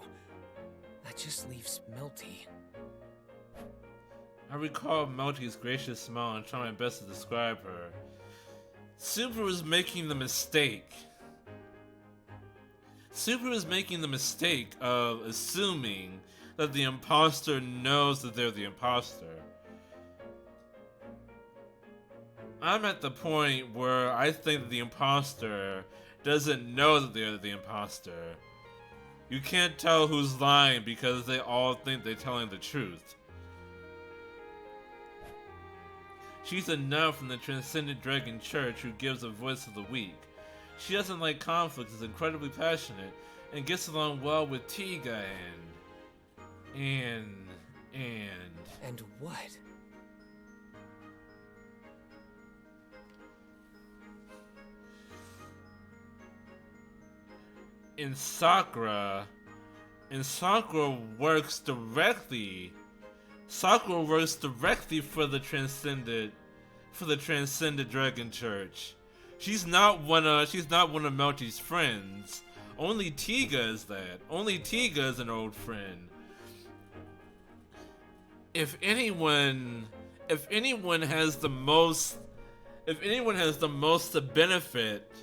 Speaker 4: That just leaves Melty.
Speaker 2: I recall Melty's gracious smile and try my best to describe her. Super was making the mistake. Of assuming that the imposter knows that they're the imposter. I'm at the point where I think that the imposter doesn't know that they're the imposter. You can't tell who's lying because they all think they're telling the truth. She's a nun from the Transcendent Dragon Church who gives a voice to the weak. She doesn't like conflict, is incredibly passionate, and gets along well with Tiga and
Speaker 4: what?
Speaker 2: And Sakura works directly for the Transcendent Dragon Church. She's not one of Melty's friends. Only Tiga is that. Only Tiga is an old friend. If anyone has the most to benefit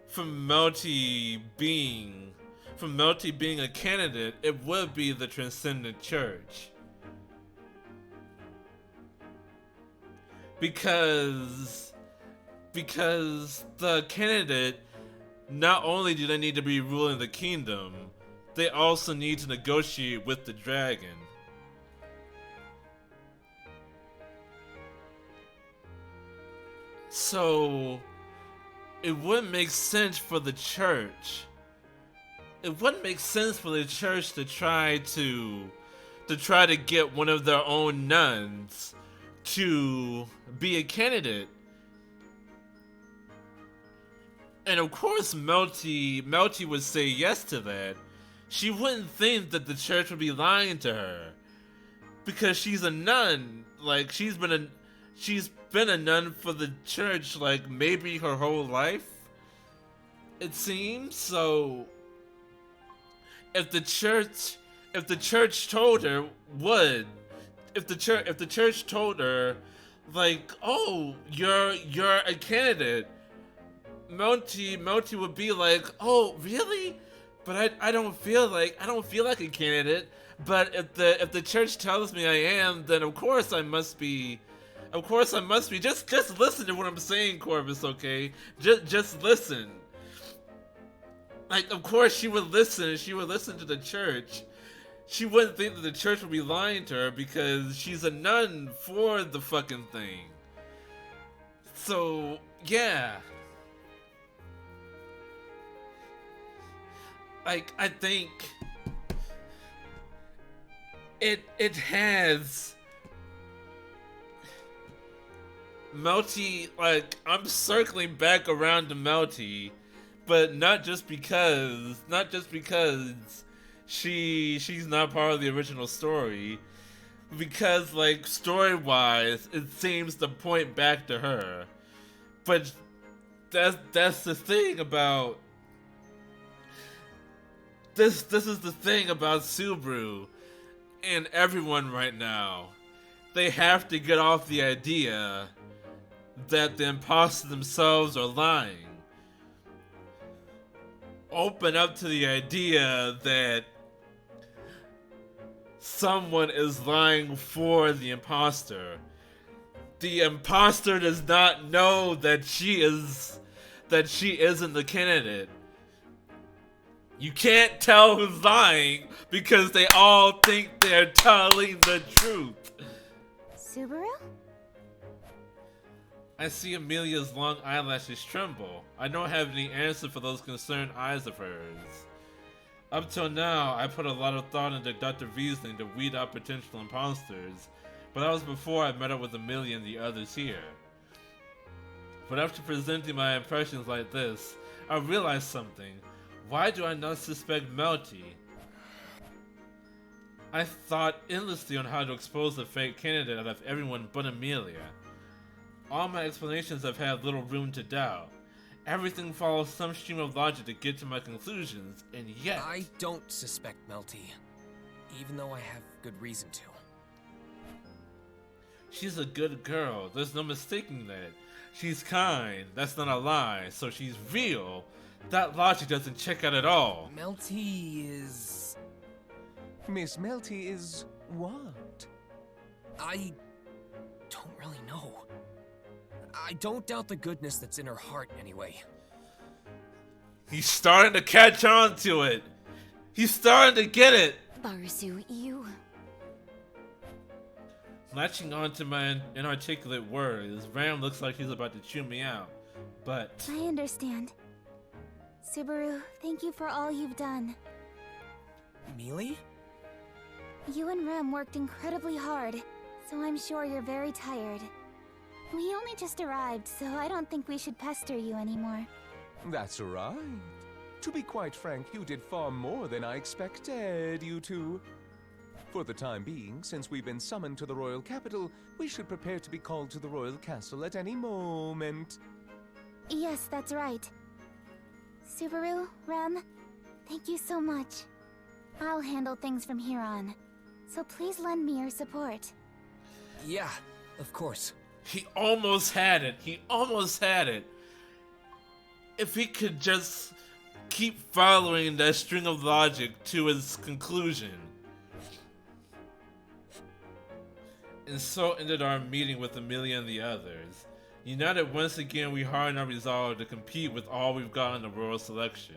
Speaker 2: from Melty being a candidate, it would be the Transcendent Church. Because the candidate, not only do they need to be ruling the kingdom, they also need to negotiate with the dragon. So it wouldn't make sense for the church. It wouldn't make sense for the church to try to get one of their own nuns to be a candidate. And of course Melty would say yes to that. She wouldn't think that the church would be lying to her. Because she's a nun. Like she's been a nun for the church like maybe her whole life, it seems. So if the church told her if the church told her like, oh, you're a candidate, Melty would be like, oh really? But I don't feel like a candidate. But if the church tells me I am, then of course I must be. Just listen to what I'm saying, Corvus, okay? Just listen. Like, of course she would listen. She would listen to the church. She wouldn't think that the church would be lying to her because she's a nun for the fucking thing. So, yeah. Like, I think it has Melty. Like, I'm circling back around to Melty, but not just because she's not part of the original story, because like story-wise it seems to point back to her. But that's the thing about this is the thing about Subaru and everyone right now. They have to get off the idea that the imposters themselves are lying. Open up to the idea that someone is lying for the imposter. The imposter does not know that she isn't the candidate. You can't tell who's lying because they all think they're telling the truth.
Speaker 3: Subaru?
Speaker 2: I see Amelia's long eyelashes tremble. I don't have any answer for those concerned eyes of hers. Up till now, I put a lot of thought into Dr. Riesling to weed out potential imposters, but that was before I met up with Amelia and the others here. But after presenting my impressions like this, I realized something. Why do I not suspect Melty? I thought endlessly on how to expose the fake candidate out of everyone but Amelia. All my explanations have had little room to doubt. Everything follows some stream of logic to get to my conclusions, and yet...
Speaker 4: I don't suspect Melty, even though I have good reason to.
Speaker 2: She's a good girl, there's no mistaking that. She's kind, that's not a lie, so she's real. That logic doesn't check out at all.
Speaker 4: Melty is...
Speaker 16: Miss Melty is what?
Speaker 4: I don't really know. I don't doubt the goodness that's in her heart anyway.
Speaker 2: He's starting to catch on to it. He's starting to get it.
Speaker 15: Barsu, you...
Speaker 2: Latching on to my inarticulate words, Ram looks like he's about to chew me out. But...
Speaker 3: I understand. Subaru, thank you for all you've done.
Speaker 4: Mealy?
Speaker 3: You and Rem worked incredibly hard, so I'm sure you're very tired. We only just arrived, so I don't think we should pester you anymore.
Speaker 16: That's right. To be quite frank, you did far more than I expected, you two. For the time being, since we've been summoned to the royal capital, we should prepare to be called to the royal castle at any moment.
Speaker 3: Yes, that's right. Subaru, Rem, thank you so much. I'll handle things from here on, so please lend me your support.
Speaker 4: Yeah, of course.
Speaker 2: He almost had it. He almost had it. If he could just keep following that string of logic to its conclusion. And so ended our meeting with Amelia and the others. United once again, we hardened our resolve to compete with all we've got in the royal selection.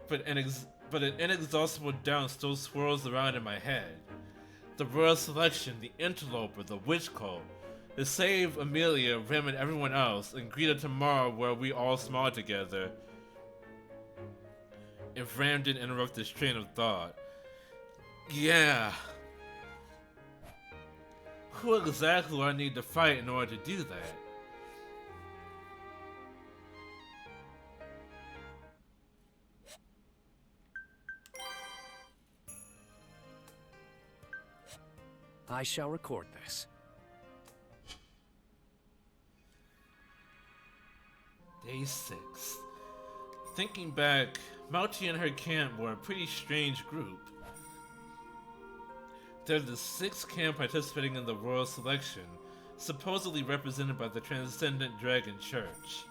Speaker 2: But an inexhaustible doubt still swirls around in my head. The royal selection, the interloper, the witch cult. To save Amelia, Rem, and everyone else, and greet a tomorrow where we all smile together. If Ram didn't interrupt this train of thought. Yeah. Who exactly do I need to fight in order to do that?
Speaker 4: I shall record this.
Speaker 2: Day 6. Thinking back, Melty and her camp were a pretty strange group. They're the 6th camp participating in the royal selection, supposedly represented by the Transcendent Dragon Church.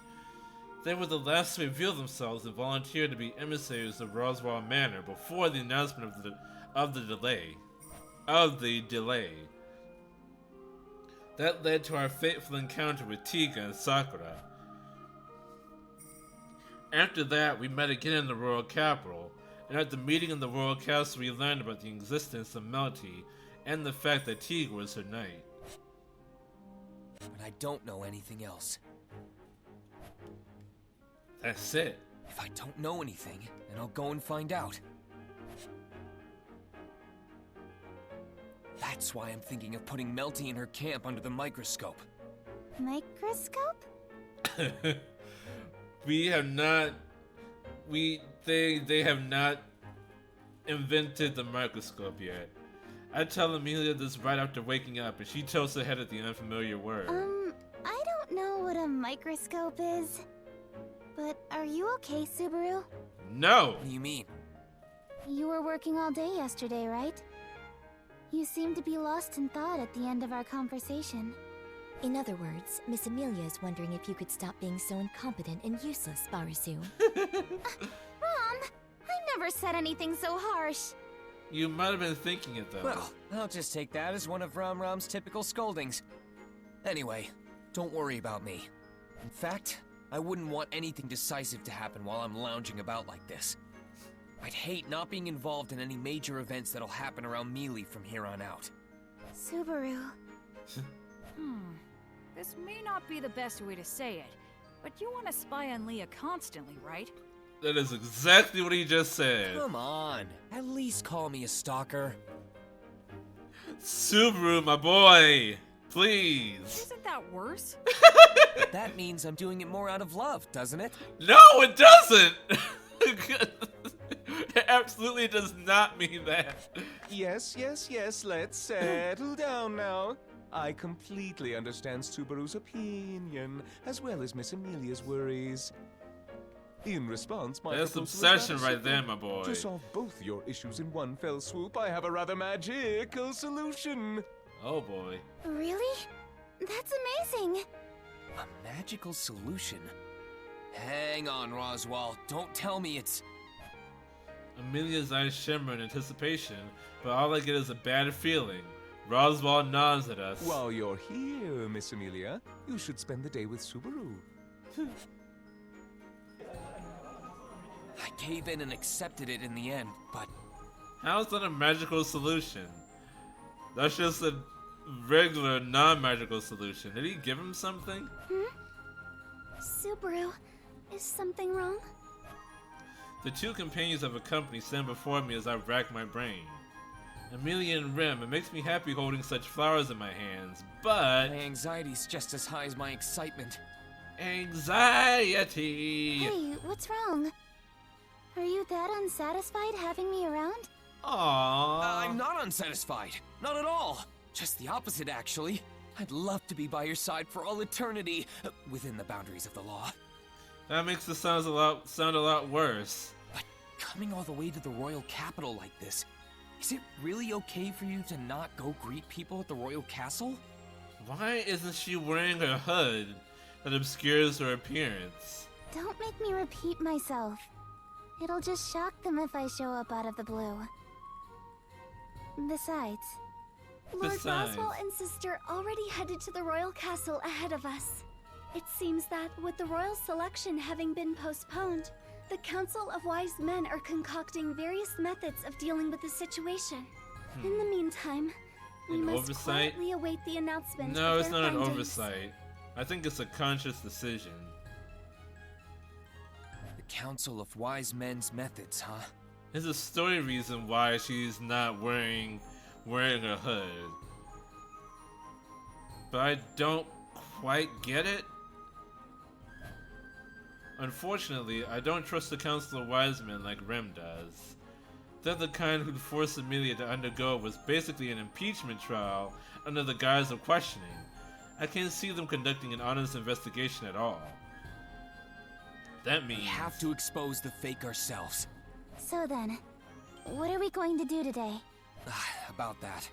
Speaker 2: They were the last to reveal themselves and volunteer to be emissaries of Roswell Manor before the announcement of the delay. That led to our fateful encounter with Tiga and Sakura. After that, we met again in the royal capital, and at the meeting in the royal castle we learned about the existence of Melty and the fact that Tiga was her knight.
Speaker 4: But I don't know anything else.
Speaker 2: That's it.
Speaker 4: If I don't know anything, then I'll go and find out. That's why I'm thinking of putting Melty in her camp under the microscope.
Speaker 3: Microscope?
Speaker 2: We have not. They have not invented the microscope yet. I tell Amelia this right after waking up, and she tilts her head at the unfamiliar word.
Speaker 3: I don't know what a microscope is. But are you okay, Subaru?
Speaker 2: No!
Speaker 4: What do you mean?
Speaker 3: You were working all day yesterday, right? You seemed to be lost in thought at the end of our conversation.
Speaker 15: In other words, Miss Amelia is wondering if you could stop being so incompetent and useless, Barasu.
Speaker 3: Rom, I never said anything so harsh.
Speaker 2: You might have been thinking it though.
Speaker 4: Well, I'll just take that as one of Rom's typical scoldings. Anyway, don't worry about me. In fact, I wouldn't want anything decisive to happen while I'm lounging about like this. I'd hate not being involved in any major events that'll happen around Mealy from here on out.
Speaker 3: Subaru.
Speaker 17: This may not be the best way to say it, but you want to spy on Leah constantly, right?
Speaker 2: That is exactly what he just said.
Speaker 4: Come on, at least call me a stalker.
Speaker 2: Subaru, my boy, please.
Speaker 17: Isn't that worse?
Speaker 4: That means I'm doing it more out of love, doesn't it?
Speaker 2: No, it doesn't! It absolutely does not mean that.
Speaker 16: Yes, let's settle down now. I completely understand Subaru's opinion, as well as Miss Amelia's worries. In response, my
Speaker 2: That's
Speaker 16: proposal is
Speaker 2: obsession
Speaker 16: rather
Speaker 2: right there,
Speaker 16: simple.
Speaker 2: my boy.
Speaker 16: To solve both your issues in one fell swoop, I have a rather magical solution.
Speaker 2: Oh boy.
Speaker 3: Really? That's amazing.
Speaker 4: A magical solution? Hang on, Roswell. Don't tell me it's...
Speaker 2: Amelia's eyes shimmer in anticipation, but all I get is a bad feeling. Roswell nods at us.
Speaker 16: While you're here, Miss Amelia, you should spend the day with Subaru.
Speaker 4: I gave in and accepted it in the end, but...
Speaker 2: How's that a magical solution? That's just a regular, non-magical solution. Did he give him something?
Speaker 3: Subaru, is something wrong?
Speaker 2: The two companions of a company stand before me as I rack my brain. Amelia and Rem, it makes me happy holding such flowers in my hands, but...
Speaker 4: My anxiety's just as high as my excitement.
Speaker 2: Anxiety!
Speaker 3: Hey, what's wrong? Are you that unsatisfied having me around?
Speaker 2: Aww.
Speaker 4: I'm not unsatisfied. Not at all. Just the opposite, actually. I'd love to be by your side for all eternity, within the boundaries of the law.
Speaker 2: That makes the sound a lot worse.
Speaker 4: But coming all the way to the royal capital like this, is it really okay for you to not go greet people at the royal castle?
Speaker 2: Why isn't she wearing her hood that obscures her appearance?
Speaker 3: Don't make me repeat myself. It'll just shock them if I show up out of the blue. Besides,
Speaker 13: Lord Roswell and sister already headed to the royal castle ahead of us. It seems that, with the royal selection having been postponed, the Council of Wise Men are concocting various methods of dealing with the situation. In the meantime, we must quietly await the announcement.
Speaker 2: No,
Speaker 13: of
Speaker 2: it's
Speaker 13: their
Speaker 2: not an
Speaker 13: findings.
Speaker 2: oversight. I think it's a conscious decision.
Speaker 4: The Council of Wise Men's methods, huh?
Speaker 2: There's a story reason why she's not wearing a hood. But I don't quite get it. Unfortunately, I don't trust the Council of Wise Men like Rem does. They're the kind who'd force Amelia to undergo what's basically an impeachment trial under the guise of questioning. I can't see them conducting an honest investigation at all. That means...
Speaker 4: We have to expose the fake ourselves.
Speaker 3: So then, what are we going to do today?
Speaker 4: About that.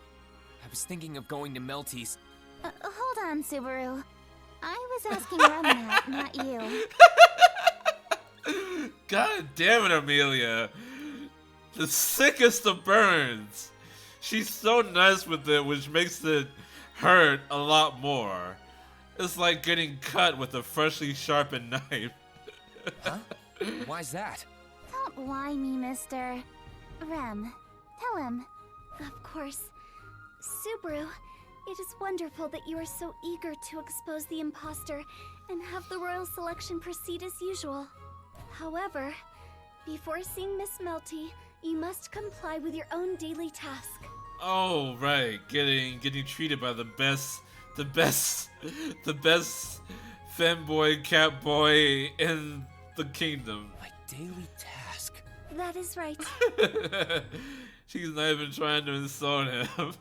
Speaker 4: I was thinking of going to Melty's.
Speaker 3: Hold on, Subaru. I was asking Rem that, not you.
Speaker 2: God damn it, Amelia. The sickest of burns. She's so nice with it, which makes it hurt a lot more. It's like getting cut with a freshly sharpened knife.
Speaker 4: Huh? Why's that?
Speaker 3: Don't lie me, mister. Rem, tell him.
Speaker 13: Of course. Subaru, it is wonderful that you are so eager to expose the imposter and have the royal selection proceed as usual. However, before seeing Miss Melty, you must comply with your own daily task.
Speaker 2: Oh, right. Getting treated by the best femboy catboy in the kingdom.
Speaker 4: My daily task.
Speaker 13: That is right.
Speaker 2: She's not even trying to insult him.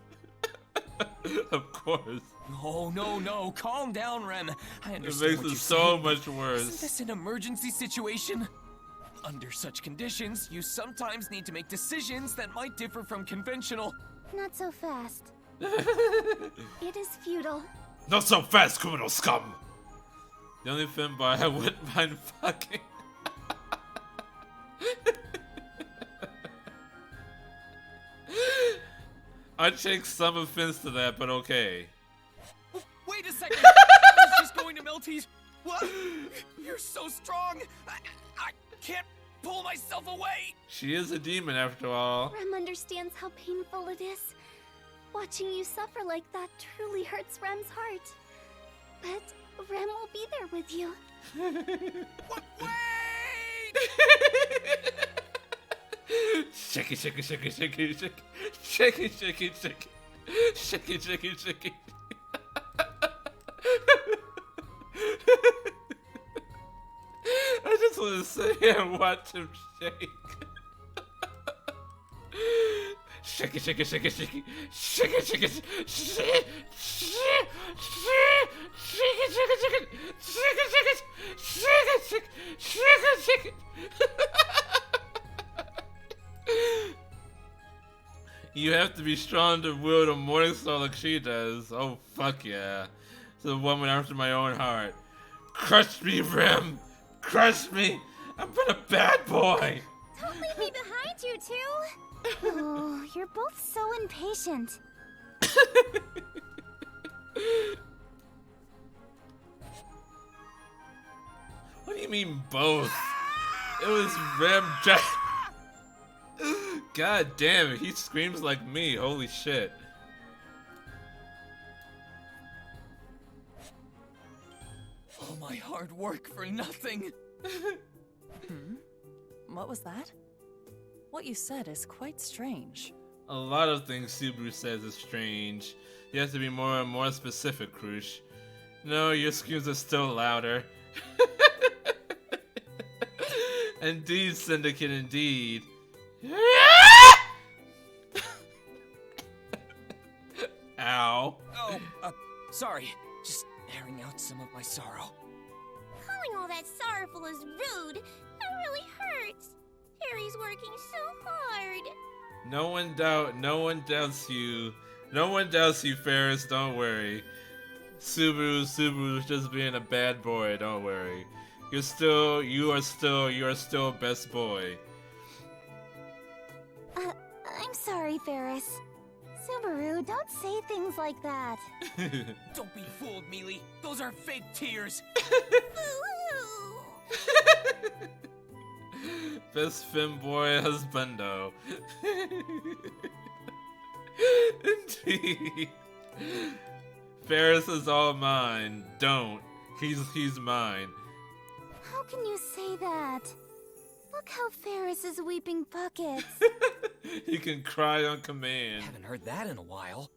Speaker 2: Of course.
Speaker 4: No. Calm down, Rem. I
Speaker 2: It
Speaker 4: understand
Speaker 2: makes
Speaker 4: what
Speaker 2: it
Speaker 4: you're
Speaker 2: so
Speaker 4: saying,
Speaker 2: much
Speaker 4: but
Speaker 2: worse.
Speaker 4: Isn't this an emergency situation? Under such conditions, you sometimes need to make decisions that might differ from conventional.
Speaker 3: Not so fast.
Speaker 13: It is futile.
Speaker 2: Not so fast, criminal scum! The only femboy I wouldn't mind fucking. I take some offense to that, but okay.
Speaker 4: Wait a second! I was just going to Melty's. What? You're so strong! I can't pull myself away!
Speaker 2: She is a demon after all.
Speaker 13: Rem understands how painful it is. Watching you suffer like that truly hurts Rem's heart. But Rem will be there with you.
Speaker 2: Shake it, shake it, shake it, shake it, shake it, shake it, shake it, shake it, shake it, shake it, shake it. I just want to sit here and watch him shake. Shake it, shake it, shake it, shake it, shake it, shake it, shake it, shake it, shake it, shake it, shake it, shake it, shake it, shake it, shake it. You have to be strong to wield a morning star like she does. Oh fuck yeah. It's a woman after my own heart. Crush me, Rem! Crush me! I've been a bad boy!
Speaker 3: Don't leave me behind, you two! Oh, you're both so impatient.
Speaker 2: What do you mean both? It was Rem Jack. God damn it, he screams like me, holy shit.
Speaker 4: All my hard work for nothing.
Speaker 9: What was that? What you said is quite strange.
Speaker 2: A lot of things Subaru says is strange. You have to be more and more specific, Krush. No, your screams are still louder. Indeed, Syndicate, indeed. Ow.
Speaker 4: Oh, sorry. Just airing out some of my sorrow.
Speaker 3: Calling all that sorrowful is rude. That really hurts. Harry's working so hard.
Speaker 2: No one doubts you. No one doubts you, Ferris, don't worry. Subaru's just being a bad boy, don't worry. You are still best boy.
Speaker 3: I'm sorry, Ferris. Subaru, don't say things like that.
Speaker 4: Don't be fooled, Mealy. Those are fake tears.
Speaker 2: Best femboy husbando. Indeed. Ferris is all mine. Don't. He's mine.
Speaker 3: How can you say that? Look how Ferris is weeping buckets.
Speaker 2: He can cry on command.
Speaker 4: Haven't heard that in a while.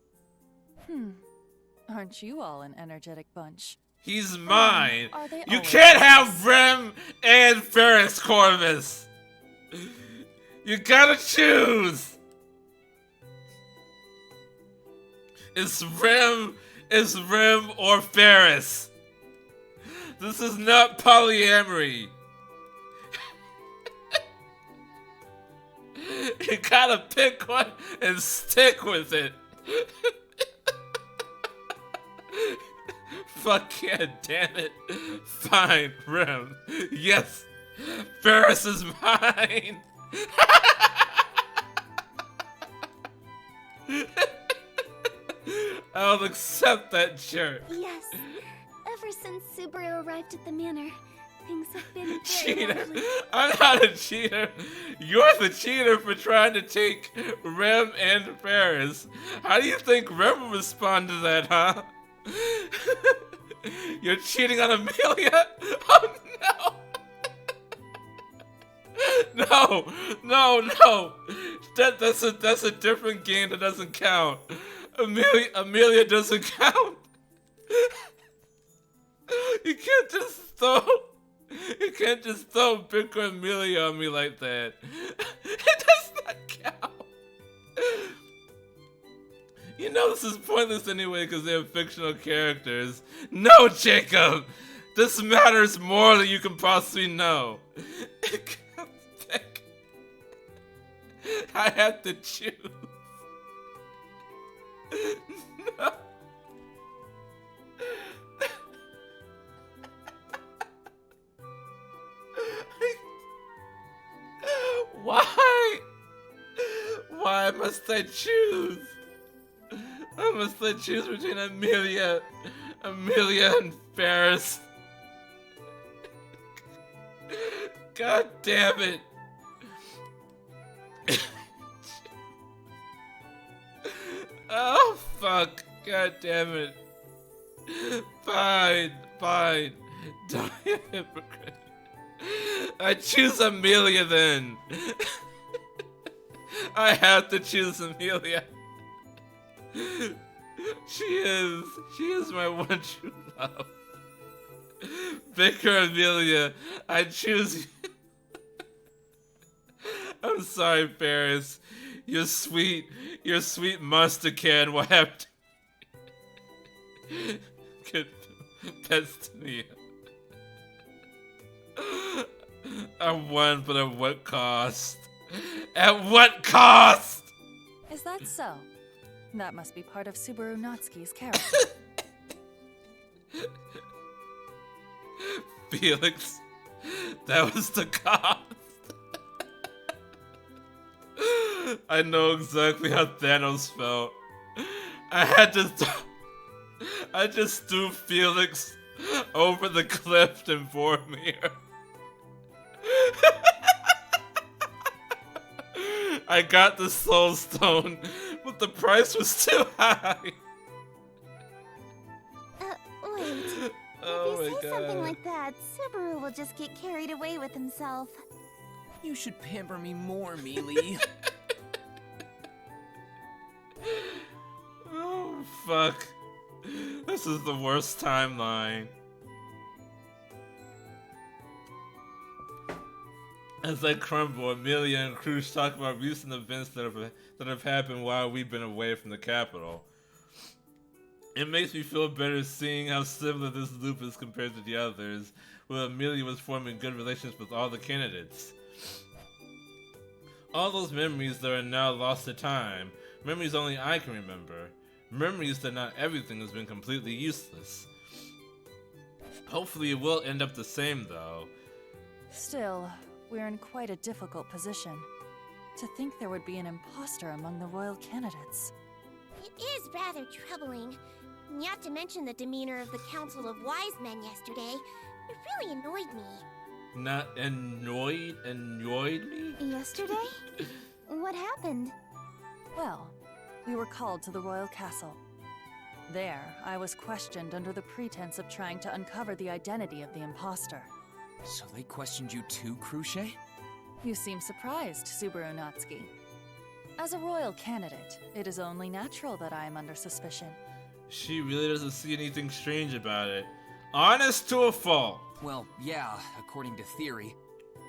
Speaker 9: Aren't you all an energetic bunch?
Speaker 2: He's mine.
Speaker 9: Are they
Speaker 2: You
Speaker 9: always
Speaker 2: can't have Rem and Ferris, Corvus. You gotta choose. It's Rem or Ferris. This is not polyamory. You gotta pick one and stick with it. Fuck yeah, damn it. Fine, Rem. Yes, Ferris is mine. I'll accept that jerk.
Speaker 13: Yes. Ever since Subaru arrived at the manor, things have been very
Speaker 2: Cheater.
Speaker 13: lovely.
Speaker 2: I'm not a cheater. You're the cheater for trying to take Rem and Ferris. How do you think Rem will respond to that, huh? You're cheating on Amelia? Oh no! No. That's a different game that doesn't count. Amelia doesn't count. You can't just throw Big Amelia on me like that. It does not count. You know this is pointless anyway because they're fictional characters. No, Jacob! This matters more than you can possibly know. I have to choose. No. Why? Why must I choose? Why must I choose between Amelia and Ferris? God damn it. Oh, fuck. God damn it. Fine. Don't be a hypocrite. I choose Amelia then. I have to choose Amelia. She is my one true love. Vicar Amelia, I choose you. I'm sorry, Ferris. Your sweet monster can will have to get best to me. I won, but at what cost? At what cost?
Speaker 17: Is that so? That must be part of Subaru Natsuki's character.
Speaker 2: Felix, that was the cost. I know exactly how Thanos felt. I just threw Felix over the cliff in Vormir. I got the Soul Stone, but the price was too high.
Speaker 3: Wait.
Speaker 2: Oh
Speaker 3: if you
Speaker 2: my
Speaker 3: say
Speaker 2: God.
Speaker 3: something like that, Subaru will just get carried away with himself.
Speaker 4: You should pamper me more, Mealy.
Speaker 2: Oh, fuck. This is the worst timeline. As I crumble, Amelia and Cruz talk about recent events that have happened while we've been away from the capital. It makes me feel better seeing how similar this loop is compared to the others, where Amelia was forming good relations with all the candidates. All those memories that are now lost to time, memories only I can remember, memories that not everything has been completely useless. Hopefully it will end up the same though.
Speaker 17: Still, we're in quite a difficult position. To think there would be an imposter among the royal candidates.
Speaker 3: It is rather troubling. Not to mention the demeanor of the Council of Wise Men yesterday. It really annoyed me.
Speaker 2: Not annoyed me?
Speaker 3: Yesterday? What happened?
Speaker 17: Well, we were called to the royal castle. There, I was questioned under the pretense of trying to uncover the identity of the imposter.
Speaker 4: So they questioned you too, Cruce?
Speaker 17: You seem surprised, Subaru Natsuki. As a royal candidate, it is only natural that I am under suspicion.
Speaker 2: She really doesn't see anything strange about it. Honest to a fault.
Speaker 4: Well, yeah, according to theory.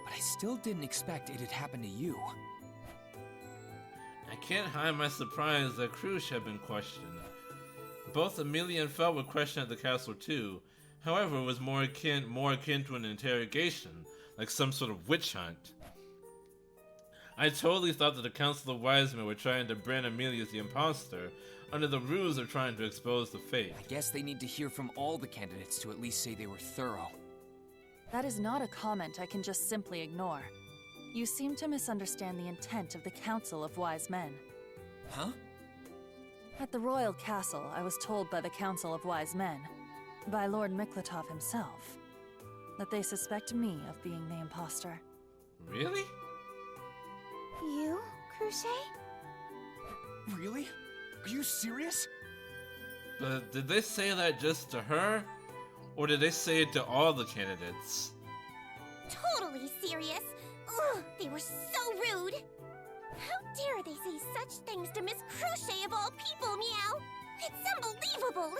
Speaker 4: But I still didn't expect it had happened to you.
Speaker 2: I can't hide my surprise that Cruz had been questioned. Both Amelia and Fel were questioned at the castle too. However, it was more akin to an interrogation, like some sort of witch hunt. I totally thought that the Council of Wise Men were trying to brand Amelia as the imposter, under the ruse of trying to expose the fake.
Speaker 4: I guess they need to hear from all the candidates to at least say they were thorough.
Speaker 17: That is not a comment I can just simply ignore. You seem to misunderstand the intent of the Council of Wise Men.
Speaker 4: Huh?
Speaker 17: At the royal castle, I was told by the Council of Wise Men, by Lord Miklatov himself, that they suspect me of being the imposter.
Speaker 2: Really?
Speaker 3: You, Cruce?
Speaker 4: Really? Are you serious?
Speaker 2: But did they say that just to her? Or did they say it to all the candidates?
Speaker 3: Totally serious. Ugh, they were so rude. How dare they say such things to Miss Crochet of all people, Meow? It's unbelievable!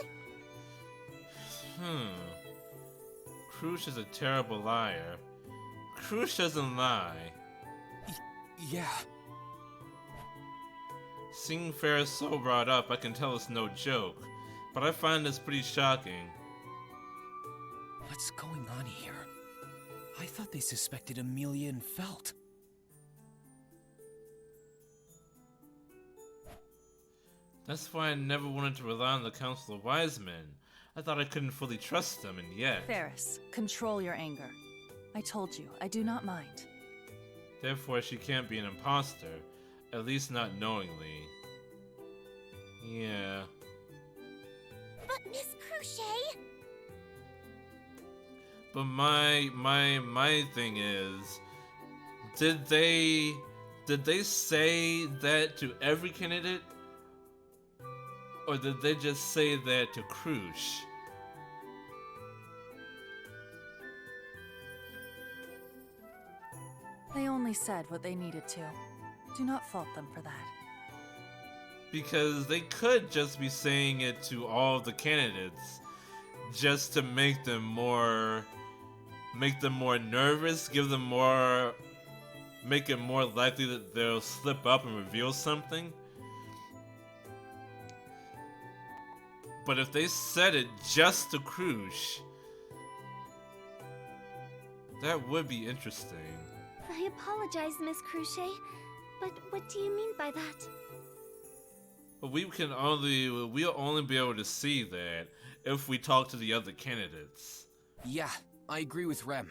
Speaker 2: Crush is a terrible liar. Crush doesn't lie.
Speaker 4: Yeah.
Speaker 2: Seeing Ferris so brought up, I can tell it's no joke. But I find this pretty shocking.
Speaker 4: What's going on here? I thought they suspected Amelia and Felt.
Speaker 2: That's why I never wanted to rely on the Council of Wise Men. I thought I couldn't fully trust them, and yet...
Speaker 17: Ferris, control your anger. I told you, I do not mind.
Speaker 2: Therefore, she can't be an imposter. At least not knowingly. Yeah.
Speaker 3: But Miss Crochet...
Speaker 2: But my thing is... Did they say that to every candidate? Or did they just say that to Crush?
Speaker 17: They only said what they needed to. Do not fault them for that.
Speaker 2: Because they could just be saying it to all the candidates just to make them more nervous, make it more likely that they'll slip up and reveal something. But if they said it just to Crush, that would be interesting.
Speaker 13: I apologize, Miss Crochet, but what do you mean by that?
Speaker 2: But we'll only be able to see that if we talk to the other candidates.
Speaker 4: Yeah, I agree with Rem.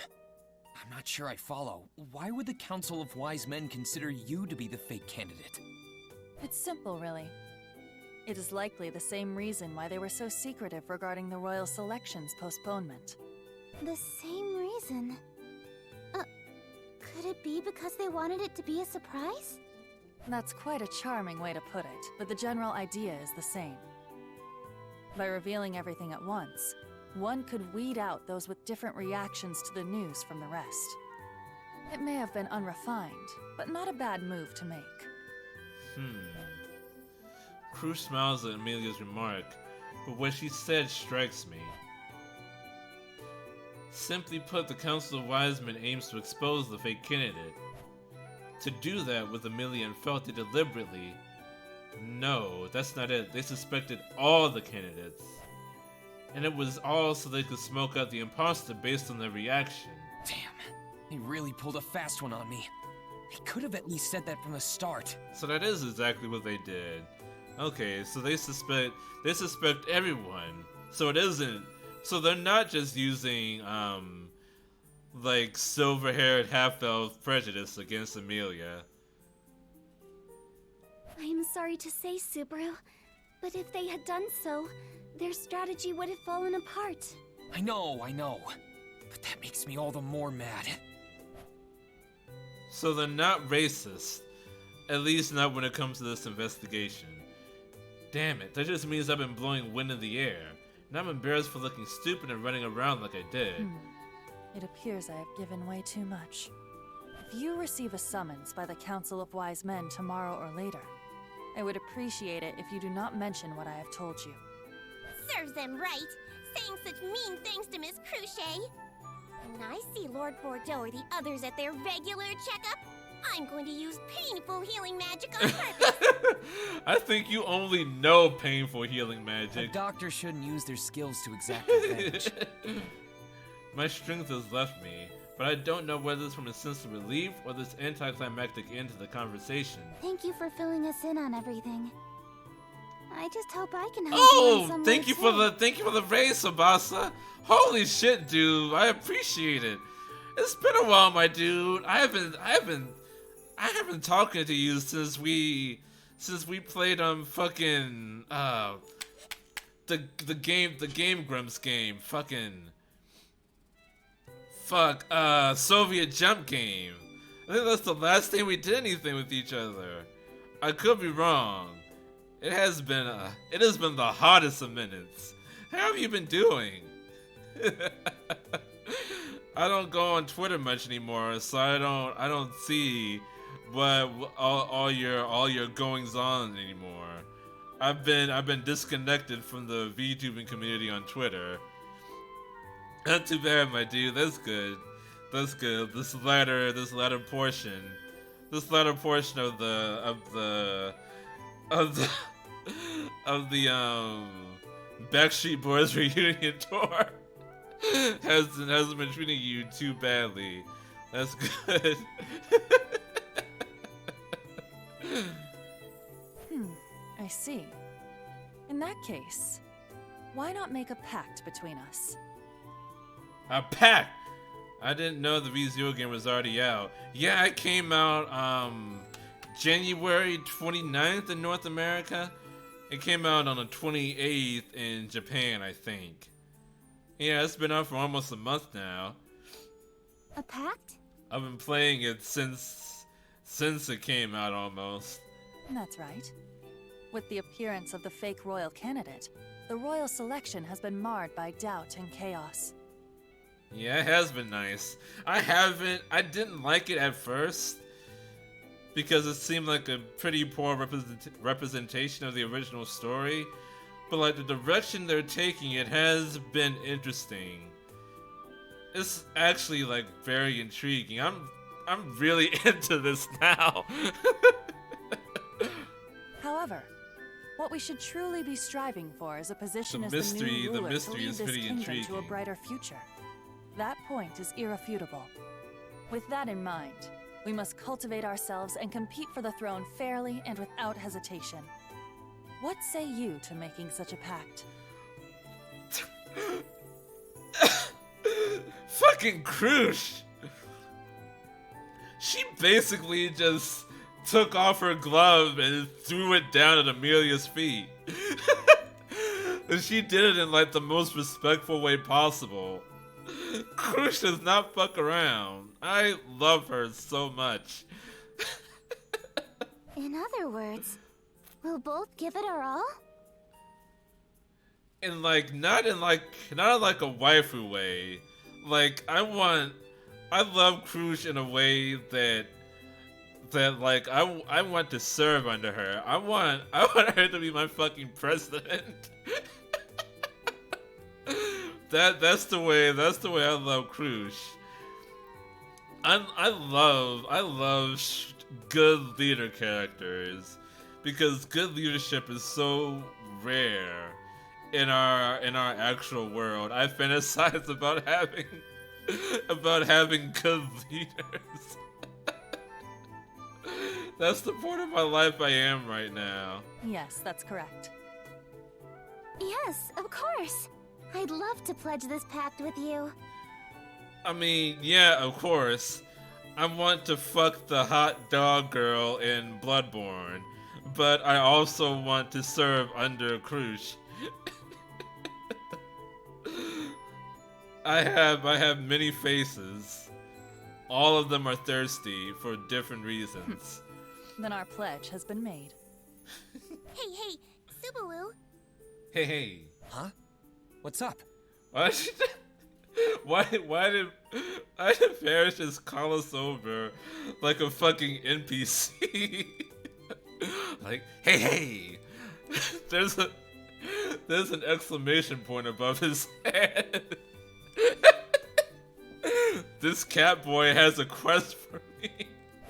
Speaker 4: I'm not sure I follow. Why would the Council of Wise Men consider you to be the fake candidate?
Speaker 17: It's simple, really. It is likely the same reason why they were so secretive regarding the royal selection's postponement.
Speaker 3: The same reason? Could it be because they wanted it to be a surprise?
Speaker 17: That's quite a charming way to put it, but the general idea is the same. By revealing everything at once, one could weed out those with different reactions to the news from the rest. It may have been unrefined, but not a bad move to make.
Speaker 2: Crush smiles at Amelia's remark, but what she said strikes me. Simply put, the Council of Wise Men aims to expose the fake candidate. To do that with Amelia and Felt they deliberately... No, that's not it. They suspected all the candidates. And it was all so they could smoke out the imposter based on their reaction.
Speaker 4: Damn, they really pulled a fast one on me. They could have at least said that from the start.
Speaker 2: So that is exactly what they did. Okay, so they suspect everyone. So it isn't... So they're not just using, like, silver-haired half-elf prejudice against Amelia.
Speaker 13: I am sorry to say, Subaru, but if they had done so, their strategy would have fallen apart.
Speaker 4: I know. But that makes me all the more mad.
Speaker 2: So they're not racist. At least not when it comes to this investigation. Damn it, that just means I've been blowing wind in the air. And I'm embarrassed for looking stupid and running around like I did.
Speaker 17: It appears I have given way too much. If you receive a summons by the Council of Wise Men tomorrow or later, I would appreciate it if you do not mention what I have told you.
Speaker 3: Serves them right, saying such mean things to Miss Crochet. When I see Lord Bordeaux or the others at their regular checkup, I'm going to use painful healing magic on purpose.
Speaker 2: I think you only know painful healing magic.
Speaker 4: A doctor shouldn't use their skills to exact revenge.
Speaker 2: My strength has left me, but I don't know whether it's from a sense of relief or this anticlimactic end to the conversation.
Speaker 3: Thank you for filling us in on everything. I just hope I can help you in some way
Speaker 2: thank you for the raise, Sabasa. Holy shit, dude! I appreciate it. It's been a while, my dude. I haven't talking to you since we played fucking the Game Grumps game. Soviet Jump game. I think that's the last time we did anything with each other. I could be wrong. It has been the hottest of minutes. How have you been doing? I don't go on Twitter much anymore, so I don't see all your goings on anymore. I've been disconnected from the VTubing community on Twitter. Not too bad, my dude. That's good. That's good. This latter portion of the Backstreet Boys reunion tour hasn't been treating you too badly. That's good.
Speaker 17: I see. In that case, why not make a pact between us?
Speaker 2: A pact? I didn't know the ReZero game was already out. Yeah, it came out January 29th in North America. It came out on the 28th in Japan, I think. Yeah, it's been out for almost a month now.
Speaker 3: A pact?
Speaker 2: I've been playing it since it came out almost.
Speaker 17: That's right. With the appearance of the fake royal candidate, the royal selection has been marred by doubt and chaos.
Speaker 2: Yeah, it has been nice. I didn't like it at first because it seemed like a pretty poor representation of the original story, but like the direction they're taking it has been interesting. It's actually like very intriguing. I'm really into this now.
Speaker 17: However, what we should truly be striving for is a position as the new ruler to lead this kingdom to a brighter future. That point is irrefutable. With that in mind, we must cultivate ourselves and compete for the throne fairly and without hesitation. What say you to making such a pact?
Speaker 2: Fucking Krush! She basically just took off her glove and threw it down at Amelia's feet. And she did it in like the most respectful way possible. Krush does not fuck around. I love her so much.
Speaker 3: In other words, we'll both give it our all?
Speaker 2: And like not in like a waifu way. Like I love Krush in a way that like I want to serve under her. I want her to be my fucking president. That's the way I love Krush. I love good leader characters because good leadership is so rare in our actual world. I fantasize about having good leaders. That's the part of my life I am right now.
Speaker 17: Yes, that's correct.
Speaker 3: Yes, of course. I'd love to pledge this pact with you.
Speaker 2: I mean, yeah, of course. I want to fuck the hot dog girl in Bloodborne, but I also want to serve under Krush. I have many faces. All of them are thirsty for different reasons.
Speaker 17: Then our pledge has been made.
Speaker 3: Hey, Subaru.
Speaker 2: Hey.
Speaker 4: Huh? What's up?
Speaker 2: Why did Parrish just call us over like a fucking NPC? Like, hey! There's an exclamation point above his head. This cat boy has a quest for me.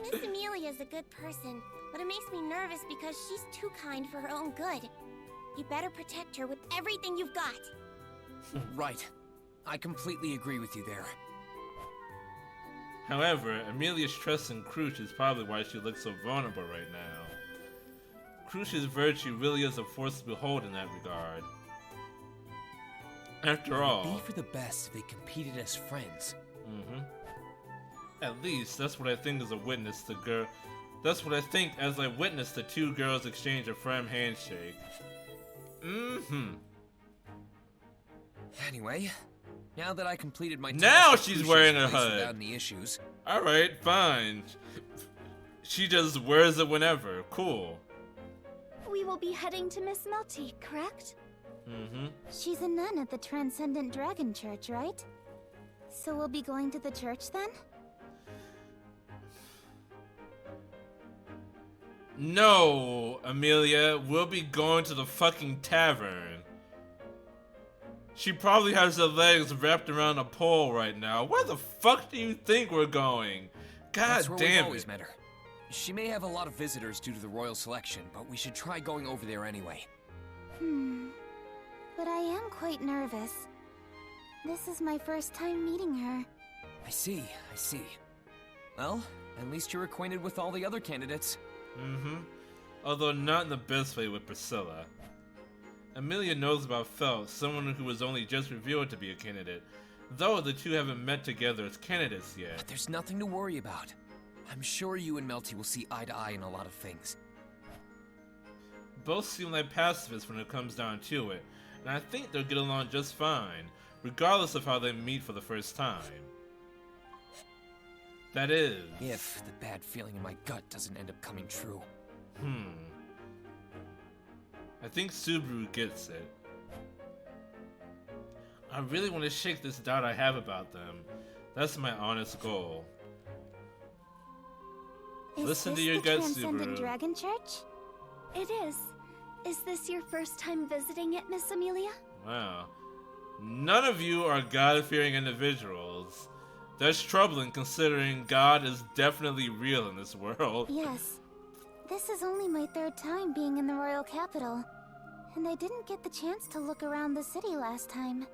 Speaker 3: Miss Amelia's a good person, but it makes me nervous because she's too kind for her own good. You better protect her with everything you've got.
Speaker 4: Right. I completely agree with you there.
Speaker 2: However, Amelia's trust in Krush is probably why she looks so vulnerable right now. Krush's virtue really is a force to behold in that regard. After all,
Speaker 4: it would be for the best if they competed as friends.
Speaker 2: At least that's what I think as a witness to girl. That's what I think as I witnessed the two girls exchange a firm handshake.
Speaker 4: Anyway, now that I completed my
Speaker 2: now
Speaker 4: task,
Speaker 2: she's wearing a
Speaker 4: without
Speaker 2: HUD.
Speaker 4: any issues.
Speaker 2: All right, fine. She just wears it whenever. Cool.
Speaker 13: We will be heading to Miss Melty, correct?
Speaker 3: She's a nun at the Transcendent Dragon Church, right? So we'll be going to the church then?
Speaker 2: No, Amelia, we'll be going to the fucking tavern. She probably has her legs wrapped around a pole right now. Where the fuck do you think we're going? God
Speaker 4: That's where we've
Speaker 2: damn
Speaker 4: always
Speaker 2: it.
Speaker 4: met her. She may have a lot of visitors due to the royal selection, but we should try going over there anyway.
Speaker 3: But I am quite nervous. This is my first time meeting her.
Speaker 4: I see. Well, at least you're acquainted with all the other candidates.
Speaker 2: Although not in the best way with Priscilla. Amelia knows about Felt, someone who was only just revealed to be a candidate, though the two haven't met together as candidates yet.
Speaker 4: But there's nothing to worry about. I'm sure you and Melty will see eye to eye in a lot of things.
Speaker 2: Both seem like pacifists when it comes down to it, and I think they'll get along just fine, regardless of how they meet for the first time. That is...
Speaker 4: if the bad feeling in my gut doesn't end up coming true.
Speaker 2: I think Subaru gets it. I really want to shake this doubt I have about them. That's my honest goal. Listen to your gut, Subaru.
Speaker 3: Dragon Church?
Speaker 13: It is. Is this your first time visiting it, Miss Amelia?
Speaker 2: Wow. None of you are God-fearing individuals. That's troubling considering God is definitely real in this world.
Speaker 3: Yes. This is only my third time being in the royal capital, and I didn't get the chance to look around the city last time.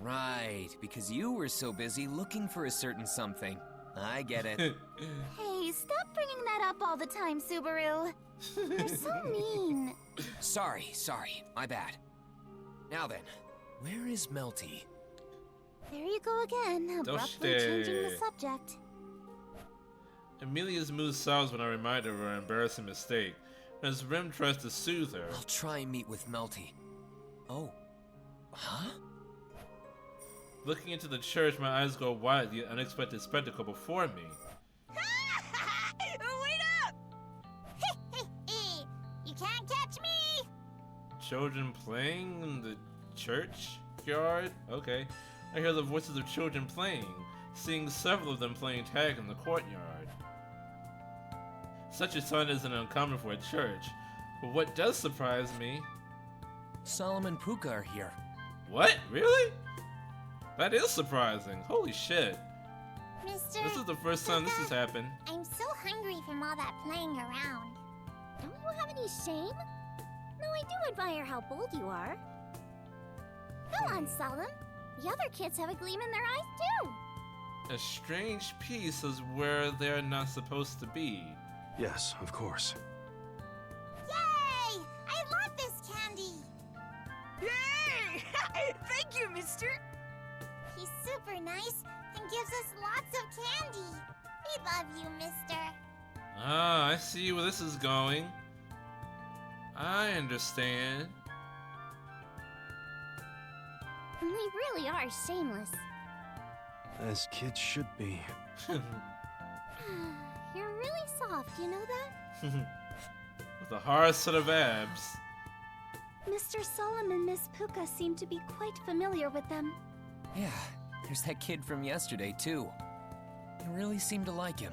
Speaker 4: Right, because you were so busy looking for a certain something. I get it.
Speaker 3: Hey, stop bringing that up all the time, Subaru. You're so mean.
Speaker 4: Sorry, my bad. Now then, where is Melty?
Speaker 3: There you go again, abruptly changing the subject.
Speaker 2: Amelia's mood sours when I remind her of her embarrassing mistake, and as Rim tries to soothe her.
Speaker 4: I'll try and meet with Melty. Oh. Huh?
Speaker 2: Looking into the church, my eyes go wide at the unexpected spectacle before me.
Speaker 3: Wait up! You can't catch me!
Speaker 2: Children playing in the churchyard? Okay. I hear the voices of children playing, seeing several of them playing tag in the courtyard. Such a sign isn't uncommon for a church, but what does surprise me...
Speaker 4: Solomon and Puka are here.
Speaker 2: What? Really? That is surprising. Holy shit.
Speaker 3: Mister,
Speaker 2: this is the first time this has happened.
Speaker 3: I'm so hungry from all that playing around. Don't you have any shame? No, I do admire how bold you are. Go on, Solemn. The other kids have a gleam in their eyes, too.
Speaker 2: A strange piece is where they're not supposed to be.
Speaker 7: Yes, of course.
Speaker 3: Yay! I love this candy!
Speaker 6: Yay! Thank you, mister!
Speaker 3: He's super nice and gives us lots of candy. We love you, mister.
Speaker 2: Ah, I see where this is going. I understand.
Speaker 3: They really are shameless.
Speaker 7: As kids should be.
Speaker 3: You're really soft, you know that?
Speaker 2: With a hard set of abs.
Speaker 13: Mr. Solemn and Miss Puka seem to be quite familiar with them.
Speaker 4: Yeah, there's that kid from yesterday, too. They really seem to like him.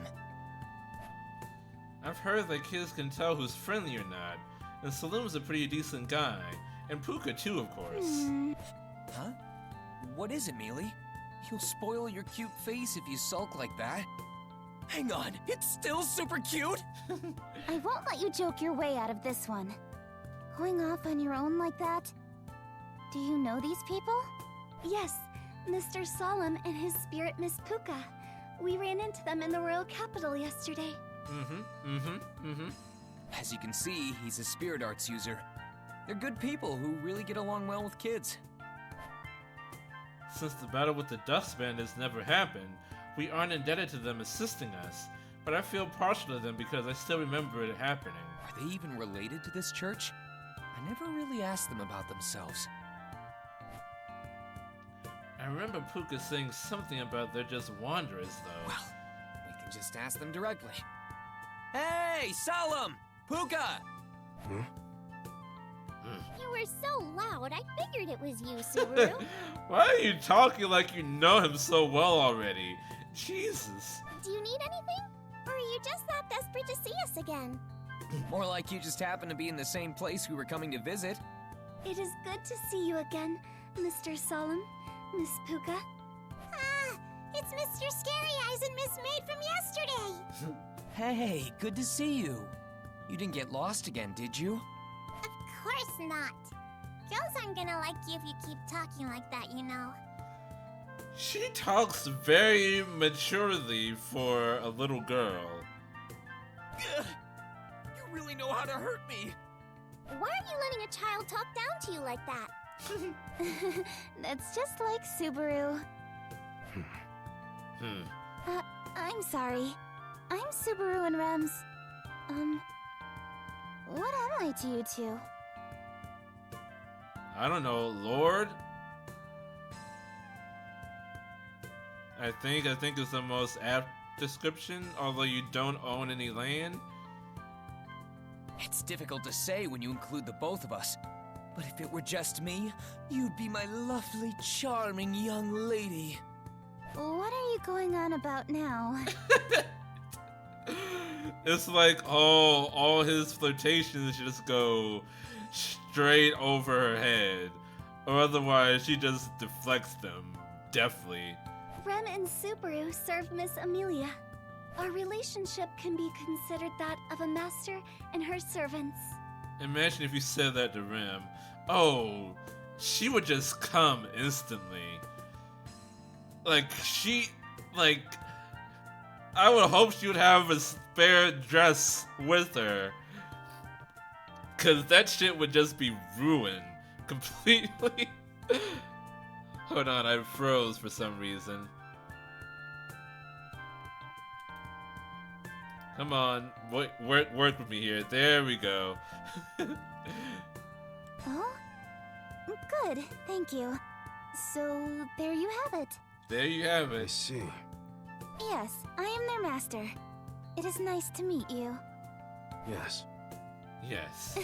Speaker 2: I've heard that kids can tell who's friendly or not, and Salim's a pretty decent guy. And Puka too, of course.
Speaker 4: Huh? What is it, Mealy? You'll spoil your cute face if you sulk like that. Hang on, it's still super cute?
Speaker 3: I won't let you joke your way out of this one. Going off on your own like that? Do you know these people?
Speaker 13: Yes, Mr. Solemn and his spirit Miss Puka. We ran into them in the royal capital yesterday.
Speaker 4: As you can see, he's a spirit arts user. They're good people who really get along well with kids.
Speaker 2: Since the battle with the Dust Bandits never happened, we aren't indebted to them assisting us, but I feel partial to them because I still remember it happening.
Speaker 4: Are they even related to this church? I never really asked them about themselves.
Speaker 2: I remember Puka saying something about they're just wanderers, though.
Speaker 4: Well, we can just ask them directly. Hey, Solemn! Puka!
Speaker 3: You were so loud, I figured it was you, Subaru.
Speaker 2: Why are you talking like you know him so well already? Jesus.
Speaker 3: Do you need anything? Or are you just that desperate to see us again?
Speaker 4: More like you just happened to be in the same place we were coming to visit.
Speaker 13: It is good to see you again, Mr. Solemn, Miss Puka.
Speaker 3: Ah, it's Mr. Scary Eyes and Miss Maid from yesterday.
Speaker 4: Hey, good to see you. You didn't get lost again, did you?
Speaker 3: Of course not. Girls aren't gonna like you if you keep talking like that, you know.
Speaker 2: She talks very maturely for a little girl.
Speaker 4: You really know how to hurt me.
Speaker 3: Why are you letting a child talk down to you like that?
Speaker 13: That's just like Subaru. I'm sorry. I'm Subaru and Rems. What am I to you two?
Speaker 2: I don't know, Lord? I think it's the most apt description, although you don't own any land.
Speaker 4: It's difficult to say when you include the both of us. But if it were just me, you'd be my lovely, charming young lady.
Speaker 13: What are you going on about now?
Speaker 2: It's like, oh, all his flirtations just go straight over her head. Or otherwise, she just deflects them, deftly.
Speaker 13: Rem and Subaru serve Miss Amelia. Our relationship can be considered that of a master and her servants.
Speaker 2: Imagine if you said that to Rem. Oh, she would just come instantly. I would hope she would have a spare dress with her. Cause that shit would just be ruined completely. Hold on, I froze for some reason. Come on, work with me here. There we go.
Speaker 13: Oh? Good, thank you. So, there you have it.
Speaker 2: There you have it.
Speaker 7: I see.
Speaker 13: Yes, I am their master. It is nice to meet you.
Speaker 7: Yes.
Speaker 2: Yes.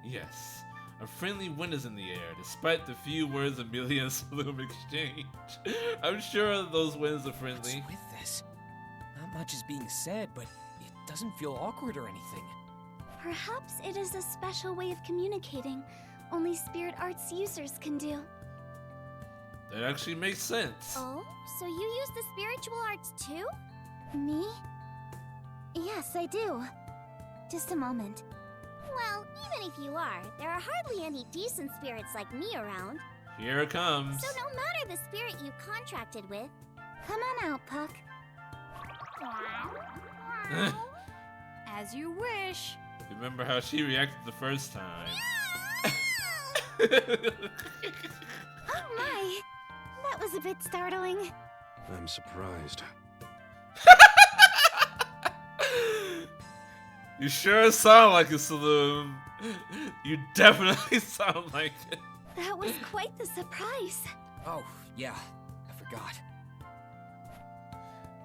Speaker 2: Yes. A friendly wind is in the air, despite the few words Amelia and Saloon exchange. I'm sure those winds are friendly.
Speaker 4: What's with this? Not much is being said, but it doesn't feel awkward or anything.
Speaker 13: Perhaps it is a special way of communicating only spirit arts users can do.
Speaker 2: That actually makes sense.
Speaker 3: Oh, so you use the spiritual arts too?
Speaker 13: Me? Yes, I do. Just a moment.
Speaker 3: Well, even if you are, there are hardly any decent spirits like me around.
Speaker 2: Here it comes.
Speaker 3: So no matter the spirit you contracted with...
Speaker 13: Come on out, Puck.
Speaker 9: As you wish.
Speaker 2: Remember how she reacted the first time.
Speaker 13: Oh my! That was a bit startling.
Speaker 7: I'm surprised.
Speaker 2: You sure sound like a Saloon. You definitely sound like it.
Speaker 13: That was quite the surprise.
Speaker 4: Oh, yeah. I forgot.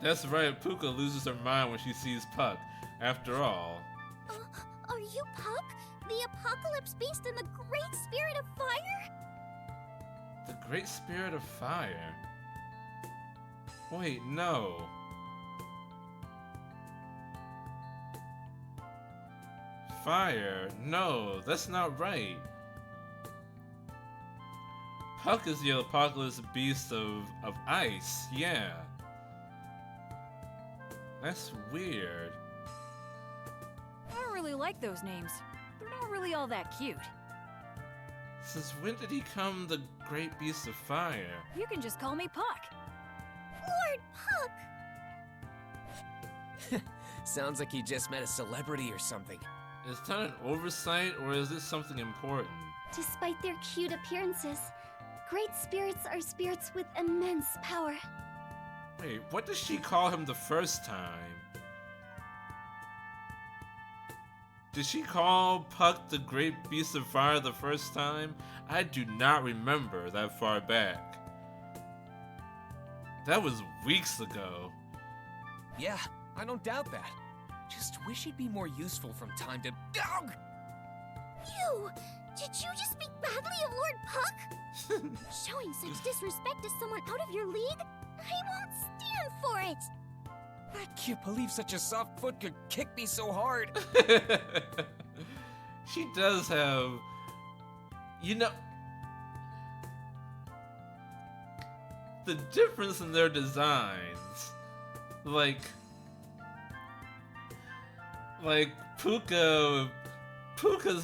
Speaker 2: That's right, Puka loses her mind when she sees Puck. After all.
Speaker 3: Are you Puck? The apocalypse beast and the great spirit of fire?
Speaker 2: The great spirit of fire? Wait, no. Fire? No, that's not right. Puck is the apocalypse beast of ice, yeah. That's weird.
Speaker 9: I don't really like those names. They're not really all that cute.
Speaker 2: Since when did he come the great beast of fire?
Speaker 9: You can just call me Puck.
Speaker 3: Lord Puck!
Speaker 4: Sounds like he just met a celebrity or something.
Speaker 2: Is that an oversight, or is this something important?
Speaker 13: Despite their cute appearances, great spirits are spirits with immense power.
Speaker 2: Wait, what did she call him the first time? Did she call Puck the Great Beast of Fire the first time? I do not remember that far back. That was weeks ago.
Speaker 4: Yeah, I don't doubt that. Just wish he'd be more useful from time to... Ugh!
Speaker 3: You! Did you just speak badly of Lord Puck? Showing such disrespect to someone out of your league? I won't stand for it!
Speaker 4: I can't believe such a soft foot could kick me so hard.
Speaker 2: She does have, you know, the difference in their designs. Like Puka's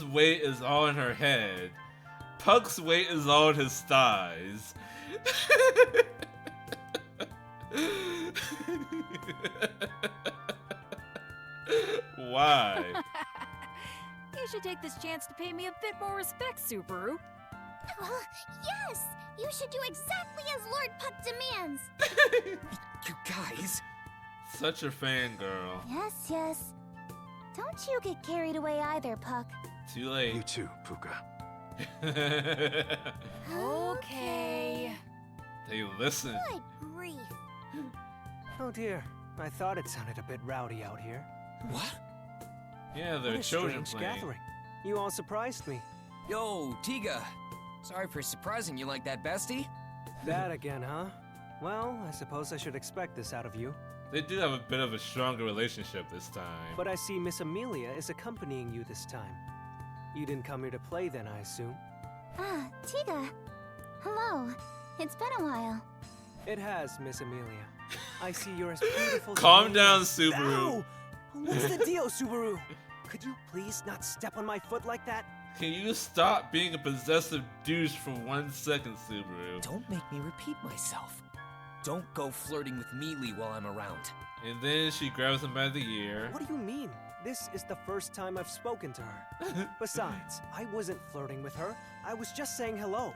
Speaker 2: weight is all in her head. Puck's weight is all in his thighs. Why?
Speaker 17: You should take this chance to pay me a bit more respect, Subaru.
Speaker 3: Yes! You should do exactly as Lord Puck demands!
Speaker 4: You guys.
Speaker 2: Such a fangirl.
Speaker 3: Yes. Don't you get carried away either, Puck.
Speaker 2: Too late.
Speaker 7: You too, Puka.
Speaker 17: Okay.
Speaker 2: They listen.
Speaker 3: Good grief.
Speaker 19: Oh dear, I thought it sounded a bit rowdy out here.
Speaker 4: What?
Speaker 2: Yeah, they're
Speaker 19: what a
Speaker 2: children
Speaker 19: strange
Speaker 2: playing.
Speaker 19: gathering. You all surprised me.
Speaker 4: Yo, Tiga. Sorry for surprising you like that, bestie.
Speaker 19: That again, huh? Well, I suppose I should expect this out of you.
Speaker 2: They do have a bit of a stronger relationship this time.
Speaker 19: But I see Miss Amelia is accompanying you this time. You didn't come here to play then, I assume?
Speaker 3: Ah, Tiga. Hello. It's been a while.
Speaker 19: It has, Miss Amelia. I see you're as beautiful as
Speaker 2: Calm
Speaker 19: Amelia.
Speaker 2: down, Subaru.
Speaker 19: Ow! What's the deal, Subaru? Could you please not step on my foot like that?
Speaker 2: Can you stop being a possessive douche for 1 second, Subaru?
Speaker 4: Don't make me repeat myself. Don't go flirting with Mealy while I'm around.
Speaker 2: And then she grabs him by the ear.
Speaker 19: What do you mean? This is the first time I've spoken to her. Besides, I wasn't flirting with her. I was just saying hello.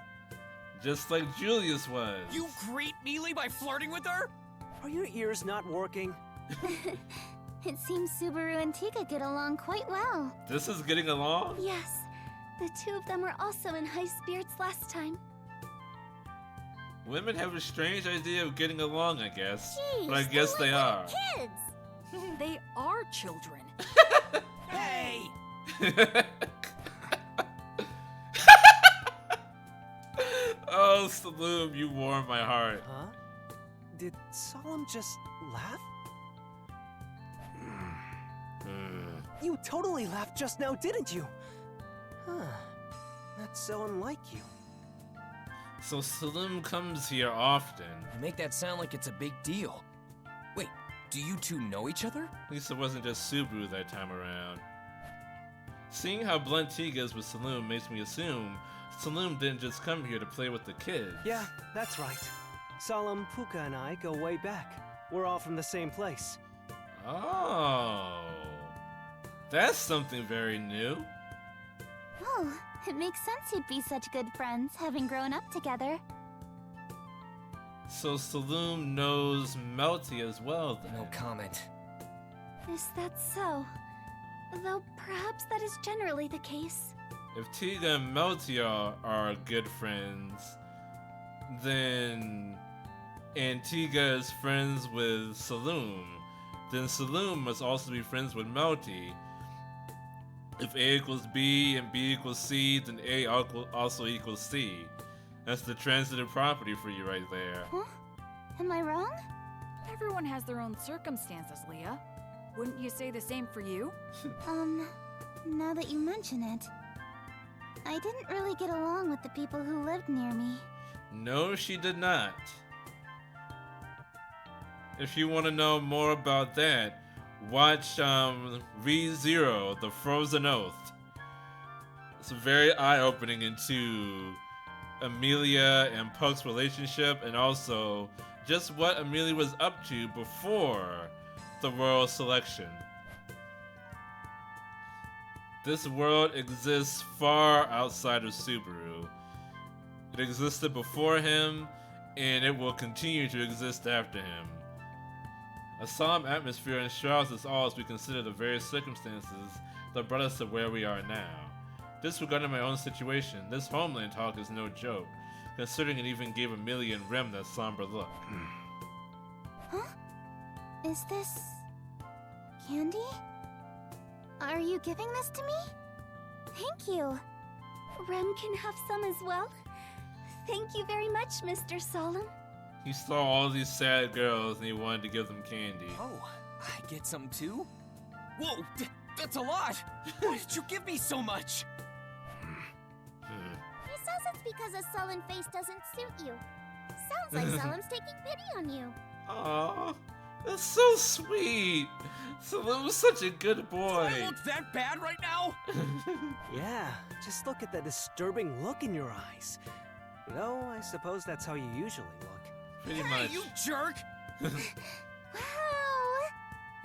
Speaker 2: Just like Julius was.
Speaker 4: You greet Mealy by flirting with her?
Speaker 19: Are your ears not working?
Speaker 3: It seems Subaru and Tiga get along quite well.
Speaker 2: This is getting along?
Speaker 13: Yes. The two of them were also in high spirits last time.
Speaker 2: Women have a strange idea of getting along, I guess.
Speaker 3: Jeez,
Speaker 2: but I guess they are.
Speaker 3: Kids!
Speaker 17: They are children.
Speaker 4: Hey!
Speaker 2: Oh, Saloom, you warm my heart.
Speaker 19: Huh? Did Solemn just laugh? You totally laughed just now, didn't you? Huh. That's so unlike you.
Speaker 2: So Saloom comes here often.
Speaker 4: You make that sound like it's a big deal. Wait, do you two know each other?
Speaker 2: At least it wasn't just Subaru that time around. Seeing how blunt Tiga is with Saloom makes me assume Saloom didn't just come here to play with the kids.
Speaker 19: Yeah, that's right. Solemn, Puka, and I go way back. We're all from the same place.
Speaker 2: Oh. That's something very new.
Speaker 3: Oh, it makes sense you'd be such good friends, having grown up together.
Speaker 2: So Saloom knows Melty as well then.
Speaker 4: No comment.
Speaker 13: Is that so? Though perhaps that is generally the case.
Speaker 2: If Tiga and Melty are good friends, then... And Tiga is friends with Saloom, then Saloom must also be friends with Melty. If A equals B and B equals C, then A also equals C. That's the transitive property for you right there.
Speaker 3: Huh? Am I wrong?
Speaker 17: Everyone has their own circumstances, Leah. Wouldn't you say the same for you?
Speaker 3: Now that you mention it, I didn't really get along with the people who lived near me.
Speaker 2: No, she did not. If you want to know more about that, watch REZERO, The Frozen Oath. It's very eye-opening into Amelia and Puck's relationship, and also just what Amelia was up to before the world selection. This world exists far outside of Subaru. It existed before him, and it will continue to exist after him. A solemn atmosphere enshrouds us all as we consider the various circumstances that brought us to where we are now. Disregarding my own situation, this homeland talk is no joke, considering it even gave Amelia and Rem that somber look.
Speaker 3: Huh? Is this... candy? Are you giving this to me? Thank you.
Speaker 13: Rem can have some as well. Thank you very much, Mr. Solemn.
Speaker 2: He saw all these sad girls and he wanted to give them candy.
Speaker 4: Oh, I get some too? Whoa, that's a lot! Why did you give me so much?
Speaker 3: He says it's because a sullen face doesn't suit you. Sounds like Salem's taking pity on you.
Speaker 2: Aw, that's so sweet. Salim was such a good boy.
Speaker 4: Do I look that bad right now?
Speaker 19: Yeah, just look at the disturbing look in your eyes. Though, I suppose that's how you usually look.
Speaker 2: Pretty
Speaker 4: Hey,
Speaker 2: much.
Speaker 4: you jerk!
Speaker 3: Wow!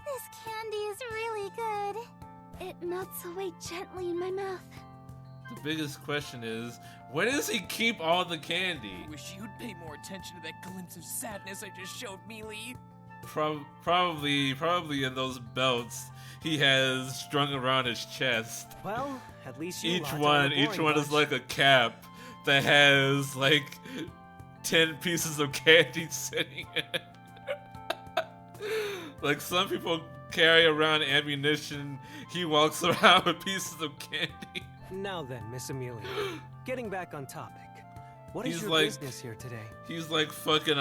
Speaker 3: This candy is really good.
Speaker 13: It melts away gently in my mouth.
Speaker 2: The biggest question is, where does he keep all the candy?
Speaker 4: Wish you'd pay more attention to that glimpse of sadness I just showed Mealy.
Speaker 2: Probably in those belts he has strung around his chest.
Speaker 19: Well, at least you
Speaker 2: Each
Speaker 19: locked
Speaker 2: one
Speaker 19: on a boring
Speaker 2: is like a cap that has like 10 pieces of candy sitting in it. Like some people carry around ammunition, he walks around with pieces of candy.
Speaker 19: Now then, Miss Amelia, getting back on topic. What is
Speaker 2: He's
Speaker 19: your
Speaker 2: like-
Speaker 19: business here today?
Speaker 2: He's like fucking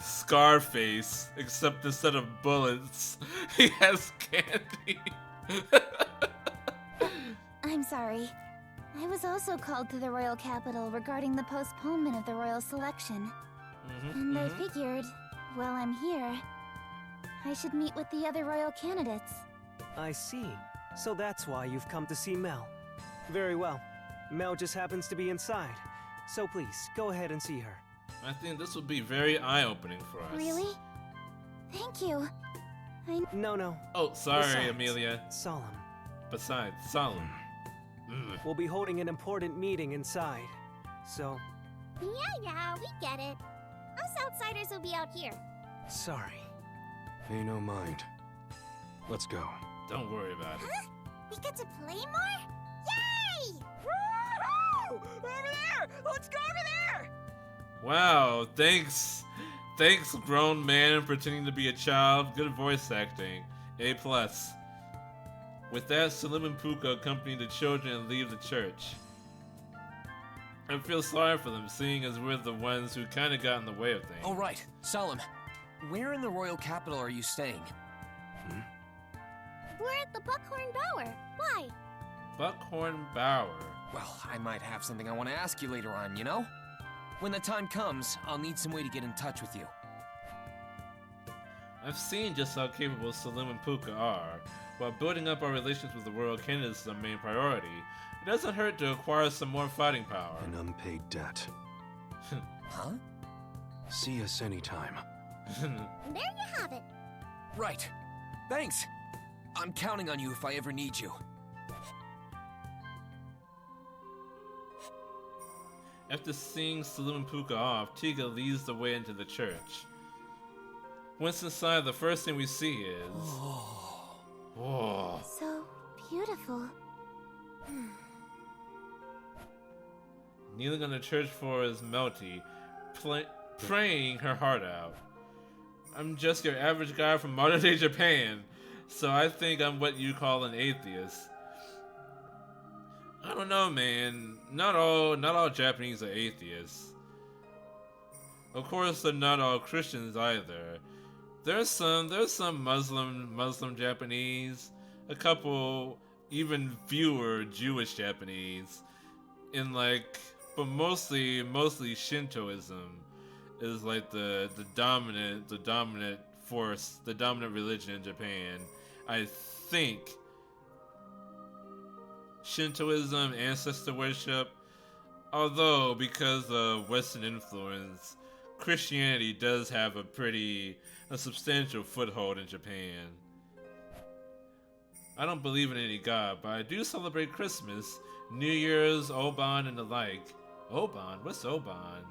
Speaker 2: Scarface, except instead of bullets, he has candy.
Speaker 3: I'm sorry. I was also called to the royal capital regarding the postponement of the royal selection. And I figured, while I'm here, I should meet with the other royal candidates.
Speaker 19: I see. So that's why you've come to see Mel. Very well. Mel just happens to be inside. So please, go ahead and see her.
Speaker 2: I think this would be very eye-opening for us.
Speaker 3: Really? Thank you.
Speaker 19: No.
Speaker 2: Oh, sorry,
Speaker 19: Besides,
Speaker 2: Amelia.
Speaker 19: Solemn.
Speaker 2: Besides, solemn.
Speaker 19: We'll be holding an important meeting inside. So,
Speaker 3: Yeah, we get it. Us outsiders will be out here.
Speaker 19: sorry.
Speaker 7: Pay no mind. Let's go.
Speaker 2: Don't worry about it.
Speaker 3: Huh? We get to play more? Yay!
Speaker 4: Woohoo! Over there! Let's go over there!
Speaker 2: Wow, thanks. Thanks, grown man pretending to be a child. Good voice acting. A+. With that, Salim and Puka accompany the children and leave the church. I feel sorry for them, seeing as we're the ones who kinda got in the way of things.
Speaker 4: All right, Solemn. Where in the royal capital are you staying?
Speaker 3: We're at the Buckhorn Bower. Why?
Speaker 2: Buckhorn Bower.
Speaker 4: Well, I might have something I want to ask you later on, you know? When the time comes, I'll need some way to get in touch with you.
Speaker 2: I've seen just how capable Salim and Puka are. While building up our relations with the royal candidates is our main priority, it doesn't hurt to acquire some more fighting power.
Speaker 7: An unpaid debt.
Speaker 4: Huh?
Speaker 7: See us anytime.
Speaker 3: There you have it.
Speaker 4: Right. Thanks. I'm counting on you if I ever need you.
Speaker 2: After seeing Salim and Puka off, Tiga leads the way into the church. Once inside, the first thing we see is... Whoa.
Speaker 3: So beautiful.
Speaker 2: Kneeling on the church floor is Melty, praying her heart out. I'm just your average guy from modern-day Japan, so I think I'm what you call an atheist. I don't know, man. Not all Japanese are atheists. Of course, they're not all Christians either. There's some Muslim Japanese, a couple, even fewer Jewish Japanese, but mostly Shintoism is like the dominant force, the dominant religion in Japan. I think Shintoism, ancestor worship, although because of Western influence, Christianity does have a substantial foothold in Japan. I don't believe in any god, but I do celebrate Christmas, New Year's, Oban, and the like. Oban? What's Oban?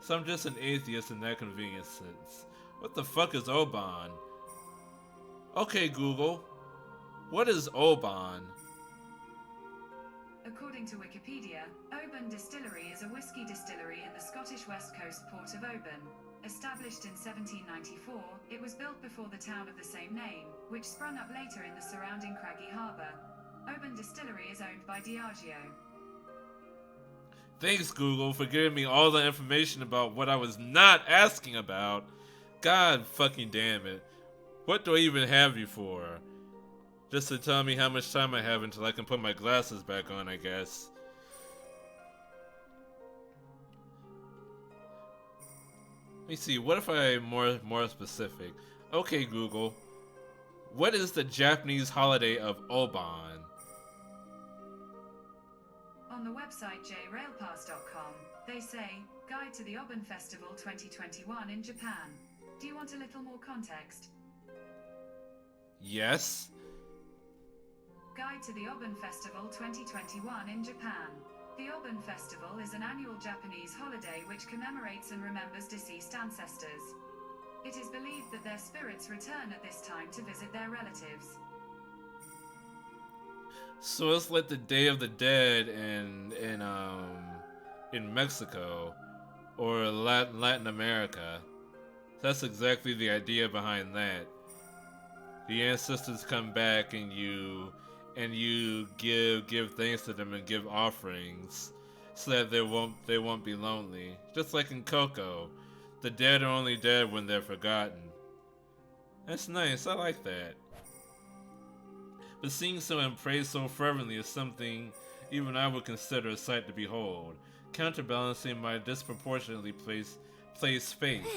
Speaker 2: So I'm just an atheist in that convenient sense. What the fuck is Oban? Okay, Google. What is Oban?
Speaker 18: According to Wikipedia, Oban Distillery is a whiskey distillery in the Scottish west coast port of Oban. Established in 1794, it was built before the town of the same name, which sprung up later in the surrounding craggy harbour. Oban Distillery is owned by Diageo.
Speaker 2: Thanks, Google, for giving me all the information about what I was not asking about. God fucking damn it. What do I even have you for? Just to tell me how much time I have until I can put my glasses back on, I guess. Let me see, what if I'm more specific? Okay, Google. What is the Japanese holiday of Oban?
Speaker 18: On the website jrailpass.com, they say, Guide to the Oban Festival 2021 in Japan. Do you want a little more context?
Speaker 2: Yes.
Speaker 18: Guide to the Oban Festival 2021 in Japan. The Oban Festival is an annual Japanese holiday which commemorates and remembers deceased ancestors. It is believed that their spirits return at this time to visit their relatives.
Speaker 2: So it's like the Day of the Dead in Mexico or Latin America. That's exactly the idea behind that. The ancestors come back and you give thanks to them and give offerings so that they won't be lonely. Just like in Coco, the dead are only dead when they're forgotten. That's nice, I like that. But seeing someone pray so fervently is something even I would consider a sight to behold, counterbalancing my disproportionately placed faith.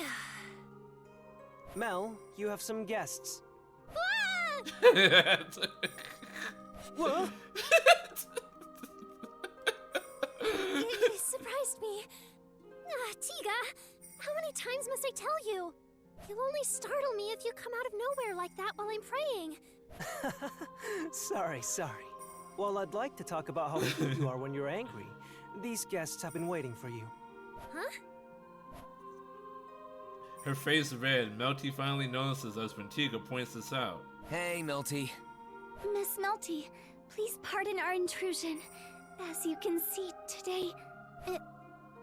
Speaker 19: Mel, you have some guests.
Speaker 3: What? You surprised me. Tiga, how many times must I tell you? You'll only startle me if you come out of nowhere like that while I'm praying.
Speaker 19: Sorry. Well, I'd like to talk about how cute you are when you're angry. These guests have been waiting for you.
Speaker 3: Huh?
Speaker 2: Her face red, Melty finally notices as Tiga points this out.
Speaker 4: Hey, Melty.
Speaker 13: Miss Melty, please pardon our intrusion. As you can see, today...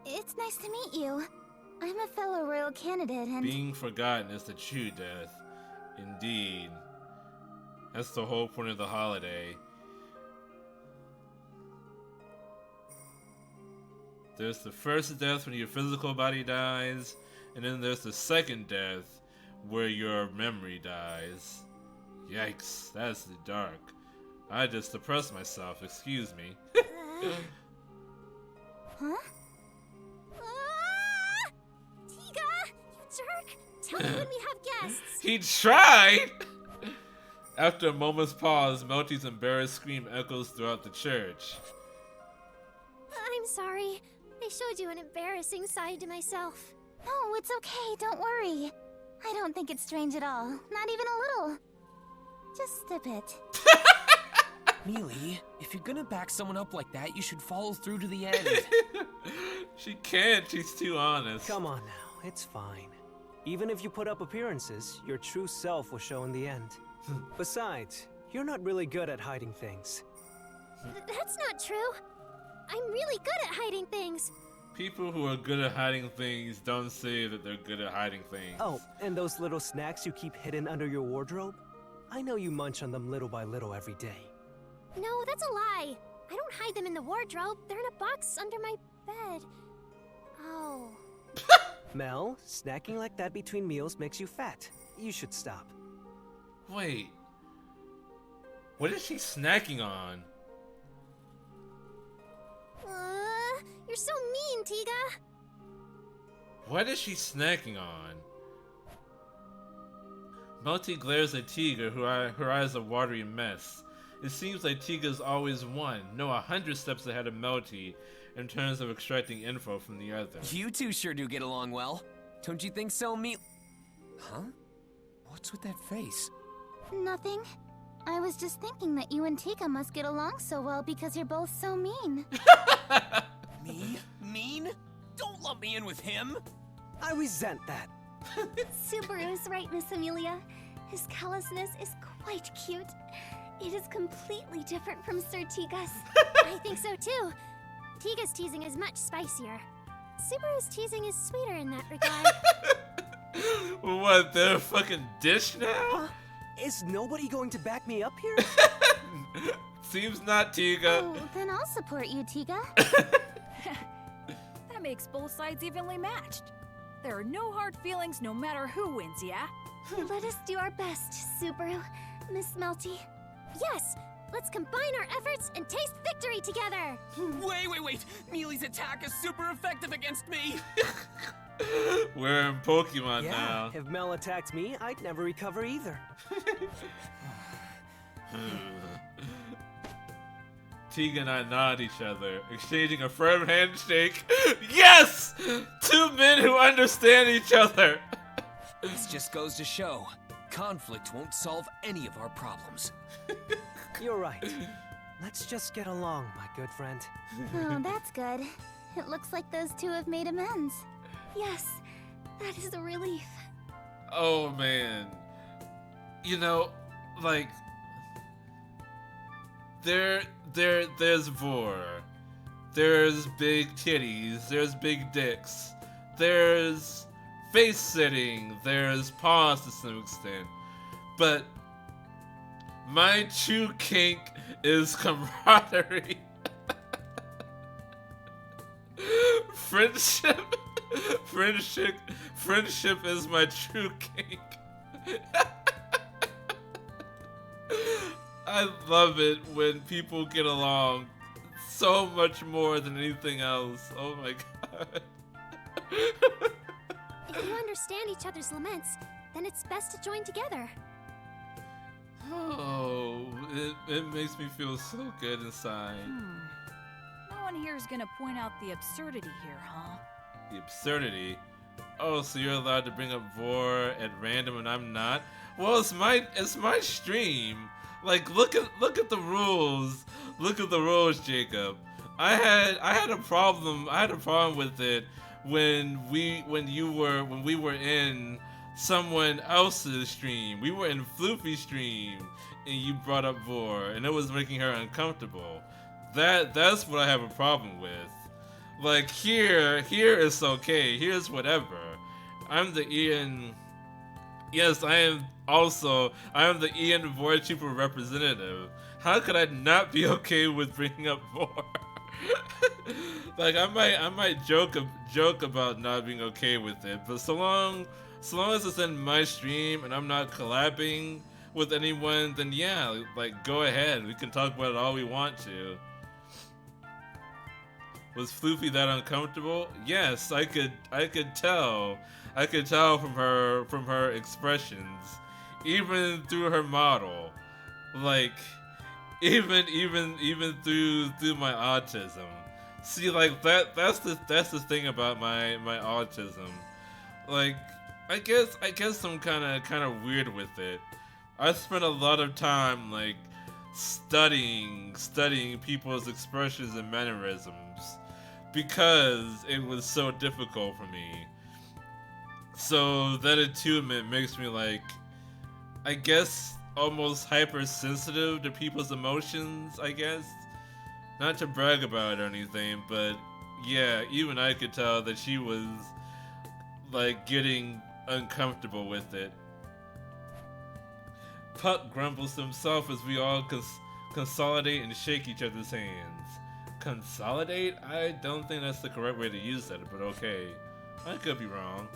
Speaker 3: It's nice to meet you. I'm a fellow royal candidate and...
Speaker 2: Being forgotten is the true death. Indeed. That's the whole point of the holiday. There's the first death when your physical body dies, and then there's the second death where your memory dies. Yikes, that's dark. I just depressed myself, excuse me.
Speaker 3: Huh? Tiga, you jerk! Tell me when we have guests!
Speaker 2: He tried! After a moment's pause, Melty's embarrassed scream echoes throughout the church.
Speaker 3: I'm sorry. I showed you an embarrassing side to myself. No, it's okay, don't worry. I don't think it's strange at all. Not even a little. Just a bit.
Speaker 4: Mealy, if you're gonna back someone up like that, you should follow through to the end.
Speaker 2: She can't, she's too honest.
Speaker 19: Come on now, it's fine. Even if you put up appearances, your true self will show in the end. Besides, you're not really good at hiding things.
Speaker 3: That's not true. I'm really good at hiding things.
Speaker 2: People who are good at hiding things don't say that they're good at hiding things.
Speaker 19: Oh, and those little snacks you keep hidden under your wardrobe? I know you munch on them little by little every day.
Speaker 3: No, that's a lie. I don't hide them in the wardrobe. They're in a box under my bed. Oh.
Speaker 19: Mel, snacking like that between meals makes you fat. You should stop.
Speaker 2: Wait. What is she snacking on?
Speaker 3: You're so mean, Tiga.
Speaker 2: What is she snacking on? Melty glares at Tiga, her eyes a watery mess. It seems like Tiga's always one, no 100 steps ahead of Melty in terms of extracting info from the other.
Speaker 4: You two sure do get along well. Don't you think so, Huh? What's with that face?
Speaker 3: Nothing. I was just thinking that you and Tiga must get along so well because you're both so mean.
Speaker 4: Me? Mean? Don't lump me in with him!
Speaker 19: I resent that.
Speaker 13: Subaru's right, Miss Amelia. His callousness is quite cute. It is completely different from Sir Tiga's.
Speaker 3: I think so too. Tiga's teasing is much spicier. Subaru's teasing is sweeter in that regard.
Speaker 2: What, they're a fucking dish now?
Speaker 19: Is nobody going to back me up here?
Speaker 2: Seems not, Tiga.
Speaker 3: Oh, then I'll support you, Tiga.
Speaker 17: That makes both sides evenly matched.
Speaker 20: There are no hard feelings no matter who wins, yeah?
Speaker 3: Let us do our best, Subaru. Miss Melty.
Speaker 13: Yes! Let's combine our efforts and taste victory together!
Speaker 4: Wait! Mealy's attack is super effective against me!
Speaker 2: We're in Pokemon
Speaker 19: Yeah,
Speaker 2: now.
Speaker 19: if Mel attacked me, I'd never recover either.
Speaker 2: Tiga and I nod at each other, exchanging a firm handshake. Yes! Two men who understand each other.
Speaker 4: This just goes to show, conflict won't solve any of our problems.
Speaker 19: You're right. Let's just get along, my good friend.
Speaker 3: Oh, that's good. It looks like those two have made amends. Yes, that is a relief.
Speaker 2: Oh man. You know, like there's vor. There's big titties, there's big dicks. There's face sitting, there's paws to some extent. But my true kink is camaraderie. Friendship is my true kink. I love it when people get along so much more than anything else. Oh my god.
Speaker 13: If you understand each other's laments, then it's best to join together.
Speaker 2: Oh, it makes me feel so good inside.
Speaker 20: No one here is gonna point out the absurdity here, huh?
Speaker 2: The absurdity? Oh, so you're allowed to bring up vor at random and I'm not? Well, it's my stream. Like, look at the rules. Look at the rules, Jacob. I had a problem with it when we were in someone else's stream. We were in Floofy's stream and you brought up vor and it was making her uncomfortable. That's what I have a problem with. Like here it's okay. Here's whatever. I'm the Ian. Yes, I am the Ian Vor Trooper representative. How could I not be okay with bringing up vor? Like I might joke about not being okay with it, but so long as it's in my stream and I'm not collabing with anyone, then yeah, like go ahead. We can talk about it all we want to. Was Floofy that uncomfortable? Yes, I could tell. I could tell from her expressions, even through her model, like even through my autism. See, like that's the thing about my autism. Like I guess I'm kind of weird with it. I spent a lot of time like studying people's expressions and mannerisms because it was so difficult for me. So that attunement makes me like, I guess, almost hypersensitive to people's emotions, I guess. Not to brag about it or anything, but yeah, even I could tell that she was like getting uncomfortable with it. Puck grumbles to himself as we all consolidate and shake each other's hands. Consolidate? I don't think that's the correct way to use that, but okay. I could be wrong.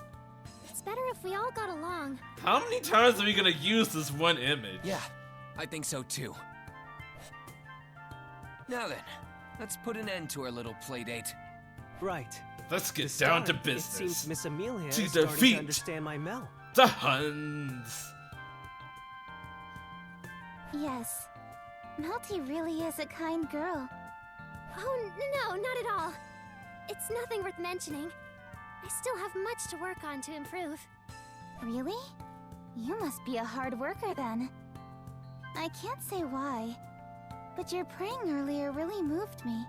Speaker 13: It's better if we all got along.
Speaker 2: How many times are we gonna use this one image?
Speaker 4: Yeah, I think so too. Now then, let's put an end to our little playdate.
Speaker 19: Right.
Speaker 2: Let's get
Speaker 19: To
Speaker 2: down to
Speaker 19: start,
Speaker 2: business.
Speaker 19: It seems Miss Amelia
Speaker 2: To
Speaker 19: is starting
Speaker 2: defeat
Speaker 19: to understand my Mel.
Speaker 2: the Huns.
Speaker 3: Yes, Melty really is a kind girl.
Speaker 13: Oh, no, not at all. It's nothing worth mentioning. I still have much to work on to improve.
Speaker 3: Really? You must be a hard worker then. I can't say why, but your praying earlier really moved me.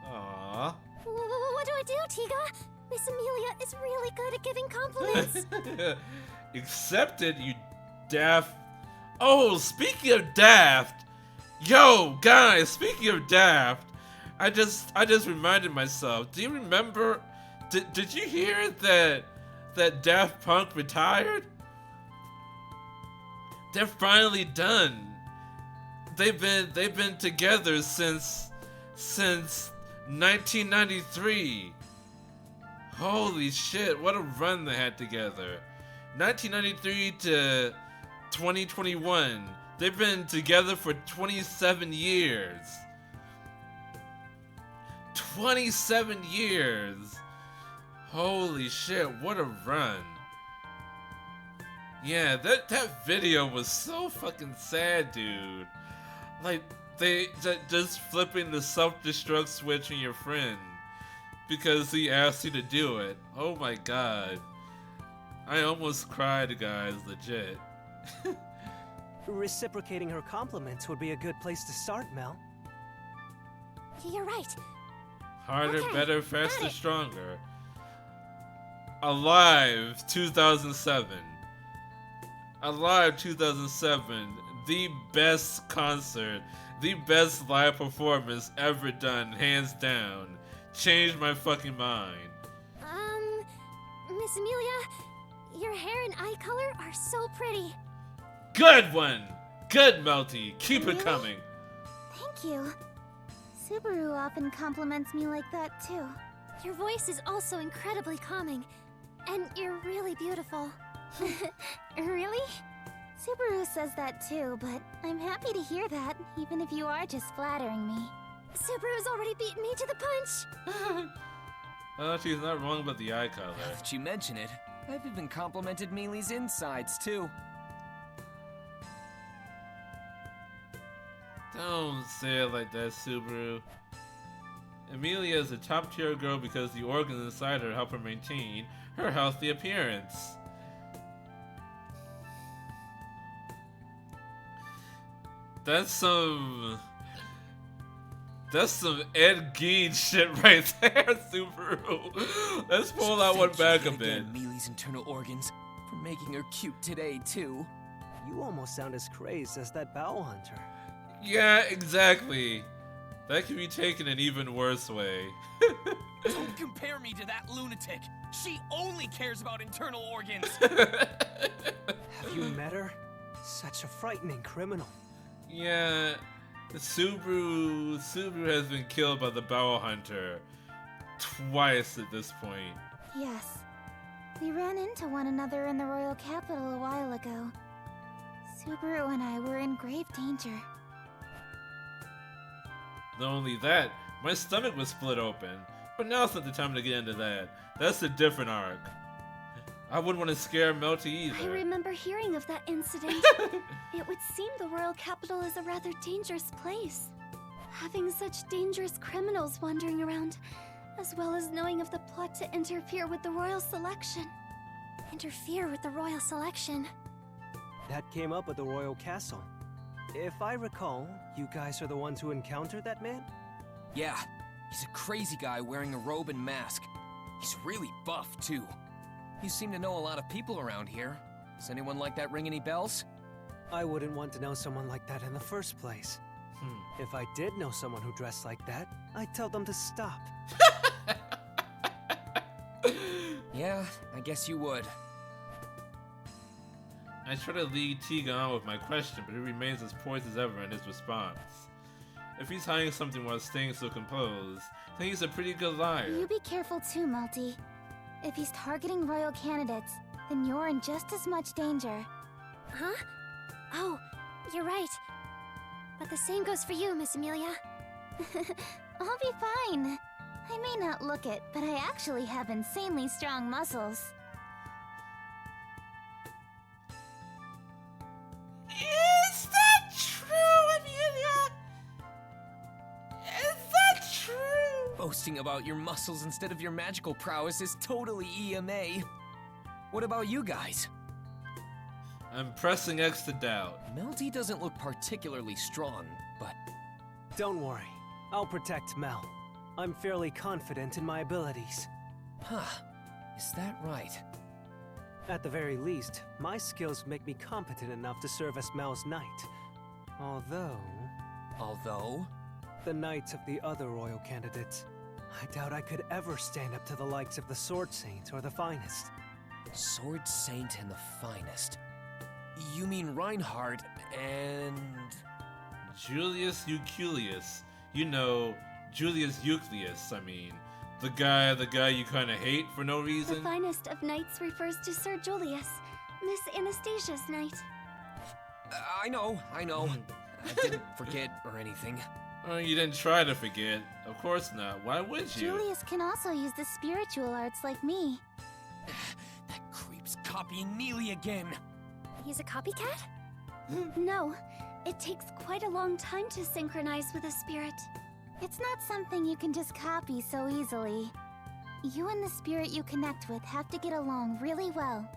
Speaker 2: Aww.
Speaker 13: What do I do, Tiga? Miss Amelia is really good at giving compliments.
Speaker 2: Accepted, you daft. Oh, speaking of daft. Yo, guys, speaking of daft. I just reminded myself. Do you remember? Did you hear that Daft Punk retired? They're finally done. They've been together since 1993. Holy shit, what a run they had together. 1993 to 2021. They've been together for 27 years. 27 years. Holy shit, what a run. Yeah, that video was so fucking sad, dude. Like, they just flipping the self-destruct switch on your friend because he asked you to do it. Oh my god. I almost cried, guys, legit.
Speaker 19: Reciprocating her compliments would be a good place to start, Mel.
Speaker 3: You're right.
Speaker 2: Harder,
Speaker 3: Okay,
Speaker 2: better, faster, stronger. Alive 2007. Alive 2007. The best concert. The best live performance ever done, hands down. Changed my fucking mind.
Speaker 3: Miss Amelia, your hair and eye color are so pretty.
Speaker 2: Good one! Good, Melty. Keep it coming.
Speaker 3: Thank you. Subaru often compliments me like that too. Your voice is also incredibly calming. And you're really beautiful. Really? Subaru says that too, but I'm happy to hear that, even if you are just flattering me. Subaru's already beaten me to the punch!
Speaker 2: Oh, she's not wrong about the eye color.
Speaker 4: Now that you mention it, I've even complimented Mealy's insides too.
Speaker 2: Don't say it like that, Subaru. Amelia is a top-tier girl because the organs inside her help her maintain her healthy appearance. That's some Ed Gein shit right there, Subaru. Let's pull that one back a bit.
Speaker 4: Mealy's internal organs for making her cute today too.
Speaker 19: You almost sound as crazed as that bow hunter.
Speaker 2: Yeah, exactly. That can be taken an even worse way.
Speaker 4: Don't compare me to that lunatic. She only cares about internal organs.
Speaker 19: Have you met her? Such a frightening criminal.
Speaker 2: Yeah, Subaru has been killed by the bow hunter twice at this point.
Speaker 3: Yes. We ran into one another in the royal capital a while ago. Subaru and I were in grave danger.
Speaker 2: Not only that, my stomach was split open. But now's not the time to get into that. That's a different arc. I wouldn't want to scare Melty either.
Speaker 13: I remember hearing of that incident. It would seem the royal capital is a rather dangerous place. Having such dangerous criminals wandering around, as well as knowing of the plot to interfere with the royal selection.
Speaker 3: Interfere with the royal selection?
Speaker 19: That came up at the royal castle. If I recall, you guys are the ones who encountered that man?
Speaker 4: Yeah, he's a crazy guy wearing a robe and mask. He's really buff, too. You seem to know a lot of people around here. Does anyone like that ring any bells?
Speaker 19: I wouldn't want to know someone like that in the first place. If I did know someone who dressed like that, I'd tell them to stop.
Speaker 4: Yeah, I guess you would.
Speaker 2: I try to lead Tegan on with my question, but he remains as poised as ever in his response. If he's hiding something while staying so composed, then he's a pretty good liar.
Speaker 3: You be careful too, Melty. If he's targeting royal candidates, then you're in just as much danger. Huh? Oh, you're right. But the same goes for you, Miss Amelia. I'll be fine. I may not look it, but I actually have insanely strong muscles.
Speaker 1: Is that true, Amelia? Is that true?
Speaker 4: Boasting about your muscles instead of your magical prowess is totally EMA. What about you guys?
Speaker 2: I'm pressing X to doubt.
Speaker 4: Melty doesn't look particularly strong, but...
Speaker 19: Don't worry. I'll protect Mel. I'm fairly confident in my abilities.
Speaker 4: Huh. Is that right?
Speaker 19: At the very least, my skills make me competent enough to serve as Mel's knight. Although... The knights of the other royal candidates. I doubt I could ever stand up to the likes of the Sword Saint or the Finest.
Speaker 4: Sword Saint and the Finest. You mean Reinhardt and...
Speaker 2: Julius Euclius. You know, Julius Euclius, I mean. The guy you kind of hate for no
Speaker 13: The
Speaker 2: reason?
Speaker 13: finest of knights refers to Sir Julius, Miss Anastasia's knight.
Speaker 4: I know. I didn't forget or anything.
Speaker 2: Oh, you didn't try to forget. Of course not. Why would you?
Speaker 3: Julius can also use the spiritual arts like me.
Speaker 4: That creep's copying Mealy again.
Speaker 3: He's a copycat?
Speaker 13: No, it takes quite a long time to synchronize with a spirit.
Speaker 3: It's not something you can just copy so easily. You and the spirit you connect with have to get along really well.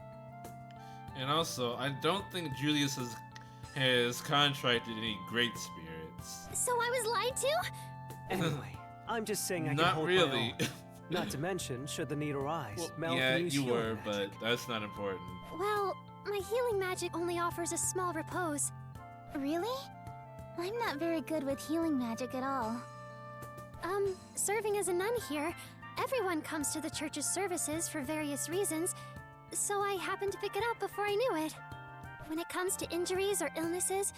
Speaker 2: And also, I don't think Julius has contracted any great spirits.
Speaker 3: So I was lied to?
Speaker 19: Anyway, I'm just saying I can
Speaker 2: Not
Speaker 19: hold
Speaker 2: really.
Speaker 19: my own. Not to mention, should the need arise,
Speaker 2: Well,
Speaker 19: Mel
Speaker 2: yeah,
Speaker 19: can use
Speaker 2: you
Speaker 19: healing
Speaker 2: were,
Speaker 19: magic.
Speaker 2: but that's not important.
Speaker 3: Well, my healing magic only offers a small repose. Really? I'm not very good with healing magic at all. Serving as a nun here, everyone comes to the church's services for various reasons, so I happened to pick it up before I knew it. When it comes to injuries or illnesses,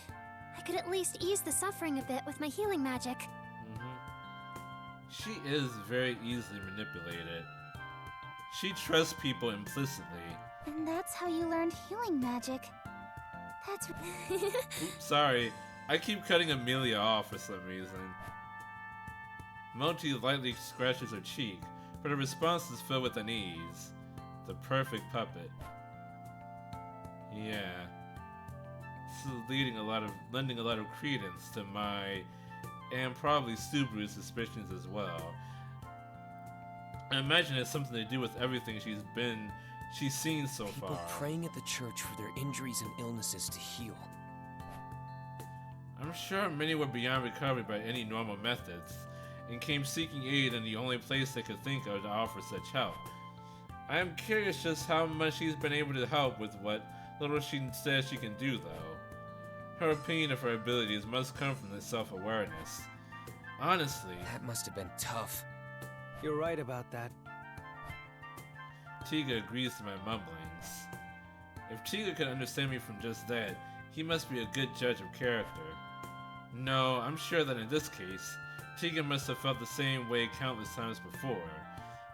Speaker 3: I could at least ease the suffering a bit with my healing magic.
Speaker 2: She is very easily manipulated. She trusts people implicitly.
Speaker 3: And that's how you learned healing magic. That's...
Speaker 2: Oops, sorry. I keep cutting Amelia off for some reason. Moti lightly scratches her cheek, but her response is filled with unease. The perfect puppet. Yeah. This is lending a lot of credence to my, and probably Subaru's suspicions as well. I imagine it's something to do with everything she's seen so far.
Speaker 4: People praying at the church for their injuries and illnesses to heal.
Speaker 2: I'm sure many were beyond recovery by any normal methods, and came seeking aid in the only place they could think of to offer such help. I am curious just how much she's been able to help with what little she says she can do, though. Her opinion of her abilities must come from this self-awareness. Honestly...
Speaker 4: That must have been tough.
Speaker 19: You're right about that.
Speaker 2: Tiga agrees to my mumblings. If Tiga can understand me from just that, he must be a good judge of character. No, I'm sure that in this case, Tiga must have felt the same way countless times before.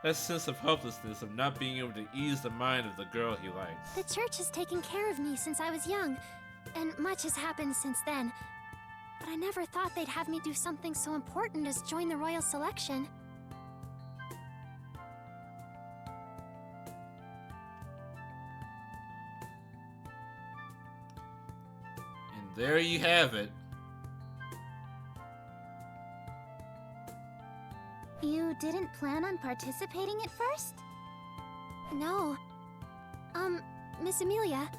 Speaker 2: That sense of helplessness of not being able to ease the mind of the girl he likes.
Speaker 3: The church has taken care of me since I was young, and much has happened since then. But I never thought they'd have me do something so important as join the royal selection.
Speaker 2: And there you have it.
Speaker 3: You didn't plan on participating at first? No. Miss Amelia,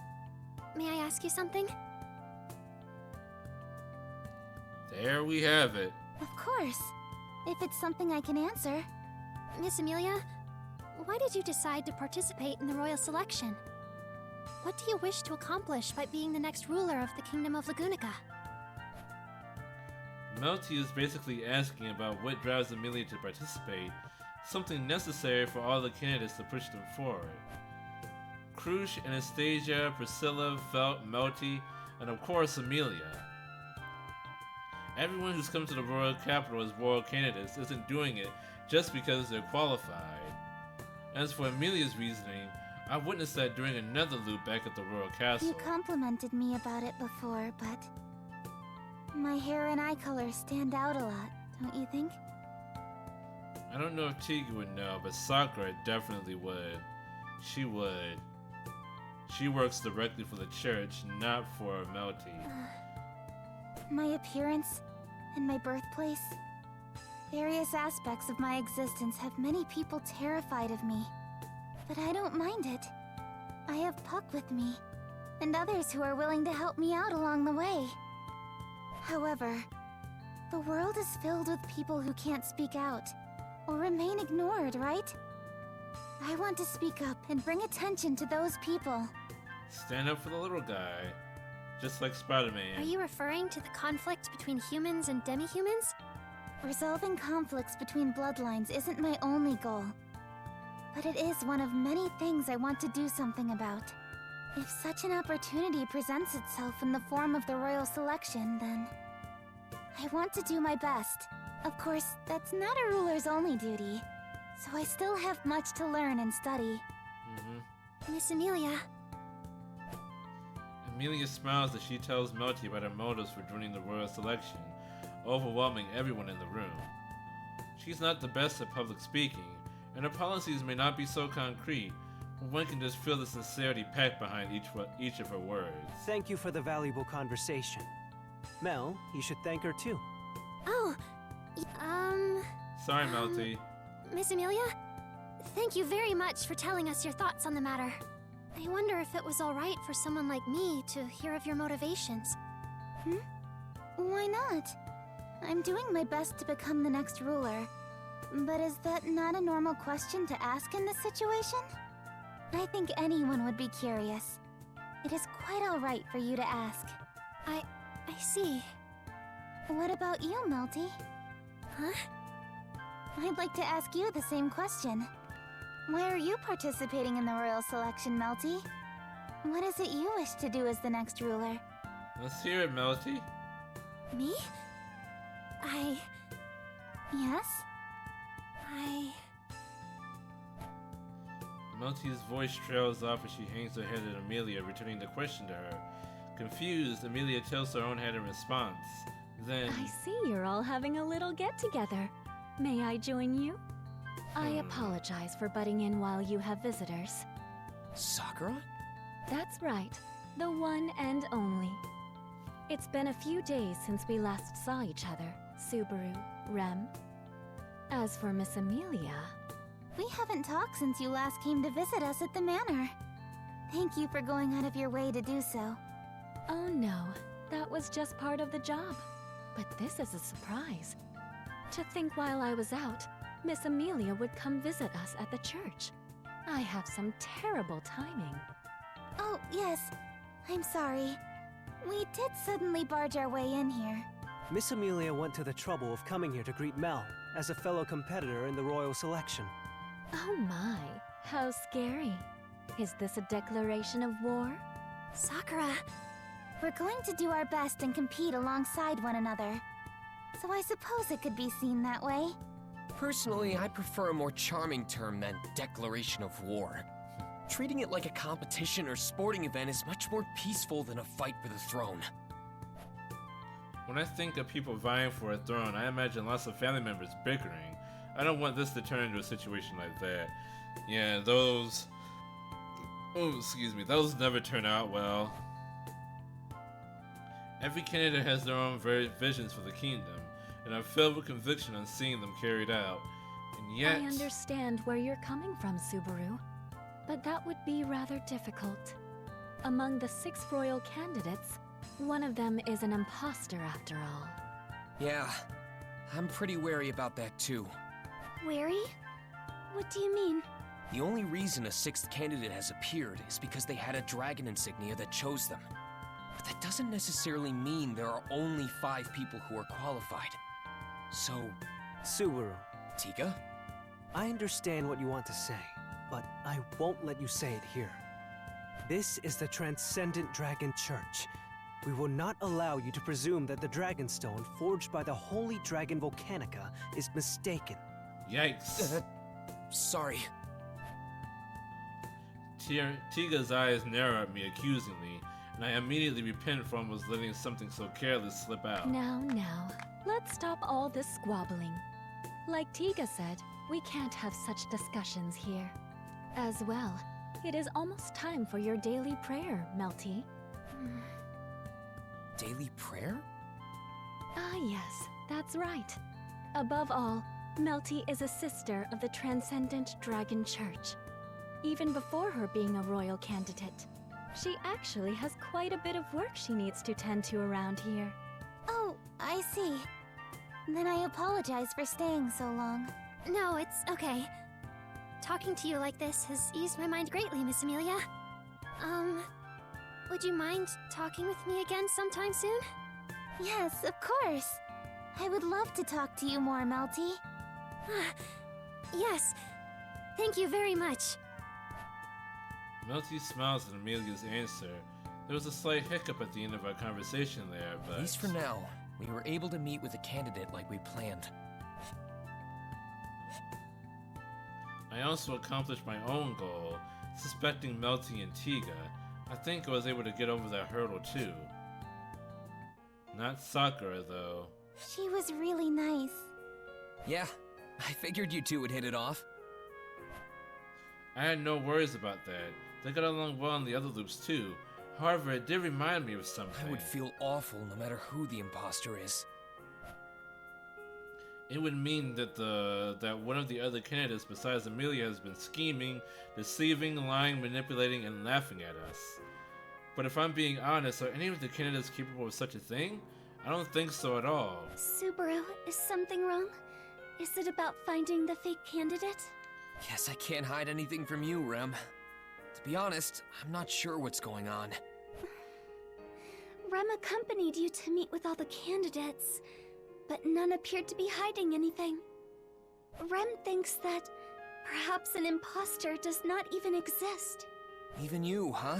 Speaker 3: may I ask you something?
Speaker 2: There we have it.
Speaker 3: Of course, if it's something I can answer. Miss Amelia, why did you decide to participate in the royal selection? What do you wish to accomplish by being the next ruler of the Kingdom of Lagunica?
Speaker 2: Melty is basically asking about what drives Amelia to participate, something necessary for all the candidates to push them forward. Krush, Anastasia, Priscilla, Felt, Melty, and of course Amelia. Everyone who's come to the royal capital as royal candidates isn't doing it just because they're qualified. As for Amelia's reasoning, I witnessed that during another loop back at the royal castle.
Speaker 3: You complimented me about it before, but... my hair and eye color stand out a lot, don't you think?
Speaker 2: I don't know if Tiga would know, but Sakura definitely would. She would. She works directly for the church, not for Melty.
Speaker 3: My appearance and my birthplace. Various aspects of my existence have many people terrified of me. But I don't mind it. I have Puck with me, and others who are willing to help me out along the way. However, the world is filled with people who can't speak out, or remain ignored, right? I want to speak up and bring attention to those people.
Speaker 2: Stand up for the little guy. Just like Spider-Man.
Speaker 3: Are you referring to the conflict between humans and demi-humans? Resolving conflicts between bloodlines isn't my only goal. But it is one of many things I want to do something about. If such an opportunity presents itself in the form of the royal selection, then... I want to do my best. Of course, that's not a ruler's only duty. so I still have much to learn and study. Miss Amelia.
Speaker 2: Amelia smiles as she tells Melty about her motives for joining the royal selection, overwhelming everyone in the room. She's not the best at public speaking, and her policies may not be so concrete, but one can just feel the sincerity packed behind each of her words.
Speaker 19: Thank you for the valuable conversation. Mel, you should thank her too.
Speaker 3: Oh,
Speaker 2: Sorry, Melty.
Speaker 3: Miss Amelia? Thank you very much for telling us your thoughts on the matter. I wonder if it was alright for someone like me to hear of your motivations. Why not? I'm doing my best to become the next ruler. But is that not a normal question to ask in this situation? I think anyone would be curious. It is quite alright for you to ask. I see. What about you, Melty? Huh? I'd like to ask you the same question. Why are you participating in the royal selection, Melty? What is it you wish to do as the next ruler?
Speaker 2: Let's hear it, Melty.
Speaker 3: Me? Yes?
Speaker 2: Melty's voice trails off as she hangs her head at Amelia, returning the question to her. Confused, Amelia tilts her own head in response. Then...
Speaker 13: I see you're all having a little get-together. May I join you? I apologize for butting in while you have visitors.
Speaker 4: Sakura?
Speaker 13: That's right. The one and only. It's been a few days since we last saw each other, Subaru, Rem. As for Miss Amelia...
Speaker 3: We haven't talked since you last came to visit us at the manor. Thank you for going out of your way to do so.
Speaker 13: Oh no, that was just part of the job. But this is a surprise. To think while I was out, Miss Amelia would come visit us at the church. I have some terrible timing.
Speaker 3: Oh, yes. I'm sorry. We did suddenly barge our way in here.
Speaker 19: Miss Amelia went to the trouble of coming here to greet Mel, as a fellow competitor in the royal selection.
Speaker 13: Oh my, how scary. Is this a declaration of war?
Speaker 3: Sakura, we're going to do our best and compete alongside one another. So I suppose it could be seen that way.
Speaker 4: Personally, I prefer a more charming term than declaration of war. Treating it like a competition or sporting event is much more peaceful than a fight for the throne.
Speaker 2: When I think of people vying for a throne, I imagine lots of family members bickering. I don't want this to turn into a situation like that. Yeah, those... Oh, excuse me. Those never turn out well. Every candidate has their own visions for the kingdom, and I'm filled with conviction on seeing them carried out. And yet...
Speaker 13: I understand where you're coming from, Subaru. But that would be rather difficult. Among the 6 royal candidates, one of them is an imposter after all.
Speaker 4: Yeah, I'm pretty wary about that too.
Speaker 3: Wary? What do you mean?
Speaker 4: The only reason a 6th candidate has appeared is because they had a dragon insignia that chose them. But that doesn't necessarily mean there are only 5 people who are qualified. So...
Speaker 19: Subaru.
Speaker 4: Tiga?
Speaker 19: I understand what you want to say, but I won't let you say it here. This is the Transcendent Dragon Church. We will not allow you to presume that the Dragonstone forged by the Holy Dragon Volcanica is mistaken.
Speaker 2: Yikes.
Speaker 4: Sorry.
Speaker 2: Tiga's eyes narrow at me accusingly, and I immediately repent for almost letting something so careless slip out.
Speaker 13: Now, let's stop all this squabbling. Like Tiga said, we can't have such discussions here. As well, it is almost time for your daily prayer, Melty.
Speaker 4: Daily prayer?
Speaker 13: Ah yes, that's right. Above all, Melty is a sister of the Transcendent Dragon Church. Even before her being a royal candidate, she actually has quite a bit of work she needs to tend to around here.
Speaker 3: Oh, I see. Then I apologize for staying so long. No, it's okay. Talking to you like this has eased my mind greatly, Miss Amelia. Would you mind talking with me again sometime soon? Yes, of course. I would love to talk to you more, Melty. Yes. Thank you very much.
Speaker 2: Melty smiles at Amelia's answer. There was a slight hiccup at the end of our conversation there, but...
Speaker 4: At least for now, we were able to meet with a candidate like we planned.
Speaker 2: I also accomplished my own goal, suspecting Melty and Tiga. I think I was able to get over that hurdle too. Not Sakura though.
Speaker 13: She was really nice.
Speaker 4: Yeah, I figured you two would hit it off.
Speaker 2: I had no worries about that. They got along well in the other loops too. However, it did remind me of something.
Speaker 4: I would feel awful no matter who the imposter is.
Speaker 2: It would mean that that one of the other candidates besides Amelia has been scheming, deceiving, lying, manipulating, and laughing at us. But if I'm being honest, are any of the candidates capable of such a thing? I don't think so at all.
Speaker 13: Subaru, is something wrong? Is it about finding the fake candidate?
Speaker 4: Guess I can't hide anything from you, Rem. To be honest, I'm not sure what's going on.
Speaker 13: Rem accompanied you to meet with all the candidates, but none appeared to be hiding anything. Rem thinks that perhaps an imposter does not even exist.
Speaker 4: Even you, huh?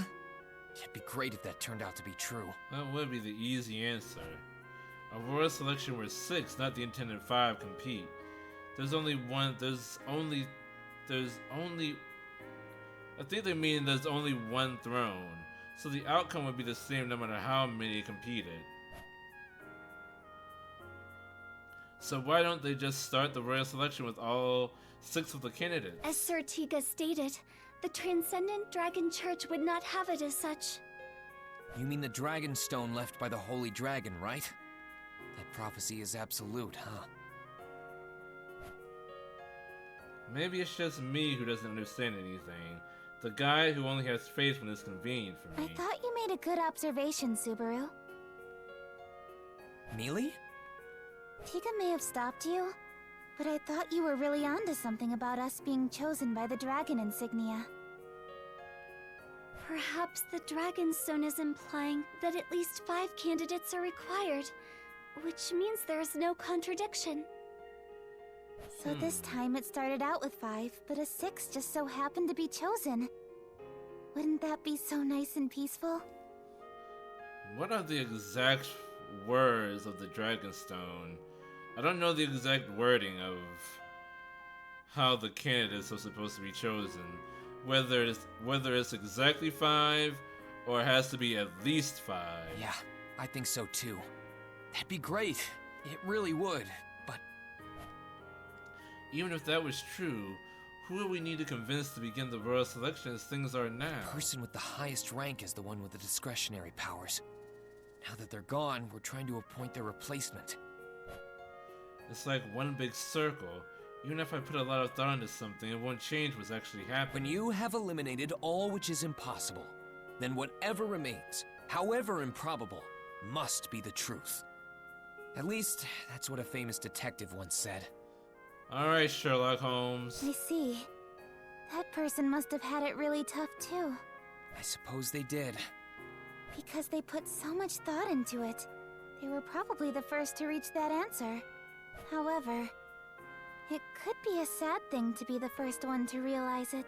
Speaker 4: It'd be great if that turned out to be true.
Speaker 2: That would be the easy answer. A royal selection where 6, not the intended 5, compete. There's only I think they mean there's only one throne, so the outcome would be the same no matter how many competed. So why don't they just start the royal selection with all 6 of the candidates?
Speaker 13: As Sir Tiga stated, the Transcendent Dragon Church would not have it as such.
Speaker 4: You mean the dragon stone left by the Holy Dragon, right? That prophecy is absolute, huh?
Speaker 2: Maybe it's just me who doesn't understand anything. The guy who only has faith when it's convenient for me.
Speaker 13: I thought you made a good observation, Subaru.
Speaker 4: Mealy?
Speaker 13: Tiga may have stopped you, but I thought you were really onto something about us being chosen by the dragon insignia. Perhaps the Dragonstone is implying that at least 5 candidates are required, which means there's no contradiction. So this time it started out with 5, but a 6 just so happened to be chosen. Wouldn't that be so nice and peaceful?
Speaker 2: What are the exact words of the Dragonstone? I don't know the exact wording of how the candidates are supposed to be chosen. Whether it's exactly 5 or it has to be at least 5.
Speaker 4: Yeah, I think so too. That'd be great. It really would. But
Speaker 2: even if that was true, who would we need to convince to begin the royal selection as things are now?
Speaker 4: The person with the highest rank is the one with the discretionary powers. Now that they're gone, we're trying to appoint their replacement.
Speaker 2: It's like one big circle. Even if I put a lot of thought into something, it won't change what's actually happening.
Speaker 4: When you have eliminated all which is impossible, then whatever remains, however improbable, must be the truth. At least, that's what a famous detective once said.
Speaker 2: Alright, Sherlock Holmes.
Speaker 13: I see. That person must have had it really tough too.
Speaker 4: I suppose they did.
Speaker 13: Because they put so much thought into it. They were probably the first to reach that answer. However, it could be a sad thing to be the first one to realize it.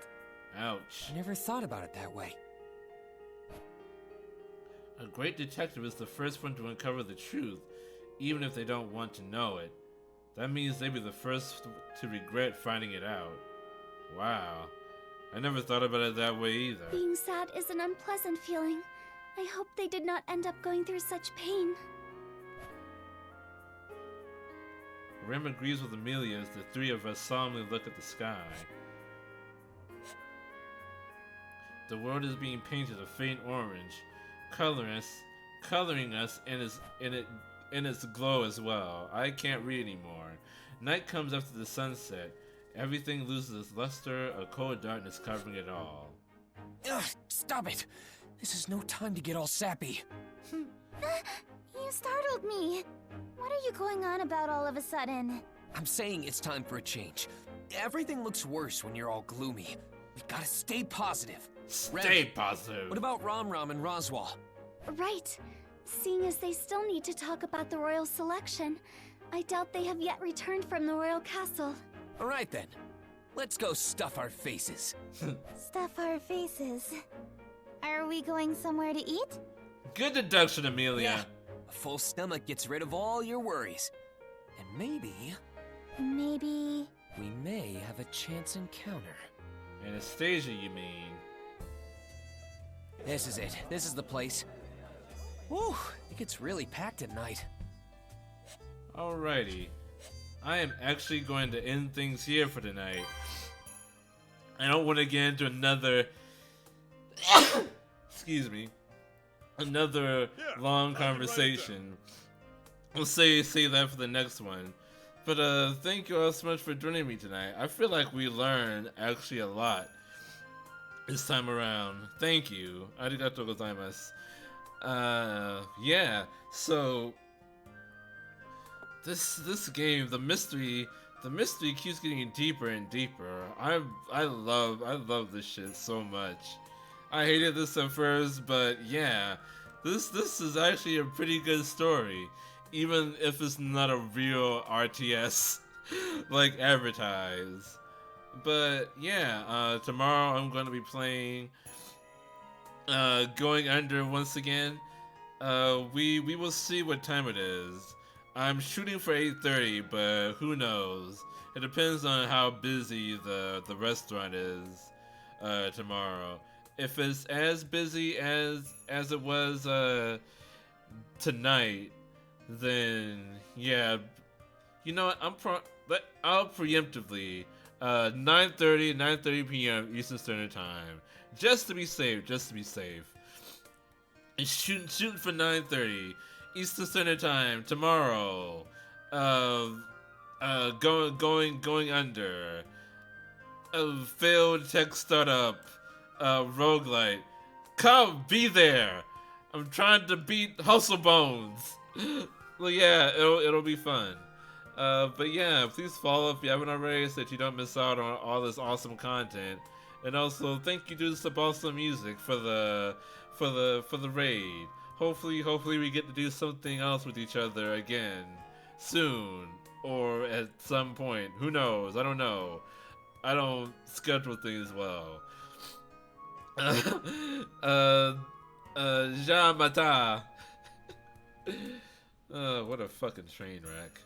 Speaker 2: Ouch.
Speaker 4: I never thought about it that way.
Speaker 2: A great detective is the first one to uncover the truth, even if they don't want to know it. That means they'd be the first to regret finding it out. Wow. I never thought about it that way either.
Speaker 13: Being sad is an unpleasant feeling. I hope they did not end up going through such pain.
Speaker 2: Rem agrees with Amelia as the 3 of us solemnly look at the sky. The world is being painted a faint orange, coloring us in its glow as well. I can't read anymore. Night comes after the sunset. Everything loses its luster, a cold darkness covering it all.
Speaker 4: Ugh, stop it! This is no time to get all sappy.
Speaker 13: You startled me. What are you going on about all of a sudden?
Speaker 4: I'm saying it's time for a change. Everything looks worse when you're all gloomy. We gotta stay positive.
Speaker 2: Stay positive.
Speaker 4: What about Rom and Roswal?
Speaker 13: Right. Seeing as they still need to talk about the royal selection, I doubt they have yet returned from the royal castle.
Speaker 4: Alright then. Let's go stuff our faces.
Speaker 13: Stuff our faces? Are we going somewhere to eat?
Speaker 2: Good deduction, Amelia.
Speaker 4: Yeah. A full stomach gets rid of all your worries. And maybe...
Speaker 13: Maybe...
Speaker 4: we may have a chance encounter.
Speaker 2: Anastasia, you mean?
Speaker 4: This is it. This is the place. Whew, it gets really packed at night.
Speaker 2: Alrighty. I am actually going to end things here for tonight. I don't want to get into another... excuse me. Another long conversation. We'll say that for the next one. But thank you all so much for joining me tonight. I feel like we learned actually a lot this time around. Thank you. Arigatou gozaimasu. Yeah. So this game, the mystery keeps getting deeper and deeper. I love this shit so much. I hated this at first, but yeah, this is actually a pretty good story. Even if it's not a real RTS like advertised. But yeah, tomorrow I'm gonna be playing Going Under once again. We will see what time it is. I'm shooting for 8:30, but who knows? It depends on how busy the restaurant is tomorrow. If it's as busy as it was tonight, then yeah, you know what? I'll preemptively 9:30 p.m. Eastern Standard Time, just to be safe. And shooting for 9:30 Eastern Standard Time tomorrow. Going Under. A failed tech startup. Roguelite. Come, be there. I'm trying to beat Hustle Bones. Well, yeah, it'll be fun. But yeah, please follow if you haven't already, so that you don't miss out on all this awesome content. And also, thank you to Sabasa Music for the raid. Hopefully we get to do something else with each other again soon, or at some point. Who knows? I don't know. I don't schedule things well. Jean Mata. What a fucking train wreck.